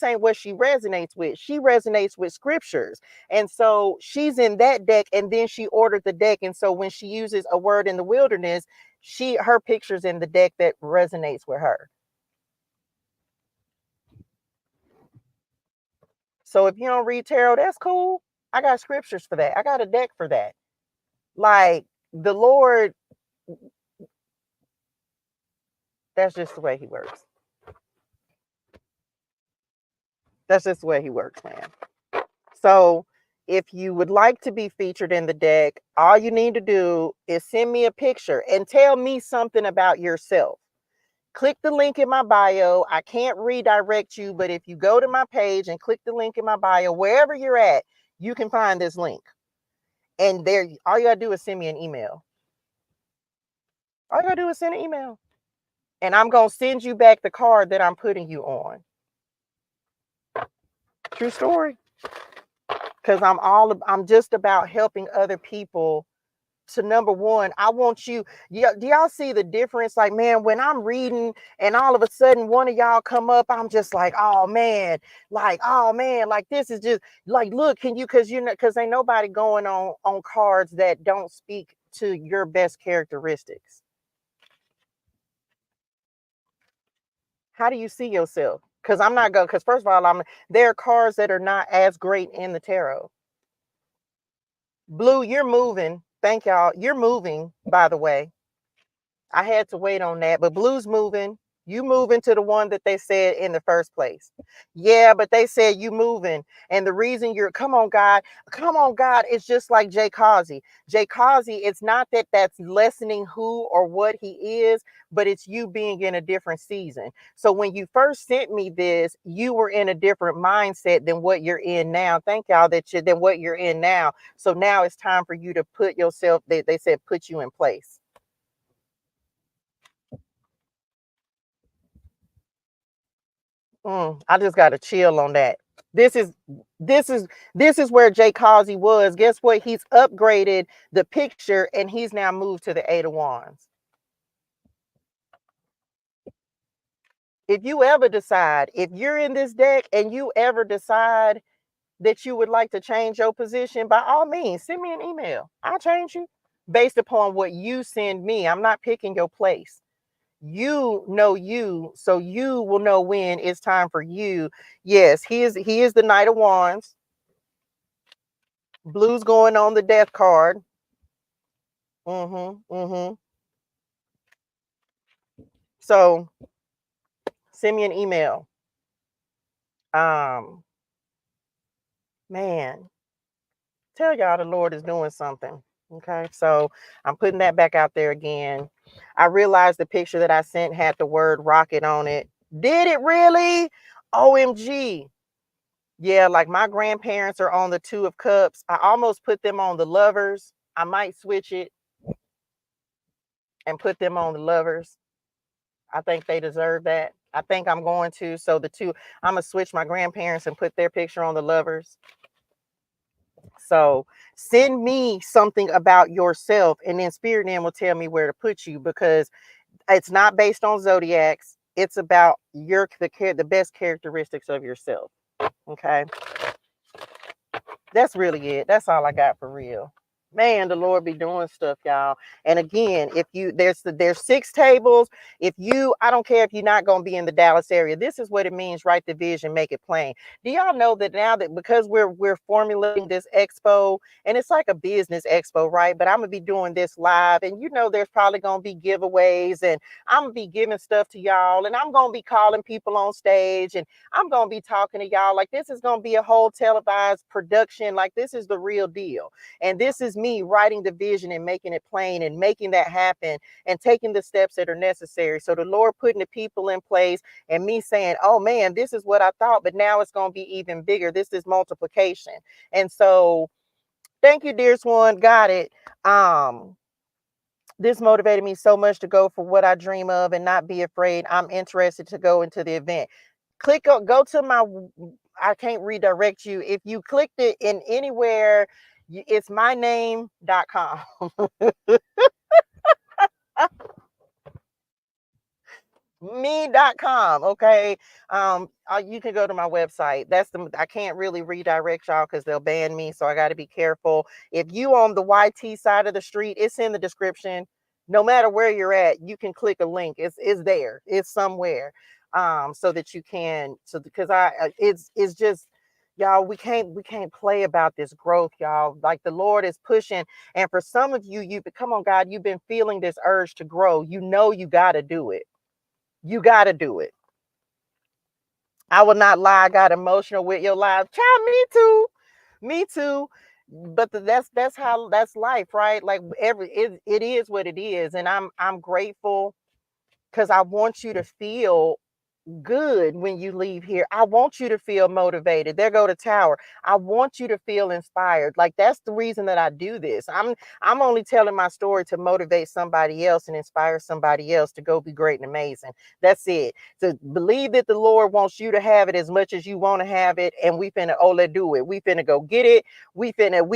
ain't what she resonates with. She resonates with scriptures. And so she's in that deck, and then she ordered the deck. And so when she uses A Word in the Wilderness, her picture's in the deck that resonates with her. So if you don't read tarot, that's cool. I got scriptures for that. I got a deck for that. Like, the Lord, that's just the way he works. That's just the way he works, man. So if you would like to be featured in the deck, all you need to do is send me a picture and tell me something about yourself. Click the link in my bio. I can't redirect you, but if you go to my page and click the link in my bio, wherever you're at, you can find this link. And there, all you gotta do is send me an email. All you gotta do is send an email. And I'm gonna send you back the card that I'm putting you on. True story. Because I'm just about helping other people. So number one, I want you, do y'all see the difference? Like, man, when I'm reading and all of a sudden one of y'all come up, I'm just like, oh man, like this is just like, look, because ain't nobody going on cards that don't speak to your best characteristics. How do you see yourself? Because because first of all, there are cards that are not as great in the tarot. Blue, you're moving. Thank y'all. You're moving, by the way. I had to wait on that, but Blue's moving. You moving to the one that they said in the first place. Yeah, but they said you moving. And the reason come on, God, it's just like Jay Causey. Jay Causey, it's not that that's lessening who or what he is, but it's you being in a different season. So when you first sent me this, you were in a different mindset than what you're in now. Thank y'all than what you're in now. So now it's time for you to put yourself, they said, put you in place. I just got to chill on that. This is this is this is where Jay Causey was. Guess what? He's upgraded the picture and he's now moved to the Eight of Wands. If you ever decide, if you're in this deck and you ever decide that you would like to change your position, by all means, send me an email. I'll change you based upon what you send me. I'm not picking your place. You know you, so you will know when it's time for you. Yes, he is the Knight of Wands. Blue's going on the death card. So send me an email. Man, tell y'all the Lord is doing something. Okay, so I'm putting that back out there again. I realized the picture that I sent had the word rocket on it. Did it really? OMG. Yeah, like my grandparents are on the Two of Cups. I almost put them on the Lovers. I might switch it and put them on the Lovers. I think they deserve that. I think I'm going to. So I'm going to switch my grandparents and put their picture on the Lovers. So send me something about yourself, and then Spirit Name will tell me where to put you, because it's not based on zodiacs. It's about the best characteristics of yourself. Okay. That's really it. That's all I got for real. Man, the Lord be doing stuff, y'all. And again, if you there's 6 tables. I don't care if you're not going to be in the Dallas area. This is what it means: write the vision, make it plain. Do y'all know that now, that because we're formulating this expo, and it's like a business expo, right? But I'm gonna be doing this live, and there's probably gonna be giveaways, and I'm gonna be giving stuff to y'all, and I'm gonna be calling people on stage, and I'm gonna be talking to y'all. Like, this is gonna be a whole televised production. Like, this is the real deal. And this is me writing the vision and making it plain and making that happen and taking the steps that are necessary. So the Lord putting the people in place, and me saying, oh man, this is what I thought, but now it's going to be even bigger. This is multiplication. And so thank you, dearest one. Got it. This motivated me so much to go for what I dream of and not be afraid. I'm interested to go into the event. Go to my, I can't redirect you. If you clicked it in anywhere, it's myname.com. me.com. Okay. You can go to my website. I can't really redirect y'all because they'll ban me, so I got to be careful. If you on the YT side of the street, it's in the description. No matter where you're at, you can click a link. It's there. It's somewhere. So that you can, so because it's just, y'all, we can't play about this growth, y'all. Like, the Lord is pushing. And for some of you come on, God, you've been feeling this urge to grow. You got to do it. You got to do it. I will not lie. I got emotional with your life. Child, me too. Me too. But that's life, right? Like, it is what it is. And I'm grateful, because I want you to feel good when you leave here. I want you to feel motivated. There go the tower. I want you to feel inspired. Like, that's the reason that I do this. I'm only telling my story to motivate somebody else and inspire somebody else to go be great and amazing. That's it. To believe that the Lord wants you to have it as much as you want to have it, and we finna let's do it. We finna go get it. We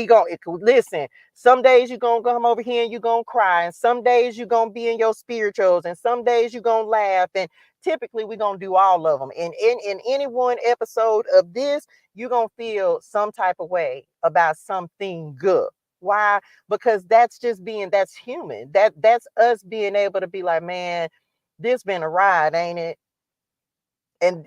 gonna listen. Some days you're gonna come over here and you're gonna cry, and some days you're gonna be in your spirituals, and some days you're gonna laugh, and typically we're going to do all of them. And in any one episode of this, you're going to feel some type of way about something good. Why? Because that's human. That's us being able to be like, man, this been a ride, ain't it? And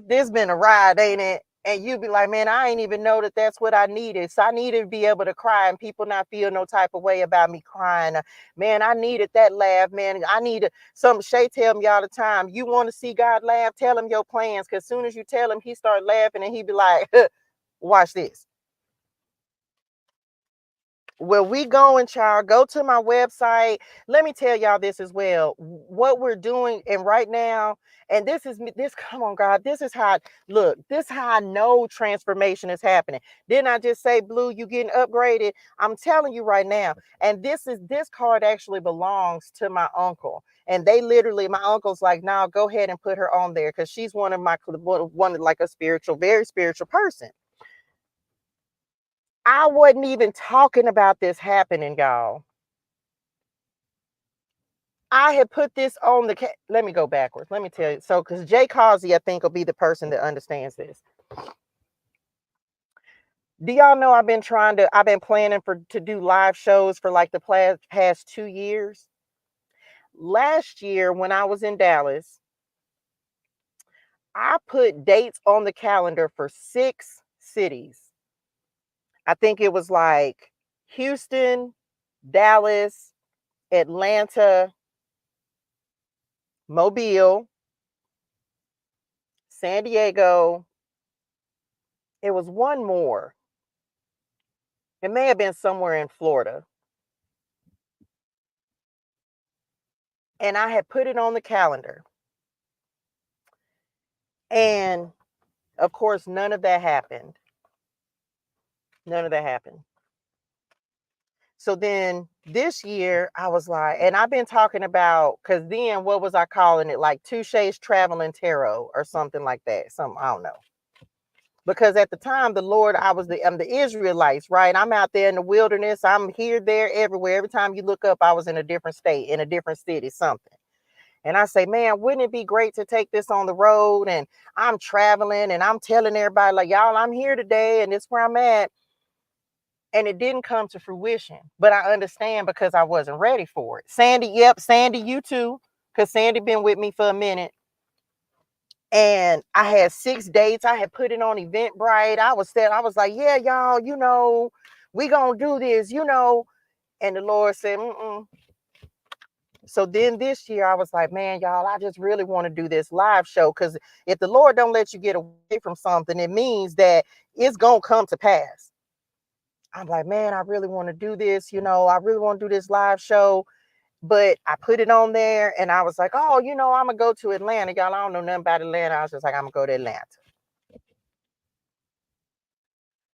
this been a ride, ain't it? And you be like, man, I ain't even know that that's what I needed. So I needed to be able to cry and people not feel no type of way about me crying. Man, I needed that laugh, man. I needed something. Shay tell me all the time, you want to see God laugh? Tell him your plans. Because as soon as you tell him, he start laughing and he be like, watch this. Well, we going, child. Go to my website. Let me tell y'all this as well. What we're doing, and right now, and this is this. Come on, God. This is how. Look, this is how I know transformation is happening. Didn't I just say, Blue? You getting upgraded? I'm telling you right now. And this card actually belongs to my uncle. And they literally, my uncle's like, now go ahead and put her on there because she's one of my one like a spiritual, very spiritual person. I wasn't even talking about this happening, y'all. I had put this on the let me go backwards. Let me tell you. So, because Jay Causey, I think, will be the person that understands this. Do y'all know I've been planning to do live shows for like the past 2 years? Last year, when I was in Dallas, I put dates on the calendar for 6 cities. I think it was like Houston, Dallas, Atlanta, Mobile, San Diego. It was one more. It may have been somewhere in Florida. And I had put it on the calendar. And of course, none of that happened. None of that happened. So then this year, I was like, and I've been talking about, because then what was I calling it? Like Touche's Traveling Tarot or something like that. Something, I don't know. Because at the time, the Lord, I'm the Israelites, right? I'm out there in the wilderness. I'm here, there, everywhere. Every time you look up, I was in a different state, in a different city, something. And I say, man, wouldn't it be great to take this on the road? And I'm traveling and I'm telling everybody, like, y'all, I'm here today and it's where I'm at. And it didn't come to fruition. But I understand because I wasn't ready for it. Sandy, yep, Sandy, you too. Because Sandy been with me for a minute. And I had 6 dates. I had put it on Eventbrite. I was like, yeah, y'all, we gonna do this, And the Lord said, mm-mm. So then this year I was like, man, y'all, I just really want to do this live show. Because if the Lord don't let you get away from something, it means that it's going to come to pass. I'm like, man, I really want to do this. I really want to do this live show. But I put it on there and I was like, oh, I'm going to go to Atlanta. Y'all, I don't know nothing about Atlanta. I was just like, I'm going to go to Atlanta.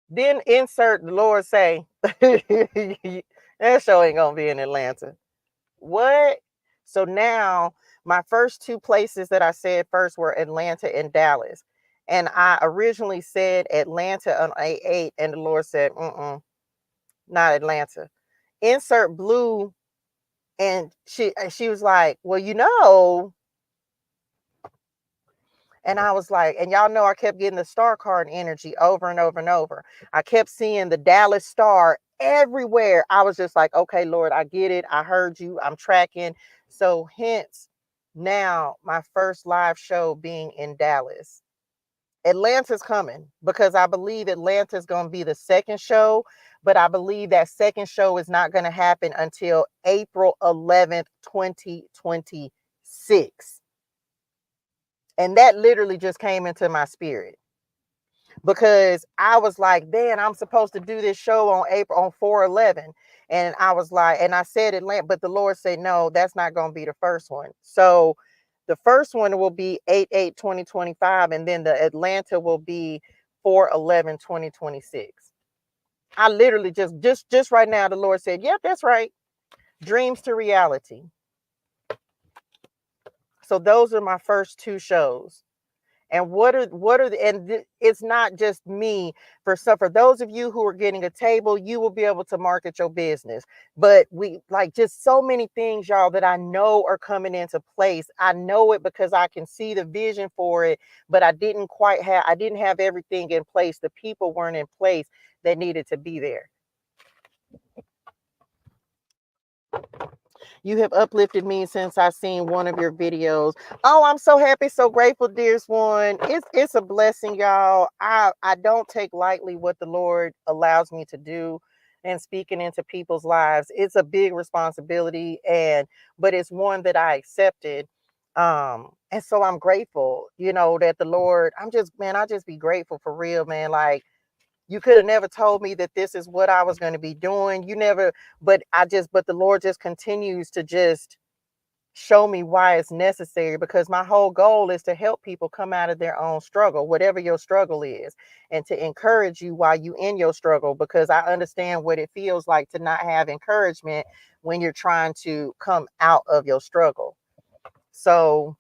Then insert the Lord say, that show ain't going to be in Atlanta. What? So now my first 2 places that I said first were Atlanta and Dallas. And I originally said Atlanta on A8, and the Lord said, not Atlanta. Insert Blue. And she was like, well, and I was like, and y'all know I kept getting the star card energy over and over and over. I kept seeing the Dallas star everywhere. I was just like, okay, Lord, I get it. I heard you. I'm tracking. So hence now my first live show being in Dallas. Atlanta's coming because I believe Atlanta's going to be the second show, but I believe that second show is not going to happen until April 11th, 2026. And that literally just came into my spirit because I was like, man, I'm supposed to do this show on 4/11. And I was like, and I said Atlanta, but the Lord said, no, that's not going to be the first one. So the first one will be 8/8/2025. And then the Atlanta will be 4/11/2026. I literally just right now, the Lord said, yep, that's right. Dreams to reality. So those are my first 2 shows. And it's not just me. For those of you who are getting a table, you will be able to market your business. But we like just so many things, y'all, that I know are coming into place. I know it because I can see the vision for it, but I didn't have everything in place. The people weren't in place that needed to be there. You have uplifted me since I seen one of your videos. Oh, I'm so happy, so grateful, dearest one. It's a blessing, y'all. I don't take lightly what the Lord allows me to do and speaking into people's lives. It's a big responsibility, but it's one that I accepted. And so I'm grateful, that the Lord, I just be grateful for real, man. Like, You could have never told me that this is what I was going to be doing. You never, but the Lord just continues to just show me why it's necessary, because my whole goal is to help people come out of their own struggle, whatever your struggle is, and to encourage you while you in your struggle, because I understand what it feels like to not have encouragement when you're trying to come out of your struggle. So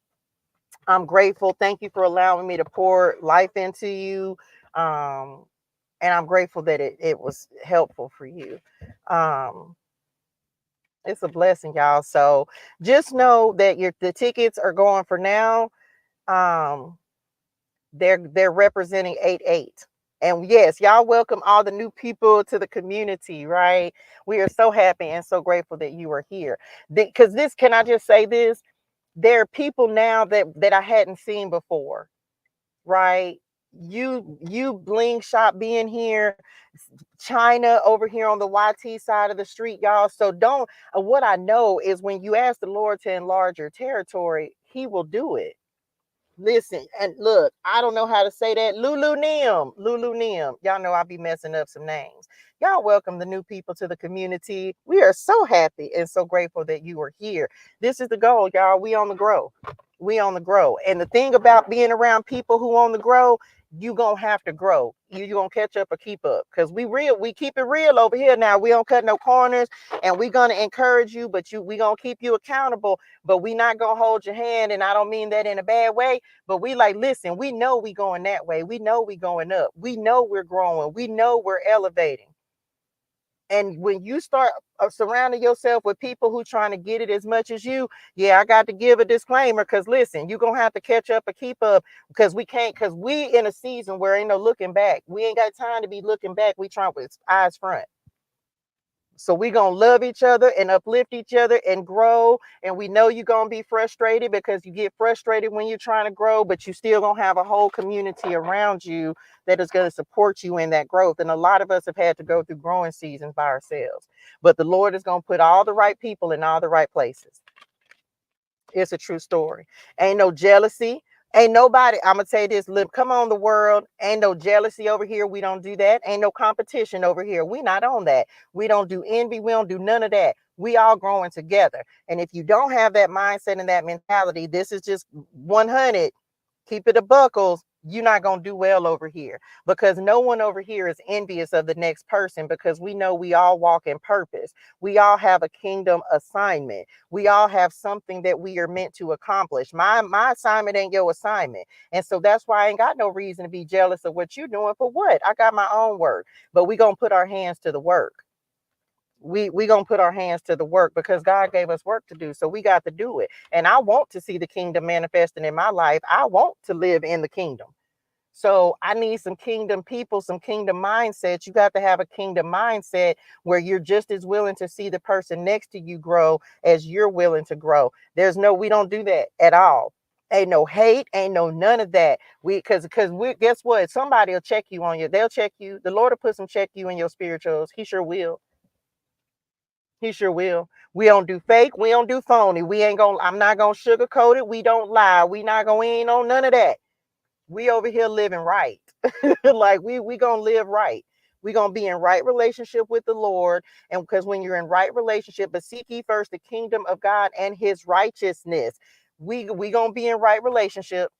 I'm grateful. Thank you for allowing me to pour life into you. And I'm grateful that it was helpful for you. It's a blessing, y'all. So just know that the tickets are going for now. Um, they're representing 8-8. And yes, y'all welcome all the new people to the community, right? We are so happy and so grateful that you are here. Because this, can I just say this? There are people now that I hadn't seen before, right? You Bling Shop being here, China over here on the YT side of the street, y'all. So don't, what I know is when you ask the Lord to enlarge your territory, he will do it. Listen, and look, I don't know how to say that. Lulu Nim. Y'all know I'll be messing up some names. Y'all welcome the new people to the community. We are so happy and so grateful that you are here. This is the goal, y'all. We on the grow. We on the grow. And the thing about being around people who on the grow, you gonna have to grow. You gonna catch up or keep up. Because we keep it real over here now. We don't cut no corners, and we gonna encourage you, but we gonna keep you accountable, but we not gonna hold your hand. And I don't mean that in a bad way, but we like, listen, we know we going that way. We know we going up. We know we're growing. We know we're elevating. And when you start surrounding yourself with people who trying to get it as much as you, yeah, I got to give a disclaimer, because listen, you're going to have to catch up or keep up, because we can't, because we in a season where ain't no looking back. We ain't got time to be looking back. We trying with eyes front. So we're going to love each other and uplift each other and grow. And we know you're going to be frustrated, because you get frustrated when you're trying to grow, but you still going to have a whole community around you that is going to support you in that growth. And a lot of us have had to go through growing seasons by ourselves, but the Lord is going to put all the right people in all the right places. It's a true story. Ain't no jealousy. Ain't nobody, I'm going to say this, come on, the world. Ain't no jealousy over here. We don't do that. Ain't no competition over here. We not on that. We don't do envy. We don't do none of that. We all growing together. And if you don't have that mindset and that mentality, this is just 100. Keep it a buckles. You're not going to do well over here, because no one over here is envious of the next person, because we know we all walk in purpose. We all have a kingdom assignment. We all have something that we are meant to accomplish. My assignment ain't your assignment. And so that's why I ain't got no reason to be jealous of what you're doing. For what? I got my own work, but we going to put our hands to the work. We gonna put our hands to the work, because God gave us work to do, so we got to do it. And I want to see the kingdom manifesting in my life. I want to live in the kingdom, so I need some kingdom people, some kingdom mindsets. You got to have a kingdom mindset where you're just as willing to see the person next to you grow as you're willing to grow. We don't do that at all. Ain't no hate, ain't no none of that. Because we, guess what, somebody will check you on they'll check you. The Lord will put some check you in your spirituals. He sure will. He sure will. We don't do fake. We don't do phony. I'm not gonna sugarcoat it. We don't lie. We not gonna ain't on none of that. We over here living right. Like we gonna live right. We gonna be in right relationship with the Lord. And because when you're in right relationship, but seek ye first the kingdom of God and his righteousness. We gonna be in right relationship,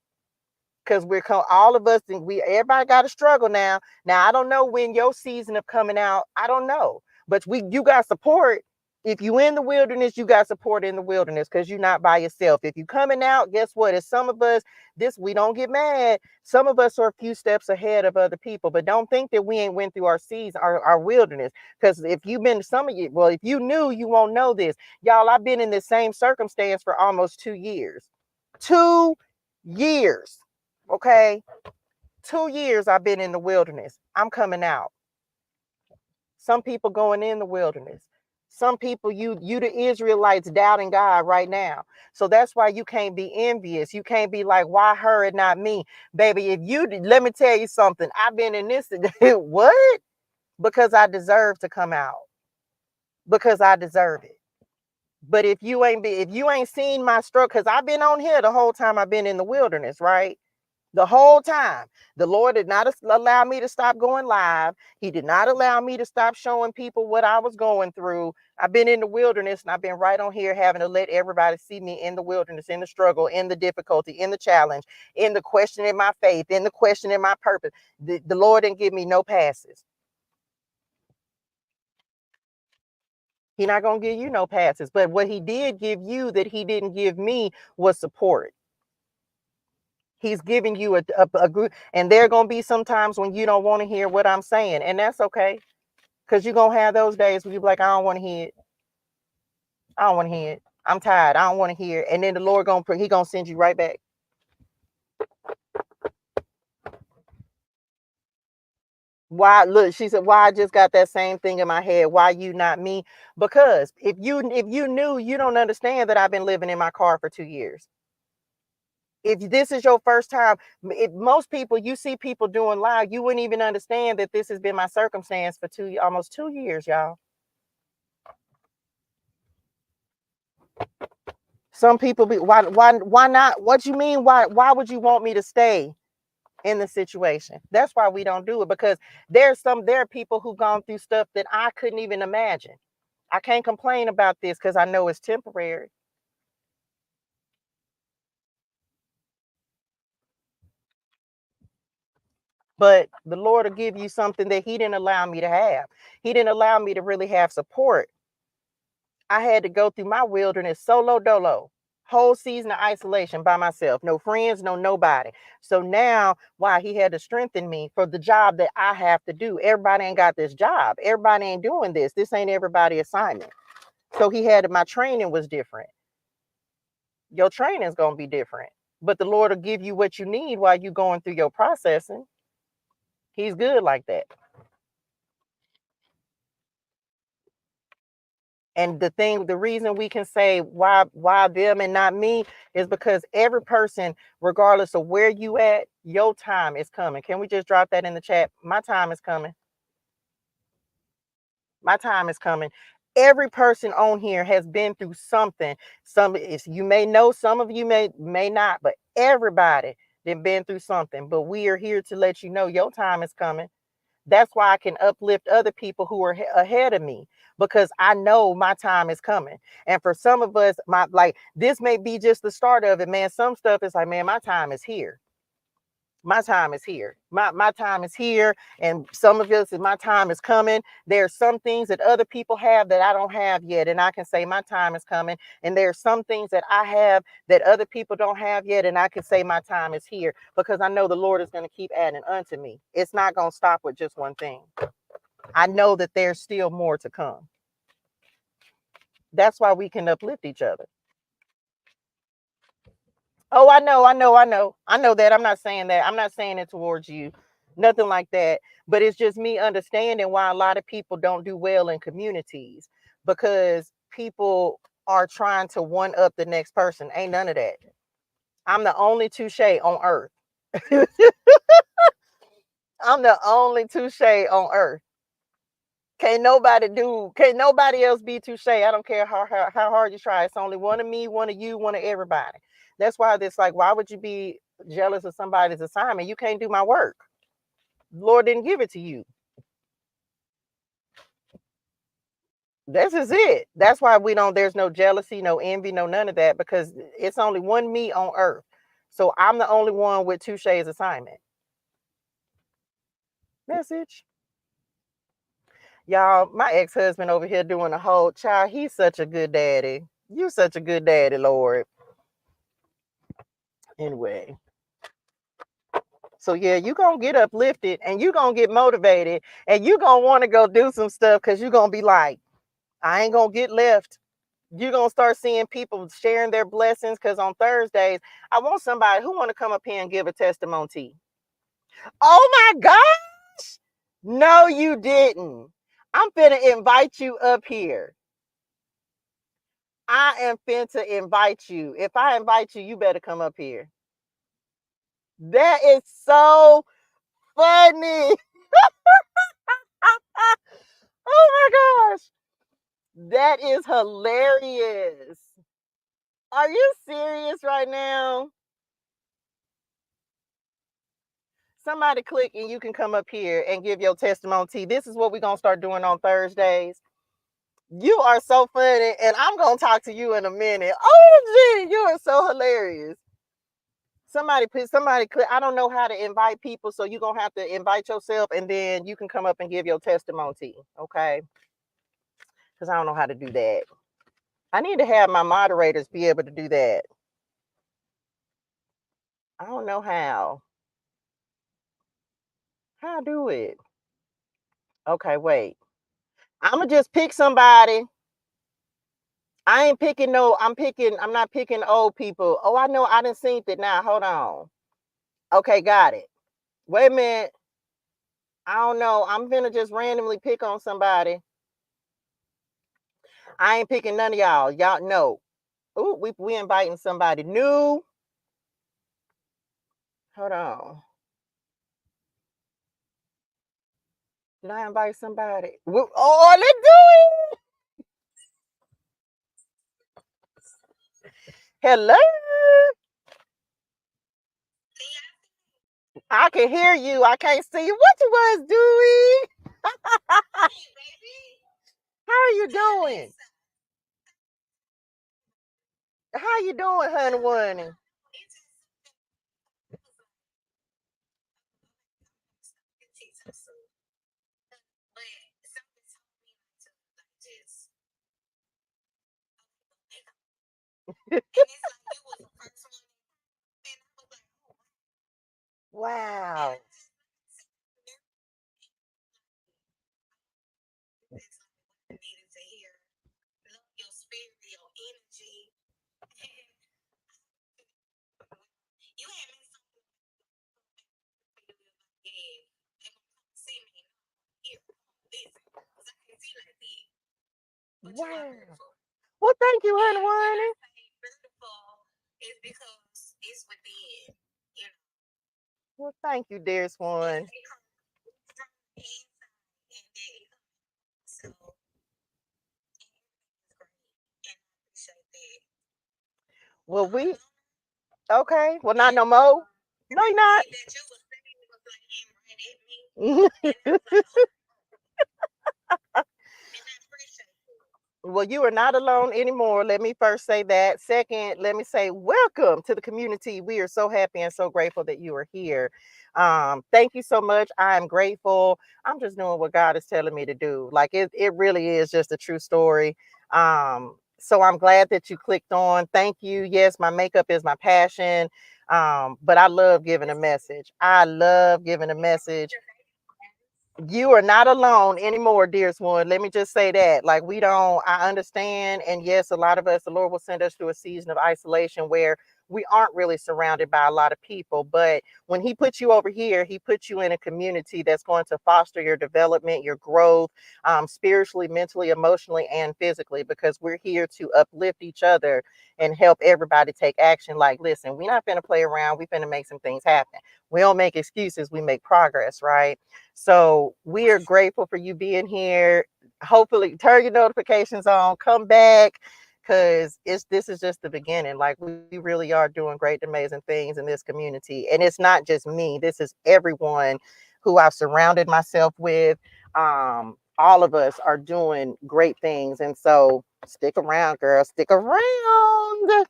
because all of us, and everybody got to struggle now. Now I don't know when your season of coming out. I don't know, but you got support. If you in the wilderness, you got support in the wilderness, because you're not by yourself. If you coming out, guess what? As some of us, we don't get mad. Some of us are a few steps ahead of other people, but don't think that we ain't went through our season, our wilderness. Because if you've been, if you knew, you won't know this, y'all. I've been in the same circumstance for almost 2 years. 2 years. Okay, 2 years I've been in the wilderness. I'm coming out. Some people going in the wilderness. Some people, you the Israelites doubting God right now. So that's why you can't be envious. You can't be like, why her and not me? Baby, let me tell you something. I've been in this. What? Because I deserve to come out. Because I deserve it. But if you ain't seen my struggle, because I've been on here the whole time I've been in the wilderness, right? The whole time. The Lord did not allow me to stop going live. He did not allow me to stop showing people what I was going through. I've been in the wilderness, and I've been right on here having to let everybody see me in the wilderness, in the struggle, in the difficulty, in the challenge, in the questioning my faith, in the questioning my purpose. The Lord didn't give me no passes. He's not going to give you no passes. But what he did give you that he didn't give me was support. He's giving you a group, and there are going to be some times when you don't want to hear what I'm saying, and that's okay, because you're going to have those days where you're like, I don't want to hear it. I don't want to hear it. I'm tired. I don't want to hear it. And then the Lord he going to send you right back. Why? Look, she said, why I just got that same thing in my head. Why you, not me? Because if you knew, you don't understand that I've been living in my car for 2 years. If this is your first time, most people, you see people doing live, you wouldn't even understand that this has been my circumstance for almost 2 years, y'all. Some people be, why not? What you mean? Why would you want me to stay in the situation? That's why we don't do it, because there are people who've gone through stuff that I couldn't even imagine. I can't complain about this because I know it's temporary. But the Lord will give you something that he didn't allow me to have. He didn't allow me to really have support. I had to go through my wilderness solo dolo, whole season of isolation by myself, no friends, no nobody. So now, why he had to strengthen me for the job that I have to do. Everybody ain't got this job. Everybody ain't doing this. This ain't everybody assignment. So my training was different. Your training is going to be different, but the Lord will give you what you need while you're going through your processing. He's good like that. And the reason we can say why them and not me is because every person, regardless of where you at, your time is coming. Can we just drop that in the chat? My time is coming. My time is coming. Every person on here has been through something. You may know, some of you may not, but everybody they've been through something. But we are here to let you know your time is coming. That's why I can uplift other people who are ahead of me, because I know my time is coming. And for some of us, this may be just the start of it, man. Some stuff is like, man, my time is here. My time is here. My time is here. And some of us, my time is coming. There are some things that other people have that I don't have yet. And I can say my time is coming. And there are some things that I have that other people don't have yet. And I can say my time is here, because I know the Lord is going to keep adding unto me. It's not going to stop with just one thing. I know that there's still more to come. That's why we can uplift each other. Oh, I know that. I'm not saying that. I'm not saying it towards you. Nothing like that. But it's just me understanding why a lot of people don't do well in communities, because people are trying to one up the next person. Ain't none of that. I'm the only touche on earth. I'm the only touche on earth. Can't nobody else be touche. I don't care how hard you try. It's only one of me, one of you, one of everybody. That's why why would you be jealous of somebody's assignment? You can't do my work. Lord didn't give it to you. This is it. That's why there's no jealousy, no envy, no none of that, because it's only one me on earth. So I'm the only one with touche's assignment. Message. Y'all, my ex-husband over here doing a whole child. He's such a good daddy. You such a good daddy, Lord. Anyway. So yeah, you gonna get uplifted and you gonna get motivated and you gonna want to go do some stuff, because you're gonna be like, I ain't gonna get left. You're gonna start seeing people sharing their blessings, because on Thursdays, I want somebody who want to come up here and give a testimony. Oh my gosh! No, you didn't. I'm finna invite you up here. I am finna invite you. If I invite you, you better come up here. That is so funny. Oh my gosh. That is hilarious. Are you serious right now? Somebody click and you can come up here and give your testimony. This is what we're going to start doing on Thursdays. You are so funny, and I'm going to talk to you in a minute. Oh, gee, you are so hilarious. Somebody click. I don't know how to invite people, so you're going to have to invite yourself, and then you can come up and give your testimony, okay? Because I don't know how to do that. I need to have my moderators be able to do that. I don't know how. How I do it? Okay, wait. I'm going to just pick somebody. I ain't picking no, I'm not picking old people. Oh, I know, I done seen it now. Hold on. Okay, got it. Wait a minute. I don't know. I'm gonna just randomly pick on somebody. I ain't picking none of y'all. Y'all know. Ooh, we inviting somebody new. Hold on. Did I invite somebody? Oh, let's do it. Hello. I can hear you. I can't see you. What you was doing? How are you doing? How you doing, honey? One. Wow. Wow. Well, thank you, honey. Well, thank you, dearest one. Well, we okay. Well, not no more. No, you're not. Well, you are not alone anymore. Let me first say that. Second, let me say welcome to the community. We are so happy and so grateful that you are here. Thank you so much. I am grateful. I'm just doing what God is telling me to do. Like it really is just a true story. So I'm glad that you clicked on. Thank you. Yes, my makeup is my passion. But I love giving a message. I love giving a message. You are not alone anymore, dearest one. Let me just say that. Like, I understand. And yes, a lot of us, the Lord will send us through a season of isolation where we aren't really surrounded by a lot of people. But when He puts you over here, He puts you in a community that's going to foster your development, your growth, spiritually, mentally, emotionally, and physically, because we're here to uplift each other and help everybody take action. Like, listen, we're not going to play around. We're going to make some things happen. We don't make excuses. We make progress, right? So we are grateful for you being here. Hopefully, turn your notifications on, come back, because this is just the beginning. Like, we really are doing great, amazing things in this community. And it's not just me, this is everyone who I've surrounded myself with. All of us are doing great things. And so stick around, girl. Stick around.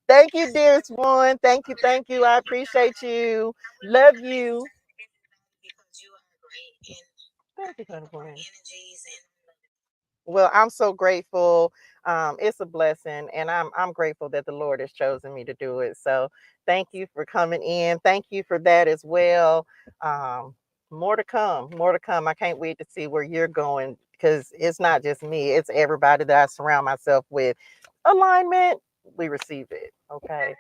Thank you, dearest one. Thank you. Thank you. I appreciate you. Love you. Thank you, honey. Well, I'm so grateful. It's a blessing, and I'm grateful that the Lord has chosen me to do it. So thank you for coming in. Thank you for that as well. Um, More to come. More to come. I can't wait to see where you're going, because it's not just me, it's everybody that I surround myself with. Alignment, we receive it. Okay.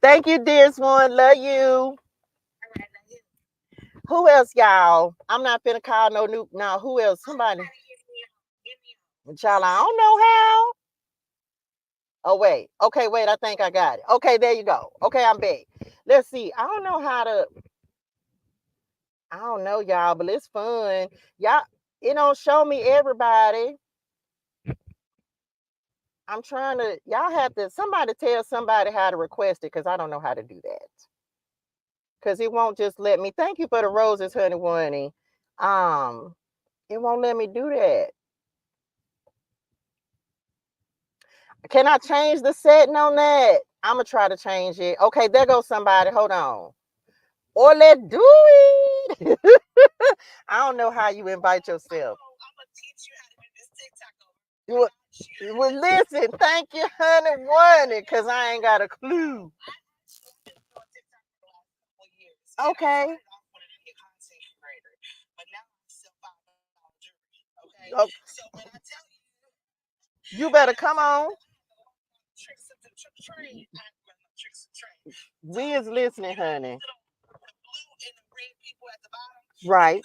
Thank you, dearest one. Love you. Who else, y'all? I'm not finna call no new. No, who else? Somebody. Child, I don't know how. Oh, wait. Okay, wait. I think I got it. Okay, there you go. Okay, I'm back. Let's see. I don't know how to. I don't know, y'all, but it's fun. Y'all, it don't show me everybody. I'm trying to, y'all have to, somebody tell somebody how to request it because I don't know how to do that. Because it won't just let me. Thank you for the roses, honey bunny. It won't let me do that. Can I change the setting on that? I'm gonna try to change it. Okay, there goes somebody. Hold on. Or let's do it. I don't know how you invite yourself. Well, well, listen, thank you, honey, one, because I ain't got a clue. Okay. Oh, you better come on. We is listening, honey. Right.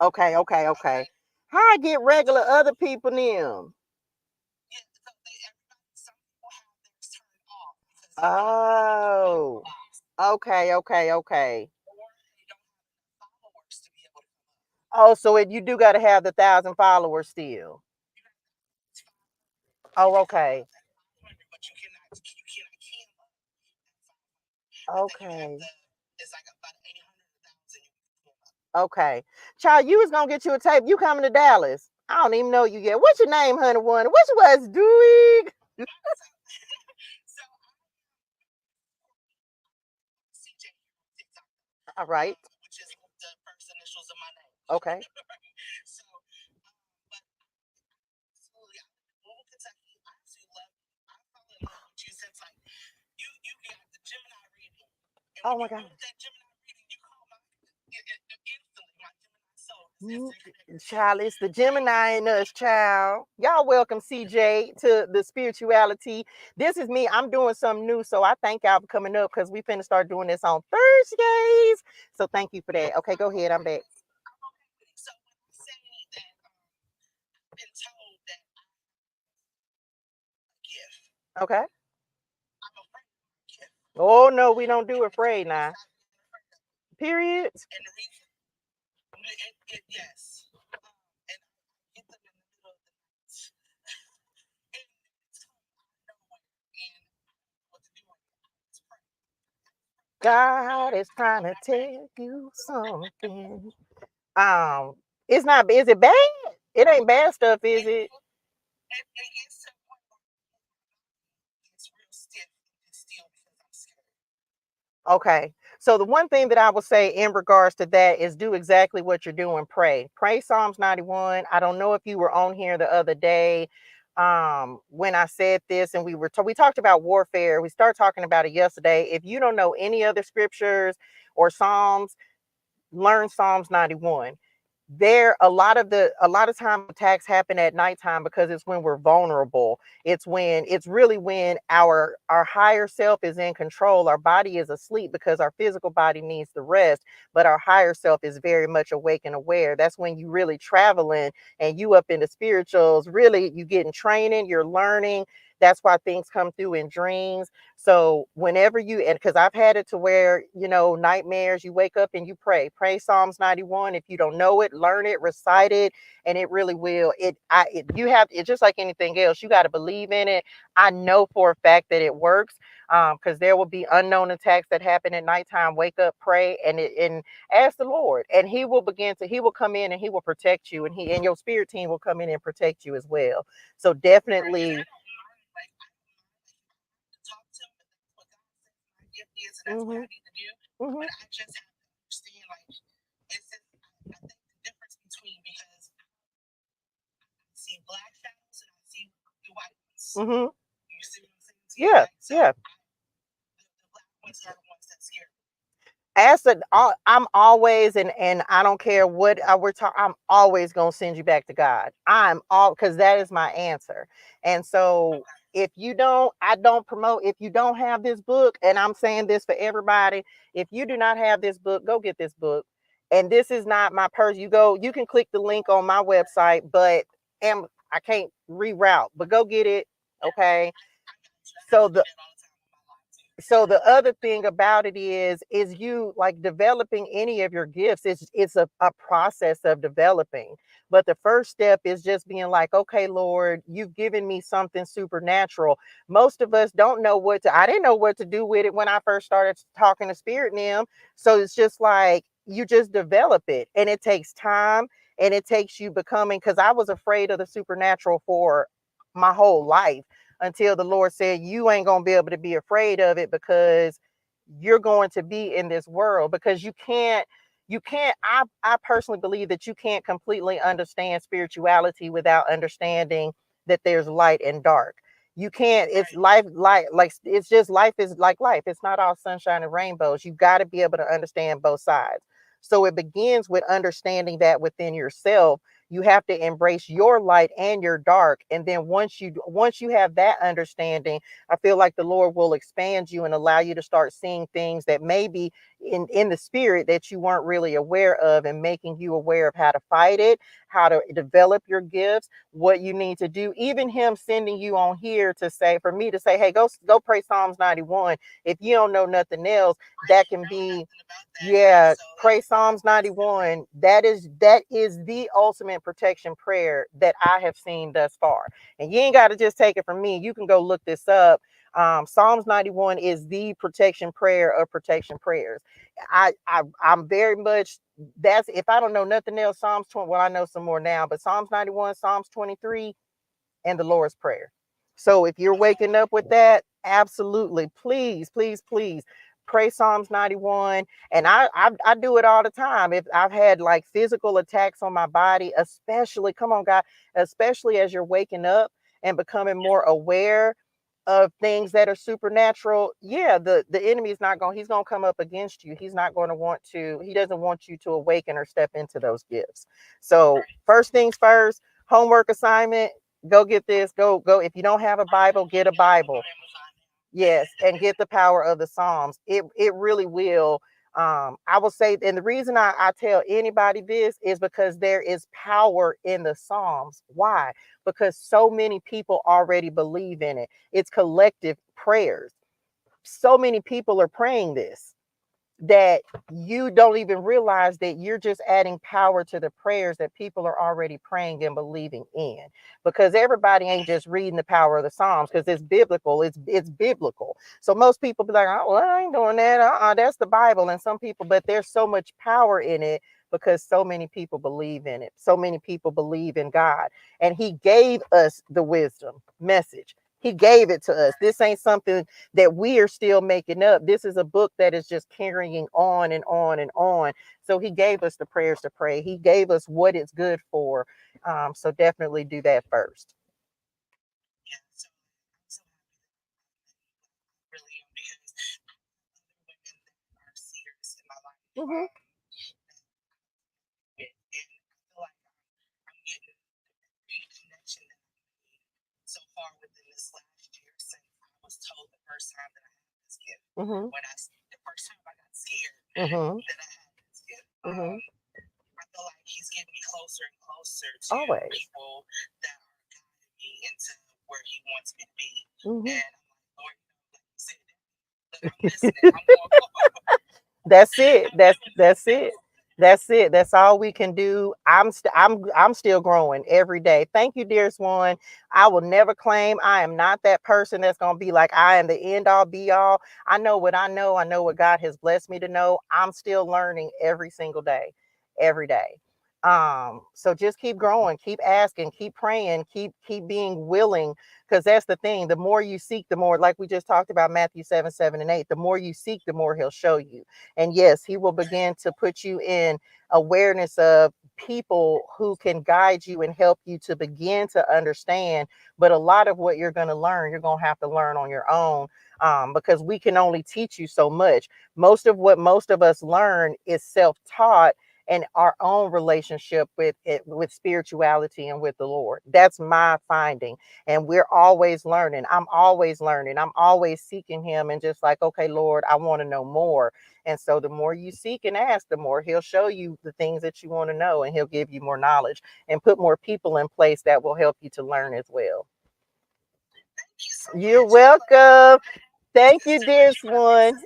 Okay, okay, okay. How I get regular other people in? Oh, okay, okay, okay. Oh, so you do got to have the 1,000 followers still. Oh, okay. Okay. Okay. Child, you was gonna get you a tape. You coming to Dallas. I don't even know you yet. What's your name, honey? One. What you was doing? All right. Okay. Oh my God. Child, it's the Gemini in us, child. Y'all welcome CJ to the spirituality. This is me. I'm doing something new. So I thank y'all for coming up because we finna start doing this on Thursdays. So thank you for that. Okay, go ahead. I'm back. Okay. Oh no, we don't do afraid now. Period. God is trying to tell you something. Um, it's not. Is it bad? It ain't bad stuff, is it? Okay. So the one thing that I will say in regards to that is do exactly what you're doing. Pray. Pray Psalms 91. I don't know if you were on here the other day when I said this and we talked about warfare. We started talking about it yesterday. If you don't know any other scriptures or Psalms, learn Psalms 91. A lot of time attacks happen at nighttime because it's when we're vulnerable. It's really when our higher self is in control. Our body is asleep because our physical body needs the rest, but our higher self is very much awake and aware. That's when you really traveling and you up in the spirituals. Really, you getting training, you're learning. That's why things come through in dreams. So whenever and because I've had it to where, nightmares, you wake up and you pray Psalms 91. If you don't know it, learn it, recite it, and it really will. You have, it's just like anything else. You got to believe in it. I know for a fact that it works. Because there will be unknown attacks that happen at nighttime. Wake up, pray, and ask the Lord, and He will He will come in and He will protect you, and your spirit team will come in and protect you as well. So definitely. Mhm. Mhm. Mhm. Yeah, yeah. I'm always, and I don't care what we're talking. I'm always gonna send you back to God. I'm all because that is my answer. And so if you don't, I don't promote. If you don't have this book, and I'm saying this for everybody, if you do not have this book, go get this book. And this is not my purse. You can click the link on my website, but I can't reroute. But go get it, okay? So So the other thing about it is you like developing any of your gifts. It's a process of developing. But the first step is just being like, okay, Lord, you've given me something supernatural. Most of us don't know I didn't know what to do with it when I first started talking to Spirit and them. So it's just like you just develop it, and it takes time, and it takes you becoming, because I was afraid of the supernatural for my whole life until the Lord said, you ain't going to be able to be afraid of it, because you're going to be in this world. Because I personally believe that you can't completely understand spirituality without understanding that there's light and dark. You can't, it's like it's just life is like life. It's not all sunshine and rainbows. You got to be able to understand both sides. So it begins with understanding that within yourself. You have to embrace your light and your dark, and then once you have that understanding, I feel like the Lord will expand you and allow you to start seeing things that maybe in the spirit that you weren't really aware of, and making you aware of how to fight it, how to develop your gifts, what you need to do. Even him sending you on here to say, for me to say, hey, go pray Psalms 91. If you don't know nothing else, that can be, yeah, pray Psalms 91. That is the ultimate protection prayer that I have seen thus far. And you ain't got to just take it from me. You can go look this up. Psalms 91 is the protection prayer of protection prayers. I'm very much, that's, if I don't know nothing else, Psalms 20, well, I know some more now, but Psalms 91, Psalms 23, and the Lord's Prayer. So if you're waking up with that, absolutely, please, please, please pray Psalms 91. And I do it all the time. If I've had like physical attacks on my body, especially, come on, God, especially as you're waking up and becoming more aware of things that are supernatural, yeah, the enemy is not going, he's going to come up against you. He's not going to want to, he doesn't want you to awaken or step into those gifts. So first things first, homework assignment, go get this, go. If you don't have a Bible, get a Bible. Yes, and get the power of the Psalms. It really will. I will say, and the reason I tell anybody this is because there is power in the Psalms. Why? Because so many people already believe in it. It's collective prayers. So many people are praying this, that you don't even realize that you're just adding power to the prayers that people are already praying and believing in. Because everybody ain't just reading the power of the Psalms because it's biblical. It's biblical. So most people be like, oh, well, I ain't doing that. That's the Bible. And some people, but there's so much power in it because so many people believe in it. So many people believe in God. And he gave us the wisdom message. He gave it to us. This ain't something that we are still making up. This is a book that is just carrying on and on and on. So he gave us the prayers to pray. He gave us what it's good for. So definitely do that first. Mm-hmm. Mm-hmm. Mm-hmm. Mm-hmm. Always. Mm-hmm. That's it. That's it. That's it. That's all we can do. I'm still growing every day. Thank you, dearest one. I will never claim I am not that person that's gonna be like I am the end all be all. I know what I know. I know what God has blessed me to know. I'm still learning every single day, every day. So just keep growing, keep asking, keep praying, keep being willing, because that's the thing. The more you seek, the more, like we just talked about Matthew 7, 7, and 8, the more you seek, the more he'll show you. And yes, he will begin to put you in awareness of people who can guide you and help you to begin to understand. But a lot of what you're going to learn, you're going to have to learn on your own, because we can only teach you so much. Most of what most of us learn is self-taught, and our own relationship with it, with spirituality and with the Lord. That's my finding. And we're always learning. I'm always learning. I'm always seeking him, and just like, okay, Lord, I want to know more. And so the more you seek and ask, the more he'll show you the things that you want to know, and he'll give you more knowledge and put more people in place that will help you to learn as well. You're welcome. Thank you, dearest one.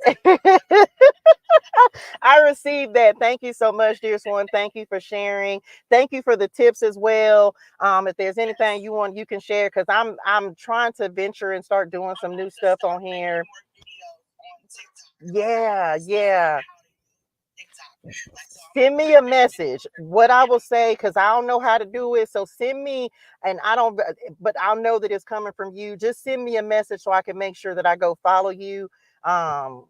I received that. Thank you so much, dearest one. Thank you for sharing. Thank you for the tips as well. If there's anything you want, you can share, because I'm trying to venture and start doing some new stuff on here. Yeah, yeah. Send me a message. What I will say, because I don't know how to do it. So send me, and I don't, but I'll know that it's coming from you. Just send me a message so I can make sure that I go follow you. Um,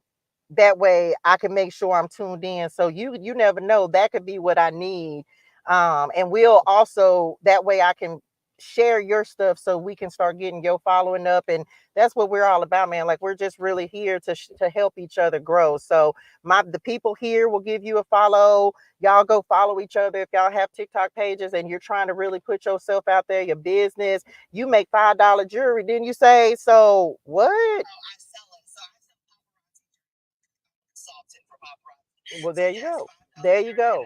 that way I can make sure I'm tuned in. So you never know. That could be what I need. And we'll also, that way I can share your stuff so we can start getting your following up. And that's what we're all about, man. Like, we're just really here to help each other grow. So the people here will give you a follow. Y'all go follow each other. If y'all have TikTok pages and you're trying to really put yourself out there, your business, you make $5 jewelry, didn't you say? So what? Well, there you go. There you go.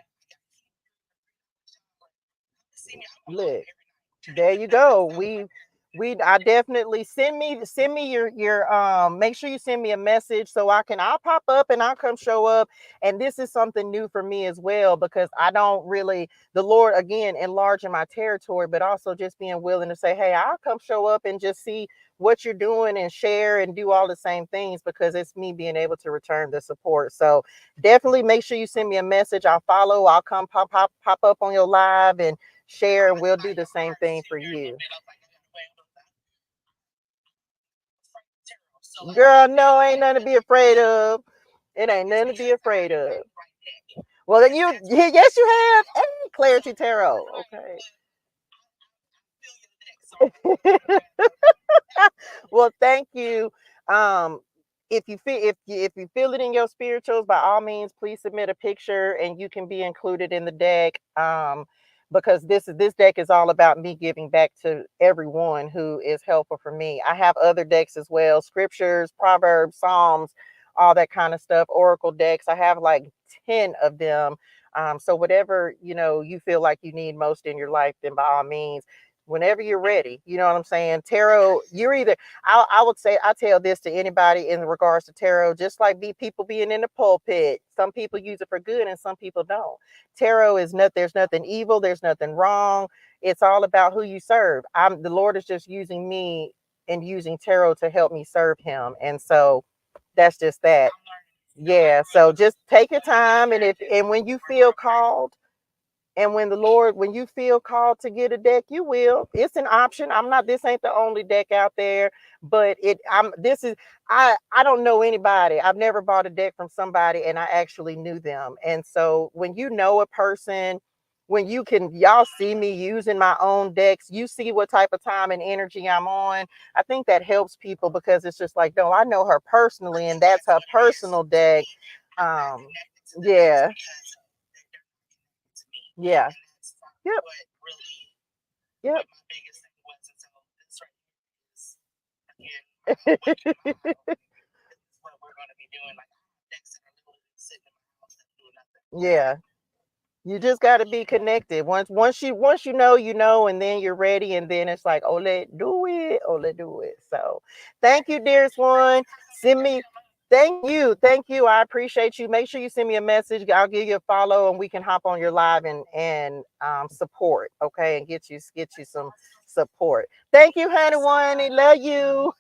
Look. There you go. We I definitely send me your make sure you send me a message so I'll pop up and I'll come show up. And this is something new for me as well, because I don't really, the Lord again enlarging my territory, but also just being willing to say, hey, I'll come show up and just see what you're doing and share and do all the same things, because it's me being able to return the support. So definitely make sure you send me a message. I'll follow. I'll come pop up on your live and share, and we'll do the same thing for you. Girl, no, ain't nothing to be afraid of. It ain't nothing to be afraid of. Well, then yes, you have. Hey, Clarity Tarot. Okay. Well, thank you. Um, if you feel it in your spirituals, by all means, please submit a picture and you can be included in the deck. Because this deck is all about me giving back to everyone who is helpful for me. I have other decks as well: scriptures, proverbs, psalms, all that kind of stuff. Oracle decks. I have like 10 of them. So whatever you feel like you need most in your life, then by all means, whenever you're ready. You know what I'm saying? Tarot, you're either, I would say, I tell this to anybody in regards to tarot, just like people being in the pulpit. Some people use it for good and some people don't. Tarot is not, there's nothing evil, there's nothing wrong. It's all about who you serve. The Lord is just using me and using tarot to help me serve him. And so that's just that. Yeah. So just take your time, and when you feel called, and when you feel called to get a deck, you will. It's an option. This ain't the only deck out there, but I don't know anybody. I've never bought a deck from somebody and I actually knew them. And so when you know a person, y'all see me using my own decks, you see what type of time and energy I'm on. I think that helps people, because it's just like, no, I know her personally and that's her personal deck. Um, yeah, yeah. Yep. Yep. Yeah. You just got to be connected. Once you know, and then you're ready, and then it's like, oh, let's do it. So, thank you, dearest one. Send me. Thank you. I appreciate you. Make sure you send me a message. I'll give you a follow, and we can hop on your live and support. Okay, and get you some support. Thank you, honey one. I love you.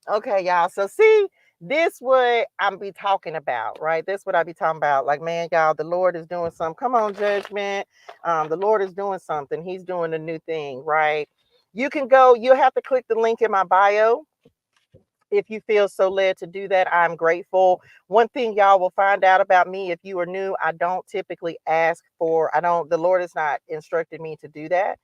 Okay, y'all. So see, this what I'm be talking about, right? This what I be talking about. Like, man, y'all, the Lord is doing something. Come on, judgment. The Lord is doing something. He's doing a new thing, right? You'll have to click the link in my bio if you feel so led to do that. I'm grateful. One thing y'all will find out about me, if you are new, I don't typically ask for, the Lord has not instructed me to do that.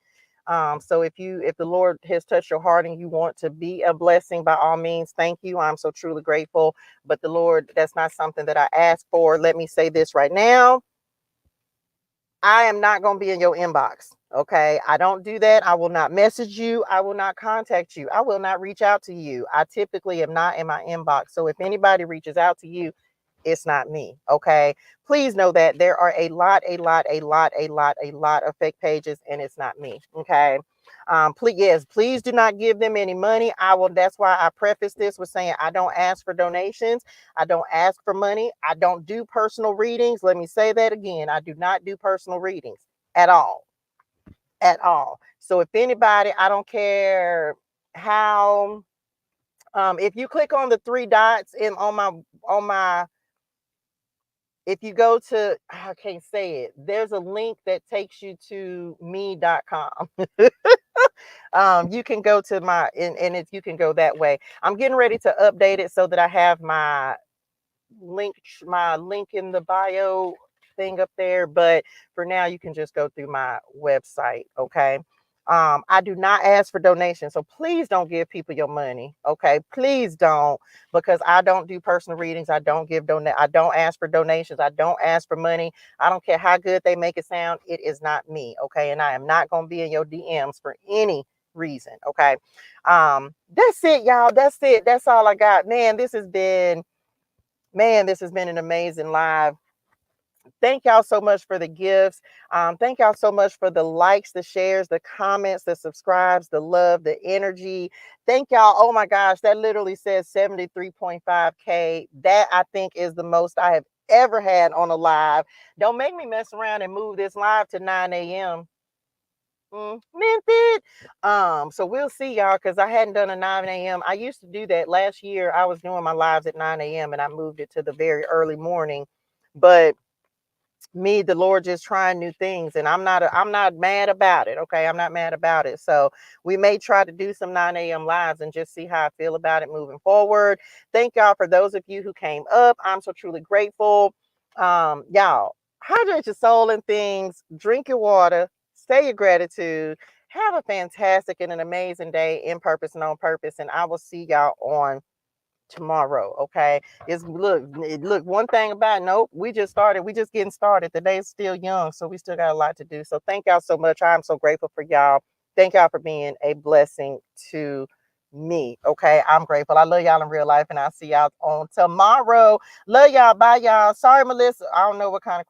So if the Lord has touched your heart and you want to be a blessing, by all means, thank you. I'm so truly grateful. But the Lord, that's not something that I ask for. Let me say this right now. I am not going to be in your inbox. Okay. I don't do that. I will not message you. I will not contact you. I will not reach out to you. I typically am not in my inbox. So if anybody reaches out to you, it's not me. Okay. Please know that there are a lot of fake pages, and it's not me. Okay. Please do not give them any money. That's why I preface this with saying I don't ask for donations. I don't ask for money. I don't do personal readings. Let me say that again. I do not do personal readings at all. At all. So if anybody, I don't care how, if you click on the three dots on my if you go to, I can't say it, there's a link that takes you to me.com. You can go to and if you can go that way. I'm getting ready to update it so that I have my link in the bio thing up there, but for now you can just go through my website. Okay. I do not ask for donations, so please don't give people your money. Okay, please don't, because I don't do personal readings. I don't I don't ask for donations. I don't ask for money. I don't care how good they make it sound. It is not me. Okay, and I am not going to be in your DMs for any reason. Okay. That's it, y'all. That's it. That's all I got. This has been an amazing live. Thank y'all so much for the gifts. Thank y'all so much for the likes, the shares, the comments, the subscribes, the love, the energy. Thank y'all. Oh my gosh, that literally says 73.5K. That I think is the most I have ever had on a live. Don't make me mess around and move this live to 9 a.m. Meant it. So we'll see, y'all, because I hadn't done a 9 a.m. I used to do that last year. I was doing my lives at 9 a.m. and I moved it to the very early morning. But the Lord just trying new things, and I'm not mad about it. Okay, I'm not mad about it. So we may try to do some 9 a.m. lives and just see how I feel about it moving forward. Thank y'all for those of you who came up. I'm so truly grateful. Y'all, hydrate your soul and things, drink your water, say your gratitude, have a fantastic and an amazing day in purpose and on purpose, and I will see y'all on tomorrow. Okay, look, one thing about it, nope, we just getting started. The day's still young, so we still got a lot to do. So thank y'all so much. I'm so grateful for y'all. Thank y'all for being a blessing to me. Okay, I'm grateful. I love y'all in real life, and I'll see y'all on tomorrow. Love y'all. Bye, y'all. Sorry, Melissa, I don't know what kind of